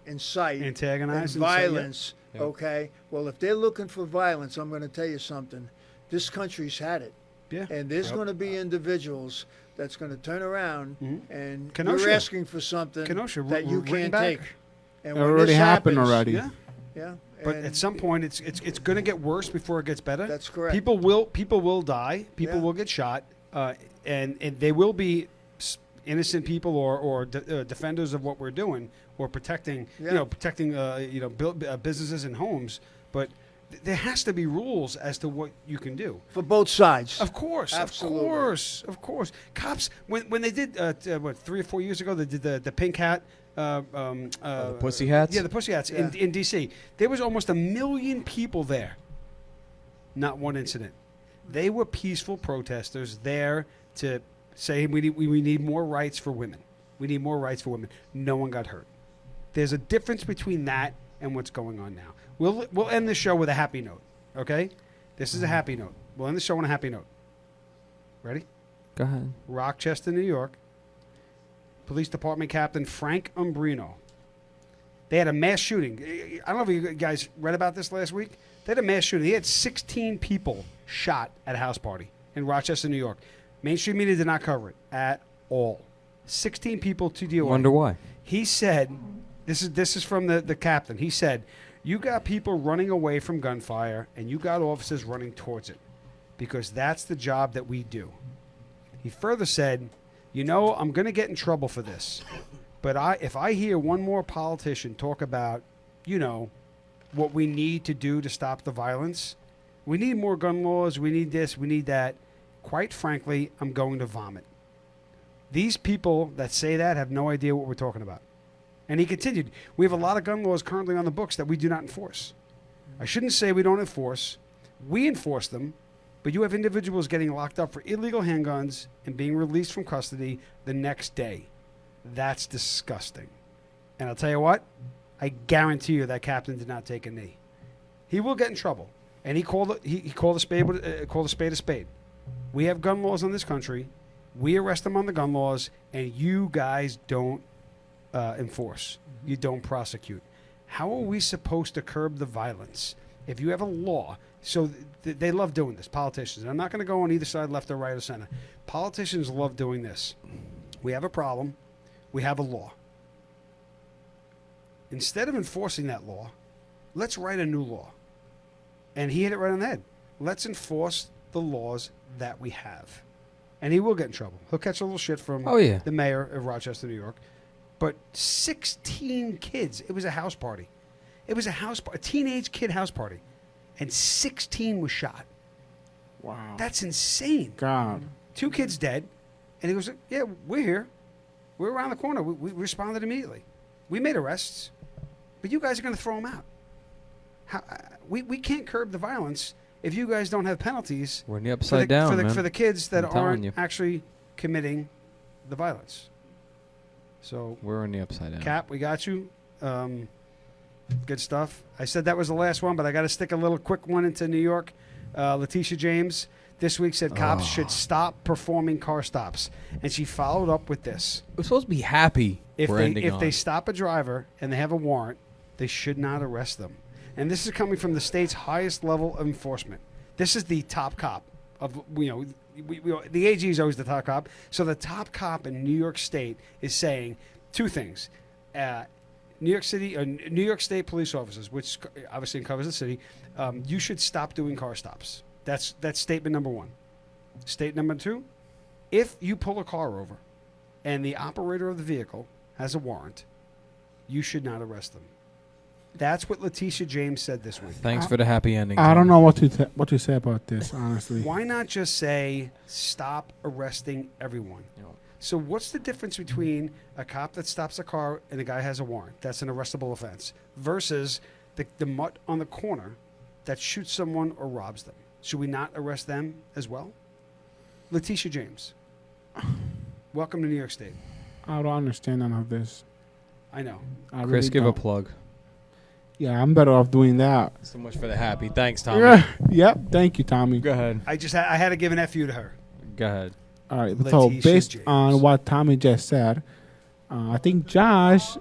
incite Antagonize and violence. Yep. Okay? Well, if they're looking for violence, I'm going to tell you something. This country's had it. Yeah. And there's going to be individuals that's going to turn around and Kenosha. you're asking for something Kenosha, that you written can't back. take. And It when already this happened happens, already. Yeah. Yeah. But and at some point, it's going to get worse before it gets better. That's correct. People will die. People Yeah. will get shot, and they will be innocent people or defenders of what we're doing or protecting businesses and homes. But there has to be rules as to what you can do. for both sides. Of course, Absolutely. of course. Cops, when they did 3 or 4 years ago, they did the pink hat. The pussy hats? Yeah, the pussy hats Yeah. in D.C. There was almost 1 million people there. Not one incident. They were peaceful protesters there to say we need more rights for women. We need more rights for women. No one got hurt. There's a difference between that and what's going on now. We'll end the show with a happy note. Okay, this is a happy note. We'll end the show on a happy note. Ready? Go ahead. Rochester, New York. Police Department Captain Frank Umbrino. They had a mass shooting. I don't know if you guys read about this last week. They had a mass shooting. He had 16 people shot at a house party in Rochester, New York. Mainstream media did not cover it at all. 16 people to DOI. Wonder why. He said, this is from the captain. He said, you got people running away from gunfire and you got officers running towards it because that's the job that we do. He further said, I'm going to get in trouble for this. But if I hear one more politician talk about, what we need to do to stop the violence, we need more gun laws, we need this, we need that. Quite frankly, I'm going to vomit. These people that say that have no idea what we're talking about. And he continued, we have a lot of gun laws currently on the books that we do not enforce. I shouldn't say we don't enforce. We enforce them, but you have individuals getting locked up for illegal handguns and being released from custody the next day. That's disgusting. And I'll tell you what, I guarantee you that captain did not take a knee. He will get in trouble. And he called a spade a spade. We have gun laws in this country. We arrest them on the gun laws, and you guys don't enforce. You don't prosecute. How are we supposed to curb the violence if you have a law? So they love doing this, politicians. And I'm not going to go on either side, left or right or center. Politicians love doing this. We have a problem. We have a law. Instead of enforcing that law, let's write a new law. And he hit it right on the head. Let's enforce the laws that we have. And he will get in trouble. He'll catch a little shit from the mayor of Rochester, New York. But 16 kids. It was a house party. It was a teenage kid house party. And 16 was shot. Wow. That's insane. God. 2 kids dead. And he goes, yeah, we're here. We're around the corner. We responded immediately. We made arrests. But you guys are going to throw them out. We can't curb the violence if you guys don't have penalties. We're in the upside down, man. For the kids that I'm telling aren't you. actually committing the violence. So, We're in the upside down. Cap, we got you. Good stuff. I said that was the last one, but I got to stick a little quick one into New York. Letitia James this week said cops should stop performing car stops. And she followed up with this. We're supposed to be happy. If we're ending they on. stop a driver and they have a warrant, they should not arrest them. And this is coming from the state's highest level of enforcement. This is the top cop of the AG is always the top cop. So the top cop in New York State is saying 2 things. New York State police officers, which obviously covers the city, you should stop doing car stops. That's statement number 1. Statement number 2, if you pull a car over and the operator of the vehicle has a warrant, you should not arrest them. That's what Letitia James said this week. Thanks for the happy ending. I don't know what to say about this, honestly. Why not just say stop arresting everyone? So what's the difference between a cop that stops a car and the guy has a warrant? That's an arrestable offense. Versus the mutt on the corner that shoots someone or robs them. Should we not arrest them as well? Letitia James, welcome to New York State. I don't understand none of this. I know. I Chris, really give a don't. plug. Yeah, I'm better off doing that. So much for the happy. Thanks, Tommy. Yeah. Yep. Thank you, Tommy. Go ahead. I had to give an FU to her. Go ahead. All right. So Letitia based James. on what Tommy just said, I think Josh.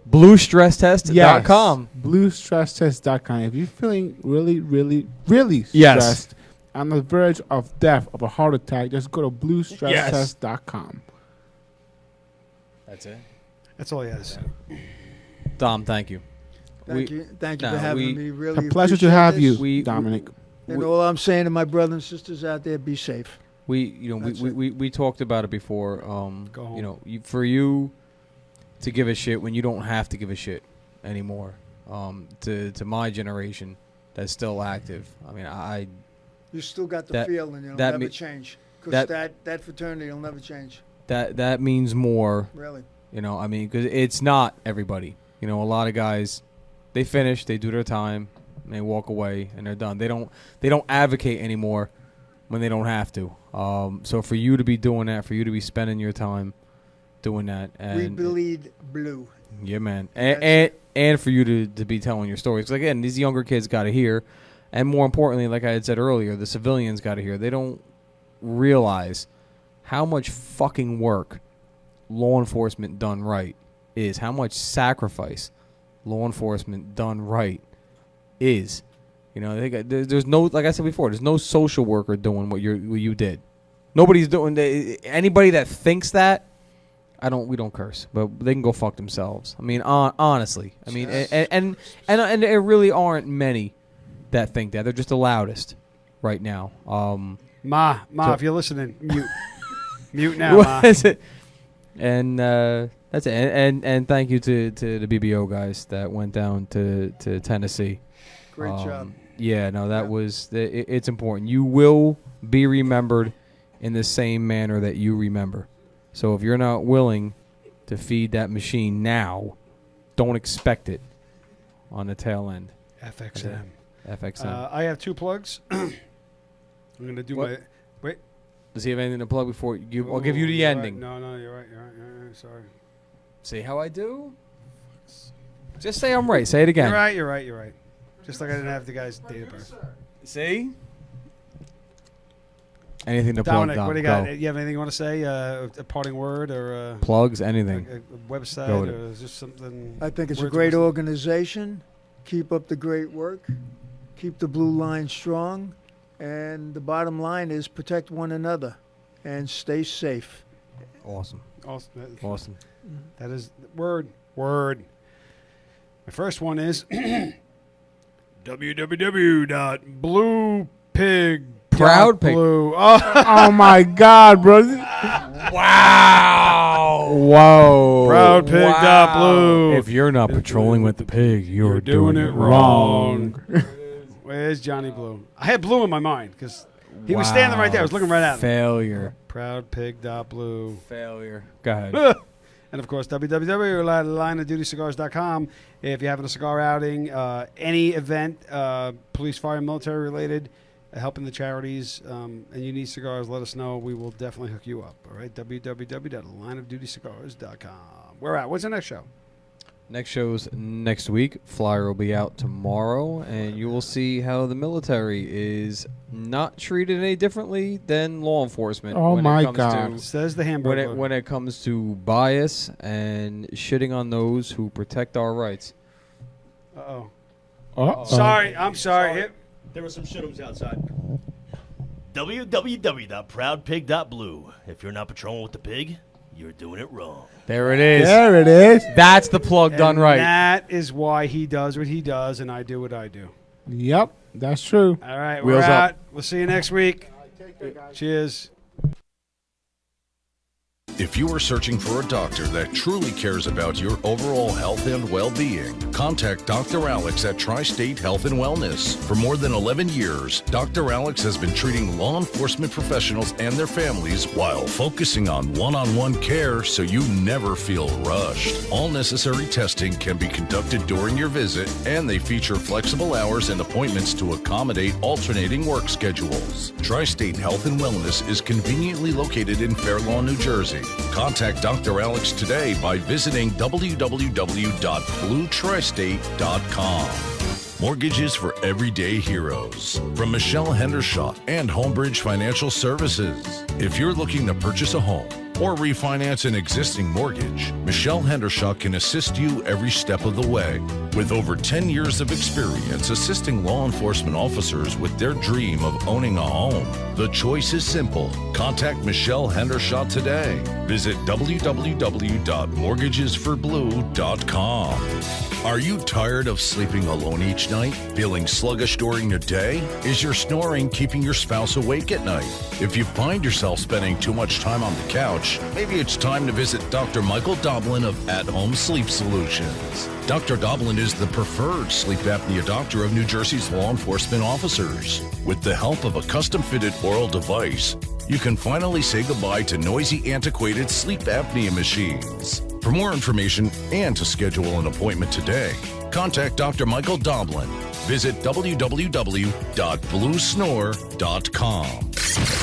BlueStressTest.com. BlueStressTest.com. If you're feeling really, really, really Yes. stressed, on the verge of death, of a heart attack, just go to BlueStressTest.com. That's it. That's all he has. Dom, thank you. Thank you for having me. Really, It's a pleasure to appreciate have this. you, Dominic. And all I'm saying to my brothers and sisters out there, be safe. That's We talked about it before. Go home. You know, for you to give a shit when you don't have to give a shit anymore. To my generation that's still active. I mean, You still got the That- feel, and it'll that never me- change. Because that- that fraternity will never change. that means more. Really. You know, I mean, because it's not everybody. You know, a lot of guys, they finish, they do their time, and they walk away, and they're done. They don't advocate anymore when they don't have to. So for you to be doing that, for you to be spending your time doing that, and We bleed blue. yeah, man, That's and for you to be telling your stories. 'Cause again, these younger kids got to hear, and more importantly, like I had said earlier, the civilians got to hear. They don't realize how much fucking work law enforcement done right is, how much sacrifice law enforcement done right is. You know, there's no, like I said before, there's no social worker doing what you did. Nobody's doing. Anybody that thinks that, we don't curse, but they can go fuck themselves. I mean, honestly, I mean, and there really aren't many that think that. They're just the loudest right now. Ma, So- if you're listening, mute now, Ma. What is it? And that's it. And thank you to the BBO guys that went down to Tennessee. Great job. Yeah, no, that Yeah. was it's important. You will be remembered in the same manner that you remember. So if you're not willing to feed that machine now, don't expect it on the tail end. FXM. FXM. I have 2 plugs. I'm going to do What? my... Wait. Does he have anything to plug before I'll give you the You're right. ending. No, you're right. Sorry. See how I do? Just say I'm right. Say it again. You're right. Just like I didn't have the guy's date of birth. See? Anything to Dominic, plug, Dom? what do you got? Go. You have anything you want to say? A parting word or Plugs, a anything. website Go with or is just something? I think it's a words great of wisdom? organization. Keep up the great work. Keep the blue line strong. And the bottom line is protect one another and stay safe. Awesome. Awesome. That is word. My first one is www.bluepig. Proud Pig. Blue. Oh, Oh my God, bro! Wow. Whoa. Proudpig.blue. If you're not patrolling with the pig, you're doing it wrong. Where's Johnny Blue? I had Blue in my mind because he was standing right there. I was looking right at him. Failure. Proudpig.blue. Failure. Go ahead. And of course, www.lineofdutycigars.com. If you're having a cigar outing, any event, police, fire, military related, helping the charities, and you need cigars, let us know. We will definitely hook you up. All right, www.lineofdutycigars.com. We're out. What's the next show? Next show's next week. Flyer will be out tomorrow, and you will see how the military is not treated any differently than law enforcement. Oh when my it comes God. to- Says the hamburger. when it comes to bias and shitting on those who protect our rights. Uh-oh. Oh, I'm sorry. Here- There were some shitums outside. www.proudpig.blue. If you're not patrolling with the pig, you're doing it wrong. There it is. there it is. That's the plug done And right. That is why he does what he does, and I do what I do. Yep, that's true. All right, Wheels we're up. out. We'll see you next week. Cheers. If you are searching for a doctor that truly cares about your overall health and well-being, contact Dr. Alex at Tri-State Health and Wellness. For more than 11 years, Dr. Alex has been treating law enforcement professionals and their families while focusing on one-on-one care so you never feel rushed. All necessary testing can be conducted during your visit, and they feature flexible hours and appointments to accommodate alternating work schedules. Tri-State Health and Wellness is conveniently located in Fair Lawn, New Jersey. Contact Dr. Alex today by visiting www.bluetristate.com. Mortgages for everyday heroes. From Michelle Hendershot and Homebridge Financial Services. If you're looking to purchase a home or refinance an existing mortgage, Michelle Hendershot can assist you every step of the way. With over 10 years of experience assisting law enforcement officers with their dream of owning a home, the choice is simple. Contact Michelle Hendershot today. Visit www.mortgagesforblue.com. Are you tired of sleeping alone each night? Feeling sluggish during the day? Is your snoring keeping your spouse awake at night? If you find yourself spending too much time on the couch, maybe it's time to visit Dr. Michael Doblin of At Home Sleep Solutions. Dr. Doblin is the preferred sleep apnea doctor of New Jersey's law enforcement officers. With the help of a custom-fitted oral device, you can finally say goodbye to noisy, antiquated sleep apnea machines. For more information and to schedule an appointment today, contact Dr. Michael Doblin. Visit www.bluesnore.com.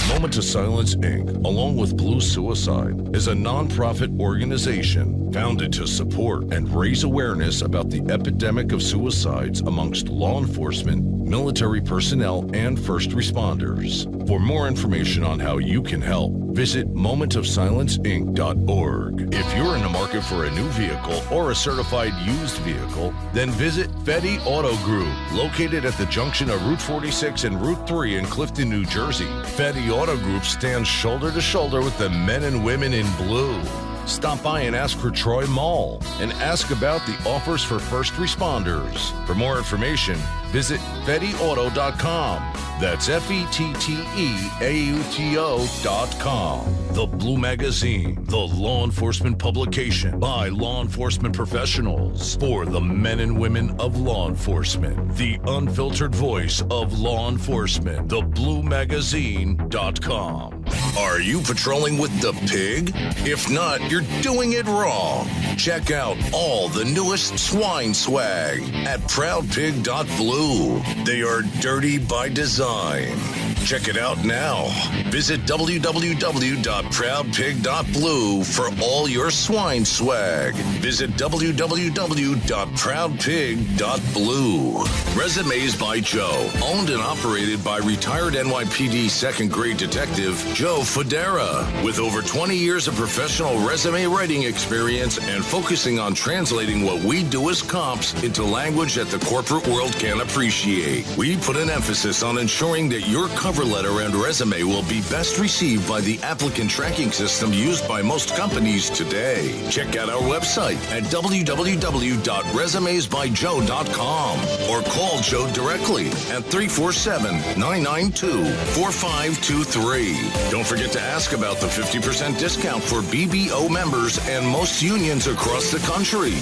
Moment of Silence, Inc., along with Blue Suicide, is a nonprofit organization founded to support and raise awareness about the epidemic of suicides amongst law enforcement, military personnel, and first responders. For more information on how you can help, visit momentofsilenceinc.org. If you're in the market for a new vehicle or a certified used vehicle, then visit Fetty Auto Group, located at the junction of Route 46 and Route 3 in Clifton, New Jersey. Fetty Auto Group stands shoulder to shoulder with the men and women in blue. Stop by and ask for Troy Mall and ask about the offers for first responders. For more information, visit FettyAuto.com. That's FettyAuto.com. The Blue Magazine, the law enforcement publication by law enforcement professionals for the men and women of law enforcement. The unfiltered voice of law enforcement. TheBlueMagazine.com. Are you patrolling with the pig? If not, you're doing it wrong. Check out all the newest swine swag at ProudPig.blue. They are dirty by design. Check it out now. Visit www.proudpig.blue for all your swine swag. Visit www.proudpig.blue. Resumes by Joe, owned and operated by retired NYPD second grade detective Joe Federa. With over 20 years of professional resume writing experience and focusing on translating what we do as cops into language that the corporate world can appreciate. We put an emphasis on ensuring that your cover letter and resume will be best received by the applicant tracking system used by most companies today. Check out our website at www.resumesbyjoe.com or call Joe directly at 347-992-4523. Don't forget to ask about the 50% discount for BBO members and most unions across the country.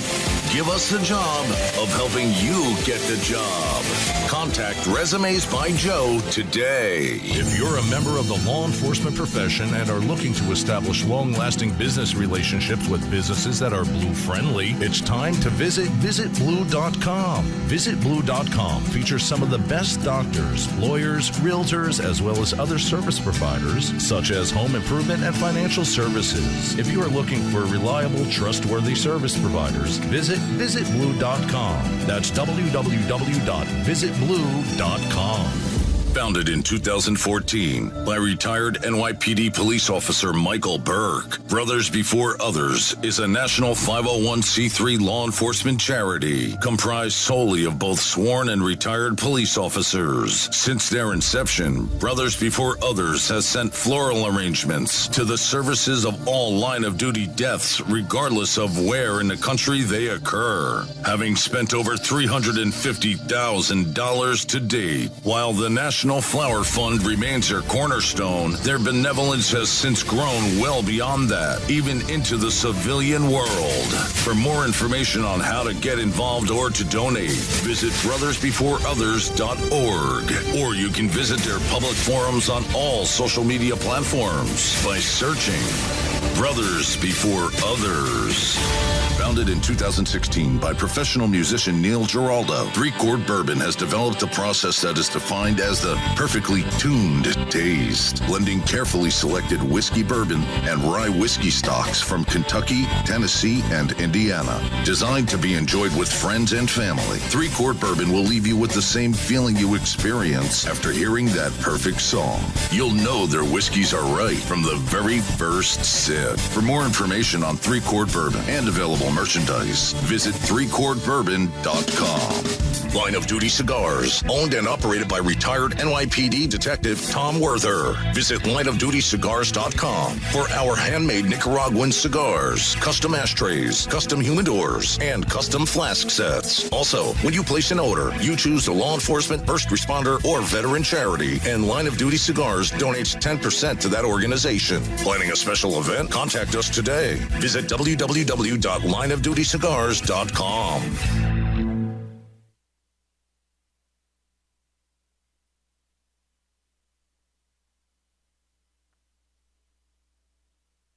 Give us the job of helping you get the job. Contact Resumes by Joe today. If you're a member of the law enforcement profession and are looking to establish long-lasting business relationships with businesses that are blue-friendly, it's time to visit visitblue.com. Visitblue.com features some of the best doctors, lawyers, realtors, as well as other service providers, such as home improvement and financial services. If you are looking for reliable, trustworthy service providers, visit visitblue.com. That's www.visitblue.com. Founded in 2014 by retired NYPD police officer Michael Burke, Brothers Before Others is a national 501c3 law enforcement charity comprised solely of both sworn and retired police officers. Since their inception, Brothers Before Others has sent floral arrangements to the services of all line-of-duty deaths, regardless of where in the country they occur, having spent over $350,000 to date, while the National National Flower Fund remains their cornerstone, their benevolence has since grown well beyond that, even into the civilian world. For more information on how to get involved or to donate, visit brothersbeforeothers.org, or you can visit their public forums on all social media platforms by searching Brothers Before Others. Founded in 2016 by professional musician Neil Giraldo, 3-Chord Bourbon has developed a process that is defined as the perfectly tuned taste, blending carefully selected whiskey bourbon and rye whiskey stocks from Kentucky, Tennessee, and Indiana. Designed to be enjoyed with friends and family, 3-Chord Bourbon will leave you with the same feeling you experience after hearing that perfect song. You'll know their whiskeys are right from the very first sip. For more information on 3-Chord Bourbon and available merchandise, visit 3chordbourbon.com. Line of Duty Cigars, owned and operated by retired NYPD Detective Tom Werther. Visit lineofdutycigars.com for our handmade Nicaraguan cigars, custom ashtrays, custom humidors, and custom flask sets. Also, when you place an order, you choose the law enforcement, first responder, or veteran charity, and Line of Duty Cigars donates 10% to that organization. Planning a special event? Contact us today. Visit www.lineofdutycigars.com.